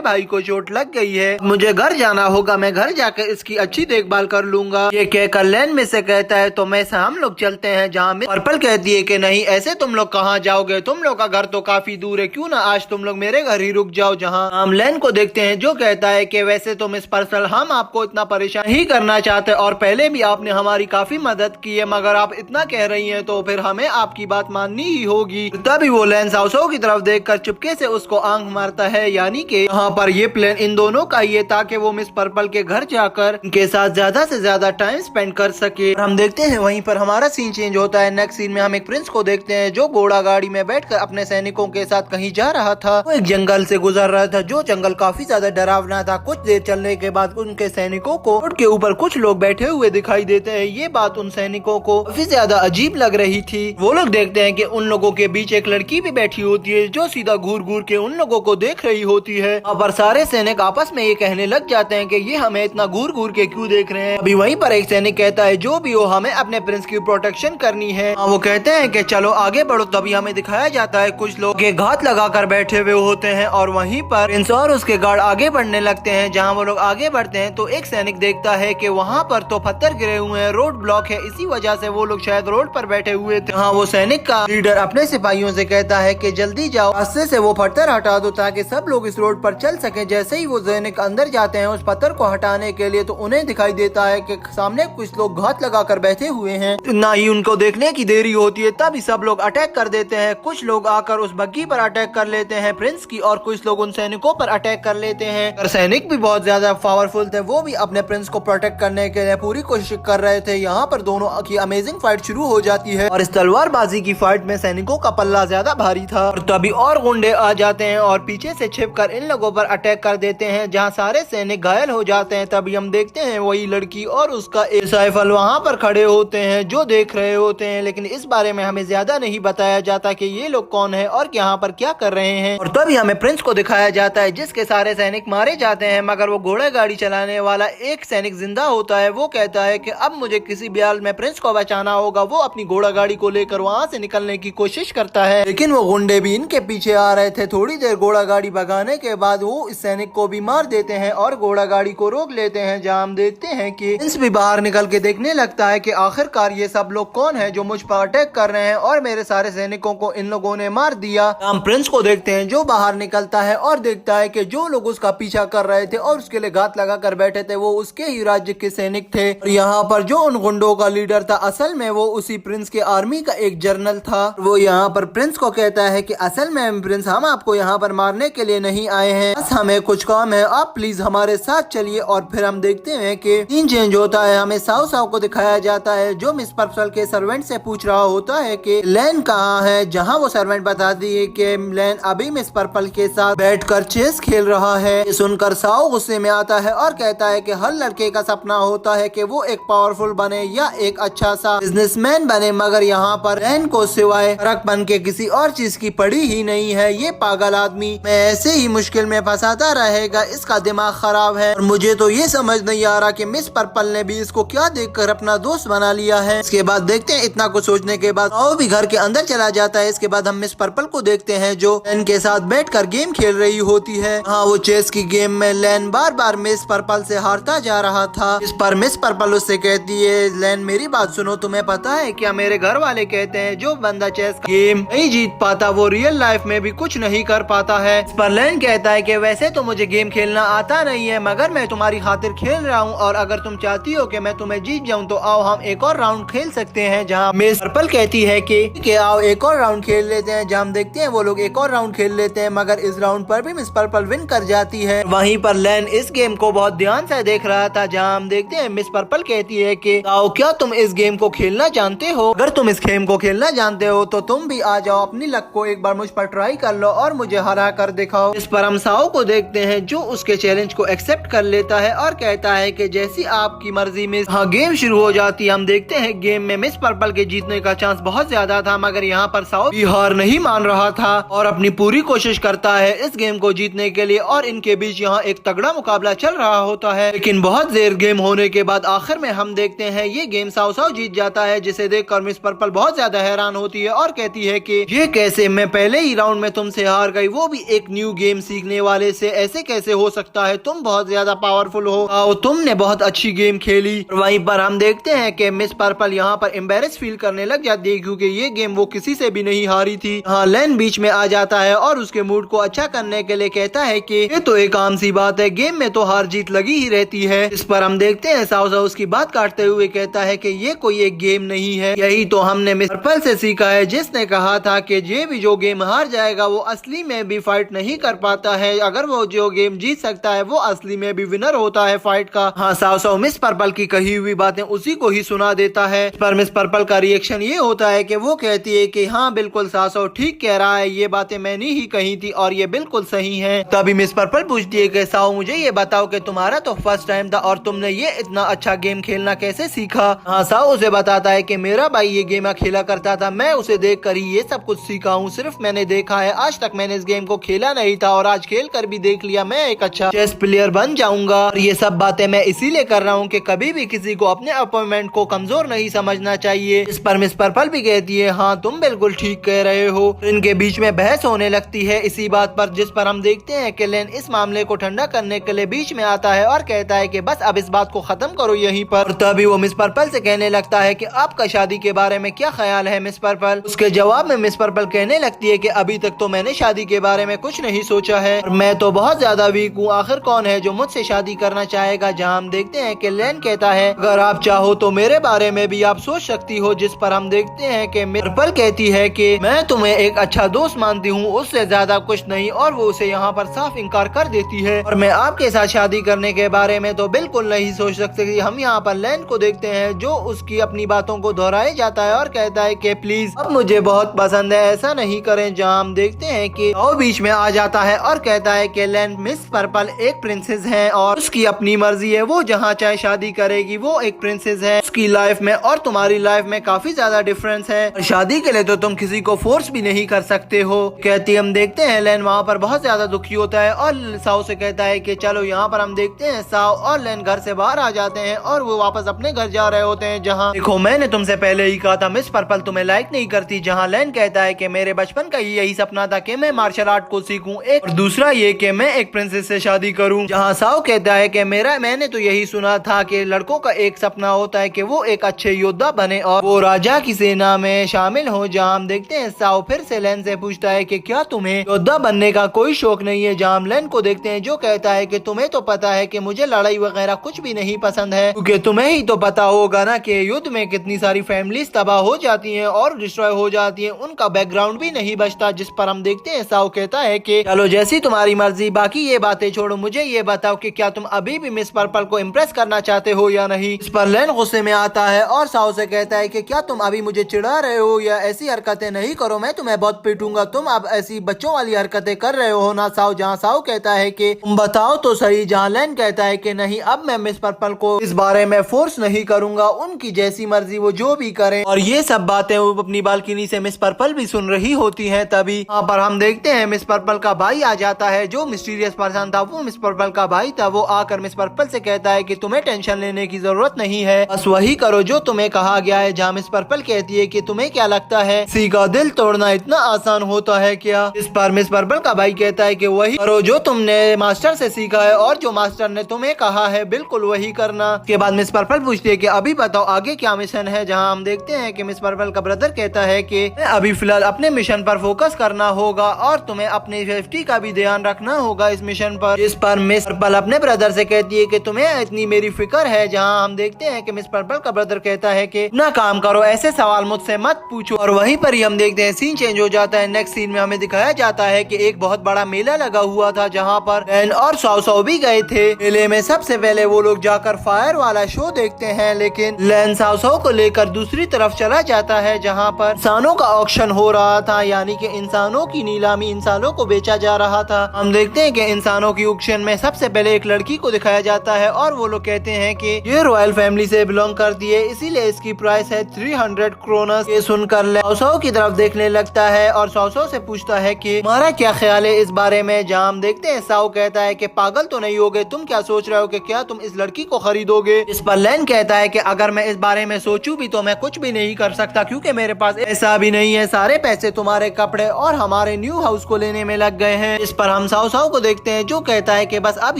A: भाई को चोट लग गई है, मुझे घर जाना होगा, मैं घर जाकर इसकी अच्छी देखभाल कर लूंगा। ये कहकर लैन में से कहता है तो मैं हम लोग चलते हैं। जहाँ मिस पर्पल कहती है कि नहीं ऐसे तुम लोग कहाँ जाओगे, तुम लोग का घर तो काफी दूर है, क्यों ना आज तुम लोग मेरे घर ही रुक जाओ। जहाँ हम लैन को देखते हैं जो कहता है कि वैसे तो मिस पर्पल हम आपको इतना परेशान ही करना चाहते और पहले भी आपने हमारी काफी मदद की है, मगर आप इतना कह रही हैं तो फिर हमें आपकी बात माननी ही होगी। तभी वो लैन साओ साओ की तरफ देखकर चुपके से उसको आंख मारता है, यानी कि यहाँ पर ये प्लान इन दोनों का ही है ताकि वो मिस पर्पल के घर जाकर उनके साथ ज्यादा से ज्यादा टाइम स्पेंड कर सके। हम देखते हैं वहीं पर हमारा सीन चेंज होता है। नेक्स्ट सीन में हम एक प्रिंस को देखते हैं जो घोड़ा गाड़ी में बैठकर अपने सैनिकों के साथ कहीं जा रहा था। वो एक जंगल से गुजर रहा था जो जंगल काफी ज्यादा डरावना था। कुछ देर चलने के बाद उनके सैनिकों को रोड के ऊपर कुछ लोग बैठे हुए दिखाई देते हैं। ये बात उन सैनिकों को काफी ज्यादा अजीब लग रही थी। वो लोग देखते हैं कि उन लोगों के बीच एक लड़की भी बैठी होती है जो सीधा घूर घूर के उन लोगों को देख रही होती है। वहाँ पर सारे सैनिक आपस में ये कहने लग जाते हैं कि ये हमें इतना घूर घूर के क्यों देख रहे हैं। अभी वहीं पर एक सैनिक कहता है जो भी हो हमें अपने प्रिंस की प्रोटेक्शन करनी है। वो कहते हैं कि चलो आगे बढ़ो। तभी हमें दिखाया जाता है कुछ लोग के घात लगाकर बैठे हुए होते हैं और वहीं पर प्रिंस और उसके गार्ड आगे बढ़ने लगते हैं। जहाँ वो लोग आगे बढ़ते हैं तो एक सैनिक देखता है कि वहाँ पर तो पत्थर गिरे हुए हैं, रोड ब्लॉक है, इसी वजह से वो लोग शायद रोड पर बैठे हुए थे। हाँ वो सैनिक का लीडर अपने सिपाहियों से कहता है कि जल्दी जाओ, रास्ते से वो पत्थर हटा दो ताकि सब लोग इस रोड पर चल सके। जैसे ही वो सैनिक अंदर जाते हैं उस पत्थर को हटाने के लिए तो उन्हें दिखाई देता है कि सामने कुछ लोग घात लगाकर बैठे हुए हैं। ना ही उनको देखने की देरी होती है तभी सब लोग अटैक कर देते हैं। कुछ लोग आकर उस बग्गी पर अटैक कर लेते हैं प्रिंस की और कुछ लोग उन सैनिकों पर अटैक कर लेते हैं। और सैनिक भी बहुत ज्यादा पावरफुल थे, वो भी अपने प्रिंस को प्रोटेक्ट करने के लिए पूरी कोशिश कर रहे थे। यहाँ पर दोनों की अमेजिंग फाइट शुरू हो जाती है और इस तलवारबाजी की फाइट में सैनिकों का पल्ला ज्यादा भारी था। और तभी और गुंडे आ जाते हैं और पीछे से छिपकर इन लोगों पर अटैक कर देते हैं जहाँ सारे सैनिक घायल हो जाते हैं। तभी हम देखते हैं वही लड़की और उसका एक साइफल वहाँ पर खड़े होते हैं जो देख रहे होते हैं, लेकिन इस बारे में हमें ज्यादा नहीं बताया जाता कि ये लोग कौन है और यहाँ पर क्या कर रहे हैं। और तभी हमें प्रिंस को दिखाया जाता है जिसके सारे सैनिक मारे जाते हैं, मगर वो घोड़ा गाड़ी चलाने वाला एक सैनिक जिंदा होता है। वो कहता है कि अब मुझे किसी भी हाल में प्रिंस को बचाना होगा। वो अपनी घोड़ा गाड़ी को लेकर वहाँ से निकलने की कोशिश करता है, लेकिन वो गुंडे भी इनके पीछे आ रहे थे। थोड़ी देर घोड़ा गाड़ी भगाने के बाद वो इस सैनिक को भी मार देते हैं और घोड़ा गाड़ी को रोक लेते हैं। जहाँ हम देखते हैं कि प्रिंस भी बाहर निकल के देखने लगता है कि आखिरकार ये सब लोग कौन है जो मुझ पर अटैक कर रहे हैं और मेरे सारे सैनिकों को इन लोगों ने मार दिया। हम प्रिंस को देखते हैं जो बाहर निकलता है और देखता है कि जो लोग उसका पीछा कर रहे थे और उसके लिए घात लगा कर बैठे थे वो उसके ही राज्य के सैनिक थे। और यहाँ पर जो उन गुंडों का लीडर था असल में वो उसी प्रिंस के आर्मी का एक जनरल था। वो यहाँ पर प्रिंस को कहता है कि असल में प्रिंस हम आपको यहाँ पर मारने के लिए नहीं आए हैं, बस हमें कुछ काम है, आप प्लीज हमारे साथ चलिए। और फिर हम देखते हैं कि सीन चेंज होता है। हमें साओ साओ को दिखाया जाता है जो मिस पर्पल के सर्वेंट से पूछ रहा होता है कि लैन कहाँ है। जहाँ वो सर्वेंट बताती है कि लैन अभी मिस पर्पल के साथ बैठकर चेस खेल रहा है। सुनकर साओ गुस्से में आता है और कहता है कि हर लड़के का सपना होता है कि वो एक पावरफुल बने या एक अच्छा सा बिजनेसमैन बने, मगर यहाँ पर लैन को सिवाय ट्रक बन के किसी और चीज की पड़ी ही नहीं है। ये पागल आदमी मैं ऐसे ही मुश्किल में फंसाता रहेगा, इसका दिमाग खराब है। और मुझे तो ये समझ नहीं आ रहा कि मिस पर्पल ने भी इसको क्या देखकर अपना दोस्त बना लिया है। इसके बाद देखते हैं इतना कुछ सोचने के बाद वो भी घर के अंदर चला जाता है। इसके बाद हम मिस पर्पल को देखते हैं जो लैन के साथ बैठकर गेम खेल रही होती है। हाँ वो चेस की गेम में लैन बार बार मिस पर्पल से हारता जा रहा था। इस पर मिस पर्पल उससे कहती है लैन मेरी बात सुनो, तुम्हें पता है क्या मेरे घर वाले कहते हैं जो बंदा चेस गेम नहीं जीत पाता वो रियल लाइफ में भी कुछ नहीं कर पाता है। इस पर लैन कहता है कि वैसे तो मुझे गेम खेलना आता नहीं है मगर मैं तुम्हारी खातिर खेल रहा हूँ और अगर तुम चाहती हो कि मैं तुम्हें जीत जाऊँ तो आओ हम एक और राउंड खेल सकते हैं। जहाँ मिस पर्पल कहती है कि आओ एक और राउंड खेल लेते हैं। जहाँ हम देखते हैं वो लोग एक और राउंड खेल लेते हैं मगर इस राउंड पर भी मिस पर्पल विन कर जाती है। वहीं पर लैन इस गेम को बहुत ध्यान से देख रहा था। जहाँ हम देखते हैं मिस पर्पल कहती है कि आओ क्या तुम इस गेम को खेलना जानते हो, अगर तुम इस गेम को खेलना जानते हो तो तुम भी आ जाओ, अपनी लक को एक बार मुझ पर ट्राई कर लो और मुझे हरा कर दिखाओ। इस पर हम साओ को देखते हैं जो उसके चैलेंज को एक्सेप्ट कर लेता है और कहता है कि जैसी आपकी मर्जी में। हाँ गेम शुरू हो जाती है। हम देखते हैं गेम में मिस पर्पल के जीतने का चांस चांस बहुत ज्यादा था, मगर यहाँ पर साओ भी हार नहीं मान रहा था और अपनी पूरी कोशिश करता है इस गेम को जीतने के लिए। और इनके बीच यहाँ एक तगड़ा मुकाबला चल रहा होता है, लेकिन बहुत देर गेम होने के बाद आखिर में हम देखते हैं ये गेम साओ जीत जाता है, जिसे देखकर मिस पर्पल बहुत ज्यादा हैरान होती है और कहती है कि ये कैसे, मैं पहले ही राउंड में तुमसे हार गई, वो भी एक न्यू गेम सीखने वाले से, ऐसे कैसे हो सकता है, तुम बहुत ज्यादा पावरफुल हो और तुमने बहुत अच्छी गेम खेली। वहीं पर हम देखते हैं कि मिस पर्पल यहाँ पर एम्बेरस फील करने लग जाती है, क्योंकि ये गेम वो किसी से भी नहीं हारी थी। हाँ, लेन बीच में आ जाता है और उसके मूड को अच्छा करने के लिए कहता है कि ये तो एक आम सी बात है, गेम में तो हार जीत लगी ही रहती है। इस पर हम देखते हैं साओ उसकी बात काटते हुए कहता है कि ये कोई एक गेम नहीं है, यही तो हमने मिस पर्पल से सीखा है, जिसने कहा था कि ये भी जो गेम हार जाएगा वो असली में भी फाइट नहीं कर पाता है, अगर वो जो गेम जीत सकता है वो असली में भी विनर होता है फाइट का। हाँ, साओ मिस पर्पल की कही हुई बातें उसी को ही सुना देता है। इस पर मिस पर्पल का रिएक्शन ये होता है कि वो कहती है कि हाँ बिल्कुल साओ ठीक कह रहा है, ये बातें मैंने ही कही थी और ये बिल्कुल सही है। तभी मिस पर्पल पूछती है कि साओ मुझे ये बताओ कि तुम्हारा तो फर्स्ट टाइम था और तुमने ये इतना अच्छा गेम खेलना कैसे सीखा। हाँ, साओ उसे बताता है कि मेरा भाई ये गेम खेला करता था, मैं उसे देख कर ही ये सब कुछ सीखा हूँ, सिर्फ मैंने देखा है, आज तक मैंने इस गेम को खेला नहीं था और आज खेल कर भी देख लिया, मैं एक अच्छा चेस प्लेयर बन जाऊंगा। और ये सब बातें मैं इसीलिए कर रहा हूँ कि कभी भी किसी को अपने अपोनेंट को कमजोर नहीं समझना चाहिए। इस पर मिस पर्पल भी कहती है हाँ तुम बिल्कुल ठीक कह रहे हो। इनके बीच में बहस होने लगती है इसी बात पर, जिस पर हम देखते हैं कि लेन इस मामले को ठंडा करने के लिए बीच में आता है और कहता है कि बस अब इस बात को खत्म करो यहीं पर। तभी वो मिस पर्पल से कहने लगता है कि आपका शादी के बारे में क्या ख्याल है मिस पर्पल। उसके जवाब में मिस पर्पल कहने लगती है कि अभी तक तो मैंने शादी के बारे में कुछ नहीं सोचा है और मैं तो बहुत ज्यादा वीक हूँ, आखिर कौन है जो मुझसे शादी करना चाहेगा। जहाँ हम देखते हैं कि लेन कहता है अगर आप चाहो तो मेरे बारे में भी आप सोच सकती हो, जिस पर हम देखते हैं कि मिस पर्पल कहती है कि मैं तुम्हें एक अच्छा दोस्त मानती हूँ, उससे ज्यादा कुछ नहीं, और वो उसे यहाँ पर साफ इनकार कर देती है और मैं आपके साथ शादी करने के बारे में तो बिल्कुल नहीं सोच सकती। हम यहाँ पर लेन को देखते हैं जो उसकी अपनी बातों को दोहराए जाता है और कहता है कि प्लीज अब मुझे बहुत पसंद है, ऐसा नहीं करें। जहाँ हम देखते हैं कि वो बीच में आ जाता है और कहता है कि लेन मिस पर्पल एक प्रिंसेस है और उसकी अपनी मर्जी है, वो जहाँ चाहे शादी करेगी, वो एक प्रिंसेस है, उसकी लाइफ में और तुम्हारी लाइफ में काफी ज्यादा डिफरेंस है और शादी के लिए तो तुम किसी को फोर्स भी नहीं कर सकते हो। कहती हम देखते हैं लेन वहाँ पर बहुत ज्यादा दुखी होता है और साओ से कहता है कि चलो। यहाँ पर हम देखते हैं साओ और लेन घर से बाहर आ जाते हैं और वो वापस अपने घर जा रहे होते हैं। जहाँ देखो मैंने तुमसे पहले ही कहा था मिस पर्पल तुम्हें लाइक नहीं करती। जहाँ लेन कहता है कि मेरे बचपन का यही सपना था कि मैं मार्शल आर्ट को सीखूं, एक और दूसरा ये कि मैं एक प्रिंसेस से शादी करूं। जहाँ साओ कहता है कि मैंने तो यही सुना था कि लड़कों का एक सपना होता है कि वो एक अच्छे योद्धा बने और वो राजा की सेना में शामिल हो। जहाँ हम देखते हैं साओ फिर से लेन से पूछता है कि क्या तुम्हें योद्धा बनने का कोई शौक नहीं है। जहाँ हम लेन को देखते हैं जो कहता है कि तुम्हें तो पता है कि मुझे लड़ाई वगैरह कुछ भी नहीं पसंद है, क्योंकि तुम्हें ही तो पता होगा ना कि युद्ध में कितनी सारी फैमिलीज तबाह हो जाती हैं और डिस्ट्रॉय हो जाती हैं, उनका बैकग्राउंड भी नहीं बचता। जिस पर हम देखते हैं साओ कहता है कि चलो जैसी तुम्हारी मर्जी, बाकी ये बातें छोड़ो, मुझे ये बताओ कि क्या तुम अभी भी मिस पर्पल को इम्प्रेस करना चाहते हो या नहीं। इस पर लेन गुस्से में आता है और साओ से कहता है कि क्या तुम अभी मुझे चिढ़ा रहे हो, या ऐसी हरकतें नहीं करो, मैं तुम्हें बहुत पीटूंगा, तुम अब ऐसी बच्चों वाली हरकतें कर रहे हो ना साओ। जहाँ साओ कहता है कि तुम बताओ तो सही। जहाँ लेन कहता है कि नहीं, अब मैं मिस पर्पल को इस बारे में फोर्स नहीं करूंगा, उनकी जैसी मर्जी वो जो भी करें। और ये सब बातें वो अपनी बालकनी से मिस पर्पल भी सुन रही होती है। तभी यहाँ पर हम देखते हैं मिस पर्पल का भाई आ जाता है, जो मिस्टीरियस पर्सन था वो मिस पर्पल का भाई था। वो आकर मिस पर्पल से कहता है कि तुम्हें टेंशन लेने की जरूरत नहीं है, बस वही करो जो तुम्हें कहा गया है। जहाँ मिस पर्पल कहती है कि तुम्हें क्या लगता है किसी का दिल तोड़ना इतना आसान होता है क्या। इस पर मिस पर्पल का भाई कहता है कि वही करो जो तुमने मास्टर से सीखा है और जो मास्टर ने तुम्हें कहा है बिल्कुल वही करना। के बाद मिस पर्पल पूछती है कि अभी बताओ आगे क्या मिशन है। जहाँ हम देखते हैं कि मिस पर्पल का ब्रदर कहता है कि अभी फिलहाल अपने मिशन पर फोकस करना होगा और तुम्हें अपनी सेफ्टी का भी ध्यान रखना होगा इस मिशन पर। इस पर मिस पर्पल अपने ब्रदर से कहती है कि तुम्हें इतनी मेरी फिक्र है। जहाँ हम देखते हैं कि मिस पर्पल का ब्रदर कहता है कि ना काम करो, ऐसे सवाल मुझसे मत पूछो। और वहीं पर ही हम देखते हैं सीन चेंज हो जाता है। नेक्स्ट सीन में हमें दिखाया जाता है कि एक बहुत बड़ा मेला लगा हुआ था, जहाँ पर लेन और साओ भी गए थे। मेले में सबसे पहले वो लोग जाकर फायर वाला शो देखते हैं, लेकिन लेन साओ को लेकर दूसरी तरफ चला जाता है, जहाँ पर इंसानों का ऑक्शन हो रहा था, यानी कि इंसानों की नीलामी, इंसानों को बेचा जा रहा था। हम देखते हैं कि इंसानों की ऑक्शन में सबसे पहले एक लड़की को दिखाया जाता है और वो लोग कहते हैं कि ये रॉयल फैमिली से बिलोंग करती है, इसीलिए इसकी प्राइस है 300 क्रोनस। ये सुनकर लेन साओ की तरफ देखने लगता है और साओ से पूछता है कि तुम्हारा क्या ख्याल है इस बारे में। जहाँ हम देखते हैं साओ कहता है कि पागल तो नहीं होगे, तुम क्या सोच रहे हो कि क्या तुम इस लड़की को खरीदोगे। इस पर लेन कहता है कि अगर मैं इस बारे में सोचूं भी तो मैं कुछ भी नहीं कर सकता, क्योंकि मेरे पास ऐसा भी नहीं है। सारे पैसे तुम्हारे कपड़े और हमारे न्यू हाउस को लेने में लग गए हैं। इस पर हम साओ को देखते हैं जो कहता है कि बस अब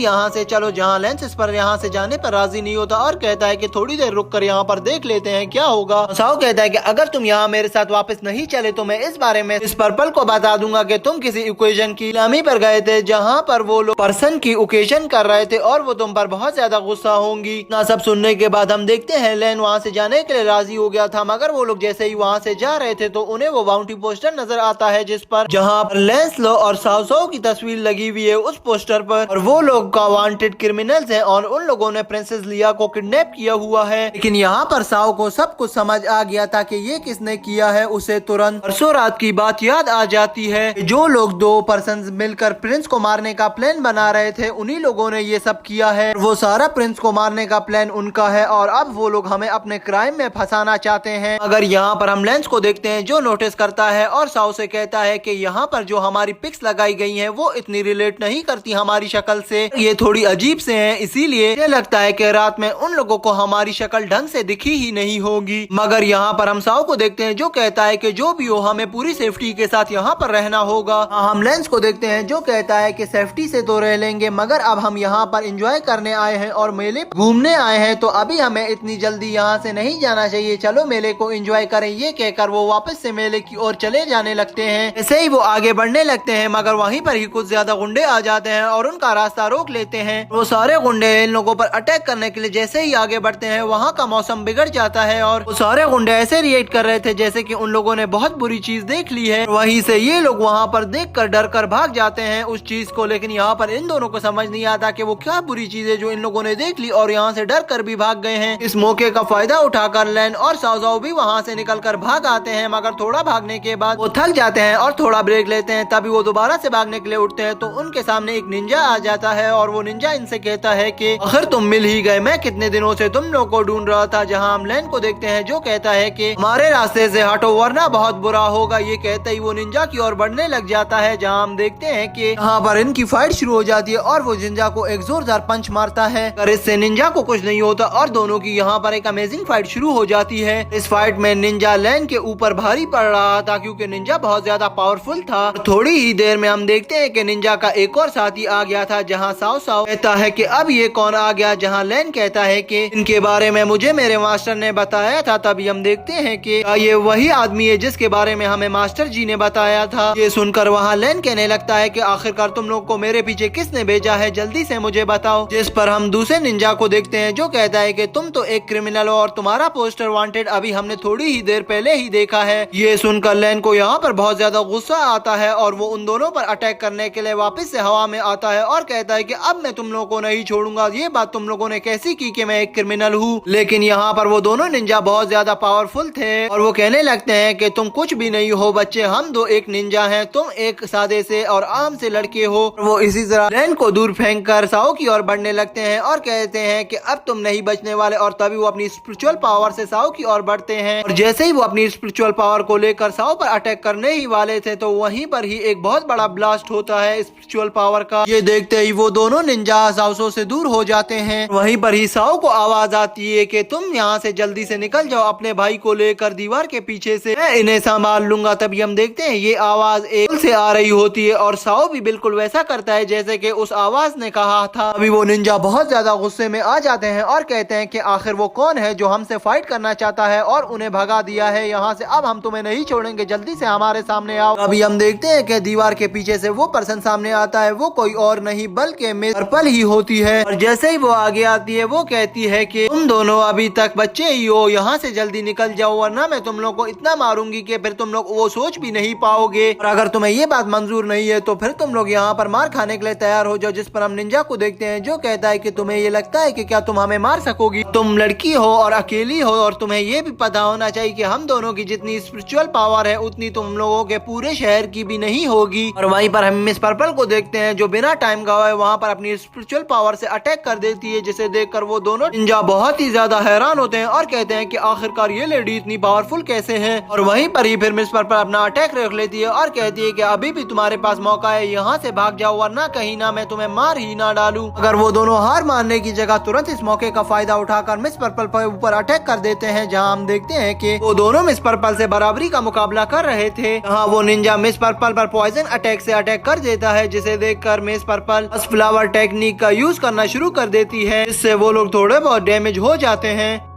A: यहाँ से चलो। जहाँ लेंस इस पर यहाँ से जाने पर राजी नहीं होता और कहता है कि थोड़ी देर रुक कर यहाँ पर देख लेते हैं क्या होगा। साओ कहता है कि अगर तुम यहाँ मेरे साथ वापस नहीं चले तो मैं इस बारे में इस पर्पल को बता दूंगा कि तुम किसी इक्वेशन की नीलामी पर गए थे, जहाँ पर वो लोग पर्सन की ओकेजन कर रहे थे और वो तुम पर बहुत ज्यादा गुस्सा होंगी। इतना सब सुनने के बाद हम देखते हैं लेन वहाँ से जाने के लिए राजी हो गया था, मगर वो लोग जैसे ही वहाँ से जा रहे थे तो उन्हें वो बाउंटी पोस्टर नजर आता है जिस पर जहाँ पर लेंस लो और साओ की तस्वीर लगी हुई है उस पोस्टर पर, और वो लोग का वांटेड क्रिमिनल्स हैं और उन लोगों ने प्रिंसेस लिया को किडनैप किया हुआ है। लेकिन यहाँ पर साओ को सब कुछ समझ आ गया था कि ये किसने किया है। उसे तुरंत परसों रात की बात याद आ जाती है। जो लोग दो पर्सन मिलकर प्रिंस को मारने का प्लान बना रहे थे उन्हीं लोगों ने ये सब किया है। वो सारा प्रिंस को मारने का प्लान उनका है और अब वो लोग हमें अपने क्राइम में फंसाना चाहते हैं। अगर यहाँ पर हम लेंस को देखते हैं जो नोटिस करता है और साओ से कहता है कि यहाँ पर जो हमारी पिक्स लगाई गई हैं वो इतनी रिलेट नहीं करती हमारी शक्ल से, ये थोड़ी अजीब से हैं, इसीलिए ये लगता है कि रात में उन लोगों को हमारी शक्ल ढंग से दिखी ही नहीं होगी। मगर यहाँ पर हम साओ को देखते हैं जो कहता है कि जो भी हो हमें पूरी सेफ्टी के साथ यहाँ पर रहना होगा। हम लेंस को देखते हैं जो कहता है कि सेफ्टी से तो रह लेंगे, मगर अब हम यहाँ पर एंजॉय करने आए हैं और मेले घूमने आए हैं, तो अभी हमें इतनी जल्दी यहाँ से नहीं जाना चाहिए, चलो मेले को एंजॉय करें। ये कहकर वो वापस से मेले की ओर चले जाने लगते हैं। ऐसे ही वो आगे बढ़ने लगते हैं मगर वहीं पर ही कुछ ज्यादा गुंडे आ जाते हैं और उनका रास्ता रोक लेते हैं। वो सारे गुंडे इन लोगों पर अटैक करने के लिए जैसे ही आगे बढ़ते हैं वहाँ का मौसम बिगड़ जाता है और वो सारे गुंडे ऐसे रिएक्ट कर रहे थे जैसे कि उन लोगों ने बहुत बुरी चीज देख ली है। वहीं से ये लोग वहाँ पर देखकर डर कर भाग जाते हैं उस चीज को, लेकिन यहाँ पर इन दोनों को समझ नहीं आता कि वो क्या बुरी चीज है जो इन लोगों ने देख ली और यहाँ से डर कर भी भाग गए हैं। इस मौके का फायदा उठाकर लेन और साओ भी वहाँ से निकल कर भाग आते हैं, मगर थोड़ा भागने के बाद वो थक जाते हैं और थोड़ा ब्रेक लेते हैं। तभी वो दोबारा से भागने के लिए उठते हैं तो उनके सामने एक निंजा आ जाता है और वो निंजा इनसे कहता है कि आखिर तुम मिल ही गए, मैं कितने दिनों से तुम लोग को ढूंढ रहा था। जहाँ हम लेन को देखते हैं जो कहता है कि हमारे रास्ते से हटो वरना बहुत बुरा होगा। ये कहते ही वो निंजा की ओर बढ़ने लग जाता है। जहाँ हम देखते हैं कि यहाँ पर इनकी फाइट शुरू हो जाती है और वो निंजा को एक जोरदार पंच मारता है, पर इससे निंजा को कुछ नहीं होता और दोनों की यहाँ पर एक अमेजिंग फाइट शुरू हो जाती है। इस फाइट में निंजा लेन के ऊपर भारी पड़ रहा था क्योंकि निंजा बहुत ज्यादा पावरफुल था। थोड़ी ही देर में हम देखते हैं कि निंजा का एक और साथी आ गया था। जहाँ साओ कहता है कि अब ये कौन आ गया। जहाँ लेन कहता है कि इनके बारे में मुझे मेरे मास्टर ने बताया था। तभी हम देखते हैं कि ये वही आदमी है जिसके बारे में हमें मास्टर जी ने बताया था। ये सुनकर वहाँ लेन कहने लगता है कि आखिरकार तुम लोग को मेरे पीछे किसने भेजा है, जल्दी से मुझे बताओ। जिस पर हम दूसरे निंजा को देखते हैं जो कहता है कि तुम तो एक क्रिमिनल हो और तुम्हारा पोस्टर वांटेड अभी हमने थोड़ी ही देर पहले ही देखा है। ये सुनकर लेन को यहाँ पर बहुत ज्यादा गुस्सा आता है और वो उन दोनों पर अटैक करने के लिए वापस से हवा में आता है और कहता है कि अब मैं तुम लोगों को नहीं छोड़ूंगा। ये बात तुम लोगों ने कैसी की कि मैं एक क्रिमिनल हूँ। लेकिन यहाँ पर वो दोनों निंजा बहुत ज्यादा पावरफुल थे और वो कहने लगते हैं कि तुम कुछ भी नहीं हो बच्चे, हम दो एक निंजा हैं, तुम एक सादे से और आम से लड़के हो। वो इसी तरह लेन को दूर फेंक कर साओ की ओर बढ़ने लगते हैं और कहते हैं कि अब तुम नहीं बचने वाले। और तभी वो अपनी स्पिरिचुअल पावर से साओ की ओर बढ़ते हैं और जैसे ही वो अपनी स्पिरिचुअल पावर को लेकर साओ पर अटैक करने ही वाले थे तो वहीं पर ही एक बहुत बड़ा ब्लास्ट होता है स्पिरिचुअल पावर का। ये देखते ही वो दोनों निंजा साओ से दूर हो जाते हैं। वहीं पर ही साओ को आवाज आती है कि तुम यहाँ से जल्दी से निकल जाओ अपने भाई को लेकर दीवार के पीछे से, मैं इन्हें संभाल लूंगा। तभी हम देखते हैं ये आवाज एक से आ रही होती है और साओ भी बिल्कुल वैसा करता है जैसे कि उस आवाज ने कहा था। अभी वो निंजा बहुत ज्यादा गुस्से में आ जाते हैं और कहते हैं कि आखिर वो कौन है जो हमसे फाइट करना चाहता है और उन्हें भगा दिया है यहाँ से, अब हम तुम्हें नहीं छोड़ेंगे, जल्दी से हमारे सामने आओ। अभी हम देखते हैं कि दीवार के पीछे से वो पर्सन सामने आता है, वो कोई और नहीं बल्कि मिस पर्पल ही होती है। और जैसे ही वो आगे आती है वो कहती है कि तुम दोनों अभी तक बच्चे ही हो, यहाँ से जल्दी निकल जाओ वरना मैं तुम लोग को इतना मारूंगी कि फिर तुम लोग वो सोच भी नहीं पाओगे। और अगर तुम्हें ये बात मंजूर नहीं है तो फिर तुम लोग यहाँ पर मार खाने के लिए तैयार हो जाओ। जिस पर हम निंजा को देखते हैं जो कहता है कि तुम्हें ये लगता है कि क्या तुम हमें मार सकोगी, तुम लड़की हो और अकेली हो और तुम्हें ये भी पता होना चाहिए कि हम दोनों की जितनी स्पिरिचुअल पावर है उतनी तुम लोगों के पूरे शहर की भी नहीं होगी। और वहीं पर हम मिस पर्पल को देखते हैं जो बिना टाइम गवाए वहाँ पर अपनी स्पिरिचुअल पावर से अटैक कर देती है, जिसे देखकर वो दोनों निंजा बहुत ही ज्यादा हैरान होते हैं और कहते हैं कि आखिरकार ये लेडी ही इतनी पावरफुल कैसे है। और वहीं पर ही फिर मिस पर्पल अपना अटैक रख लेती है और कहती है कि अभी भी तुम्हारे पास मौका है, यहाँ से भाग जाओ वरना कहीं ना मैं तुम्हें मार ही ना डालूं। अगर वो दोनों हार मानने की जगह तुरंत इस मौके का फायदा उठाकर मिस पर्पल पर ऊपर अटैक कर देते हैं, जहाँ हम देखते हैं कि वो दोनों मिस पर्पल से बराबरी का मुकाबला कर रहे थे। हाँ, वो निंजा मिस पर्पल पर पॉइजन अटैक से अटैक कर देता है, जिसे देखकर मिस पर्पल फ्लावर टेक्निक का यूज करना शुरू कर देती है, इससे वो लोग थोड़े बहुत डैमेज हो जाते हैं।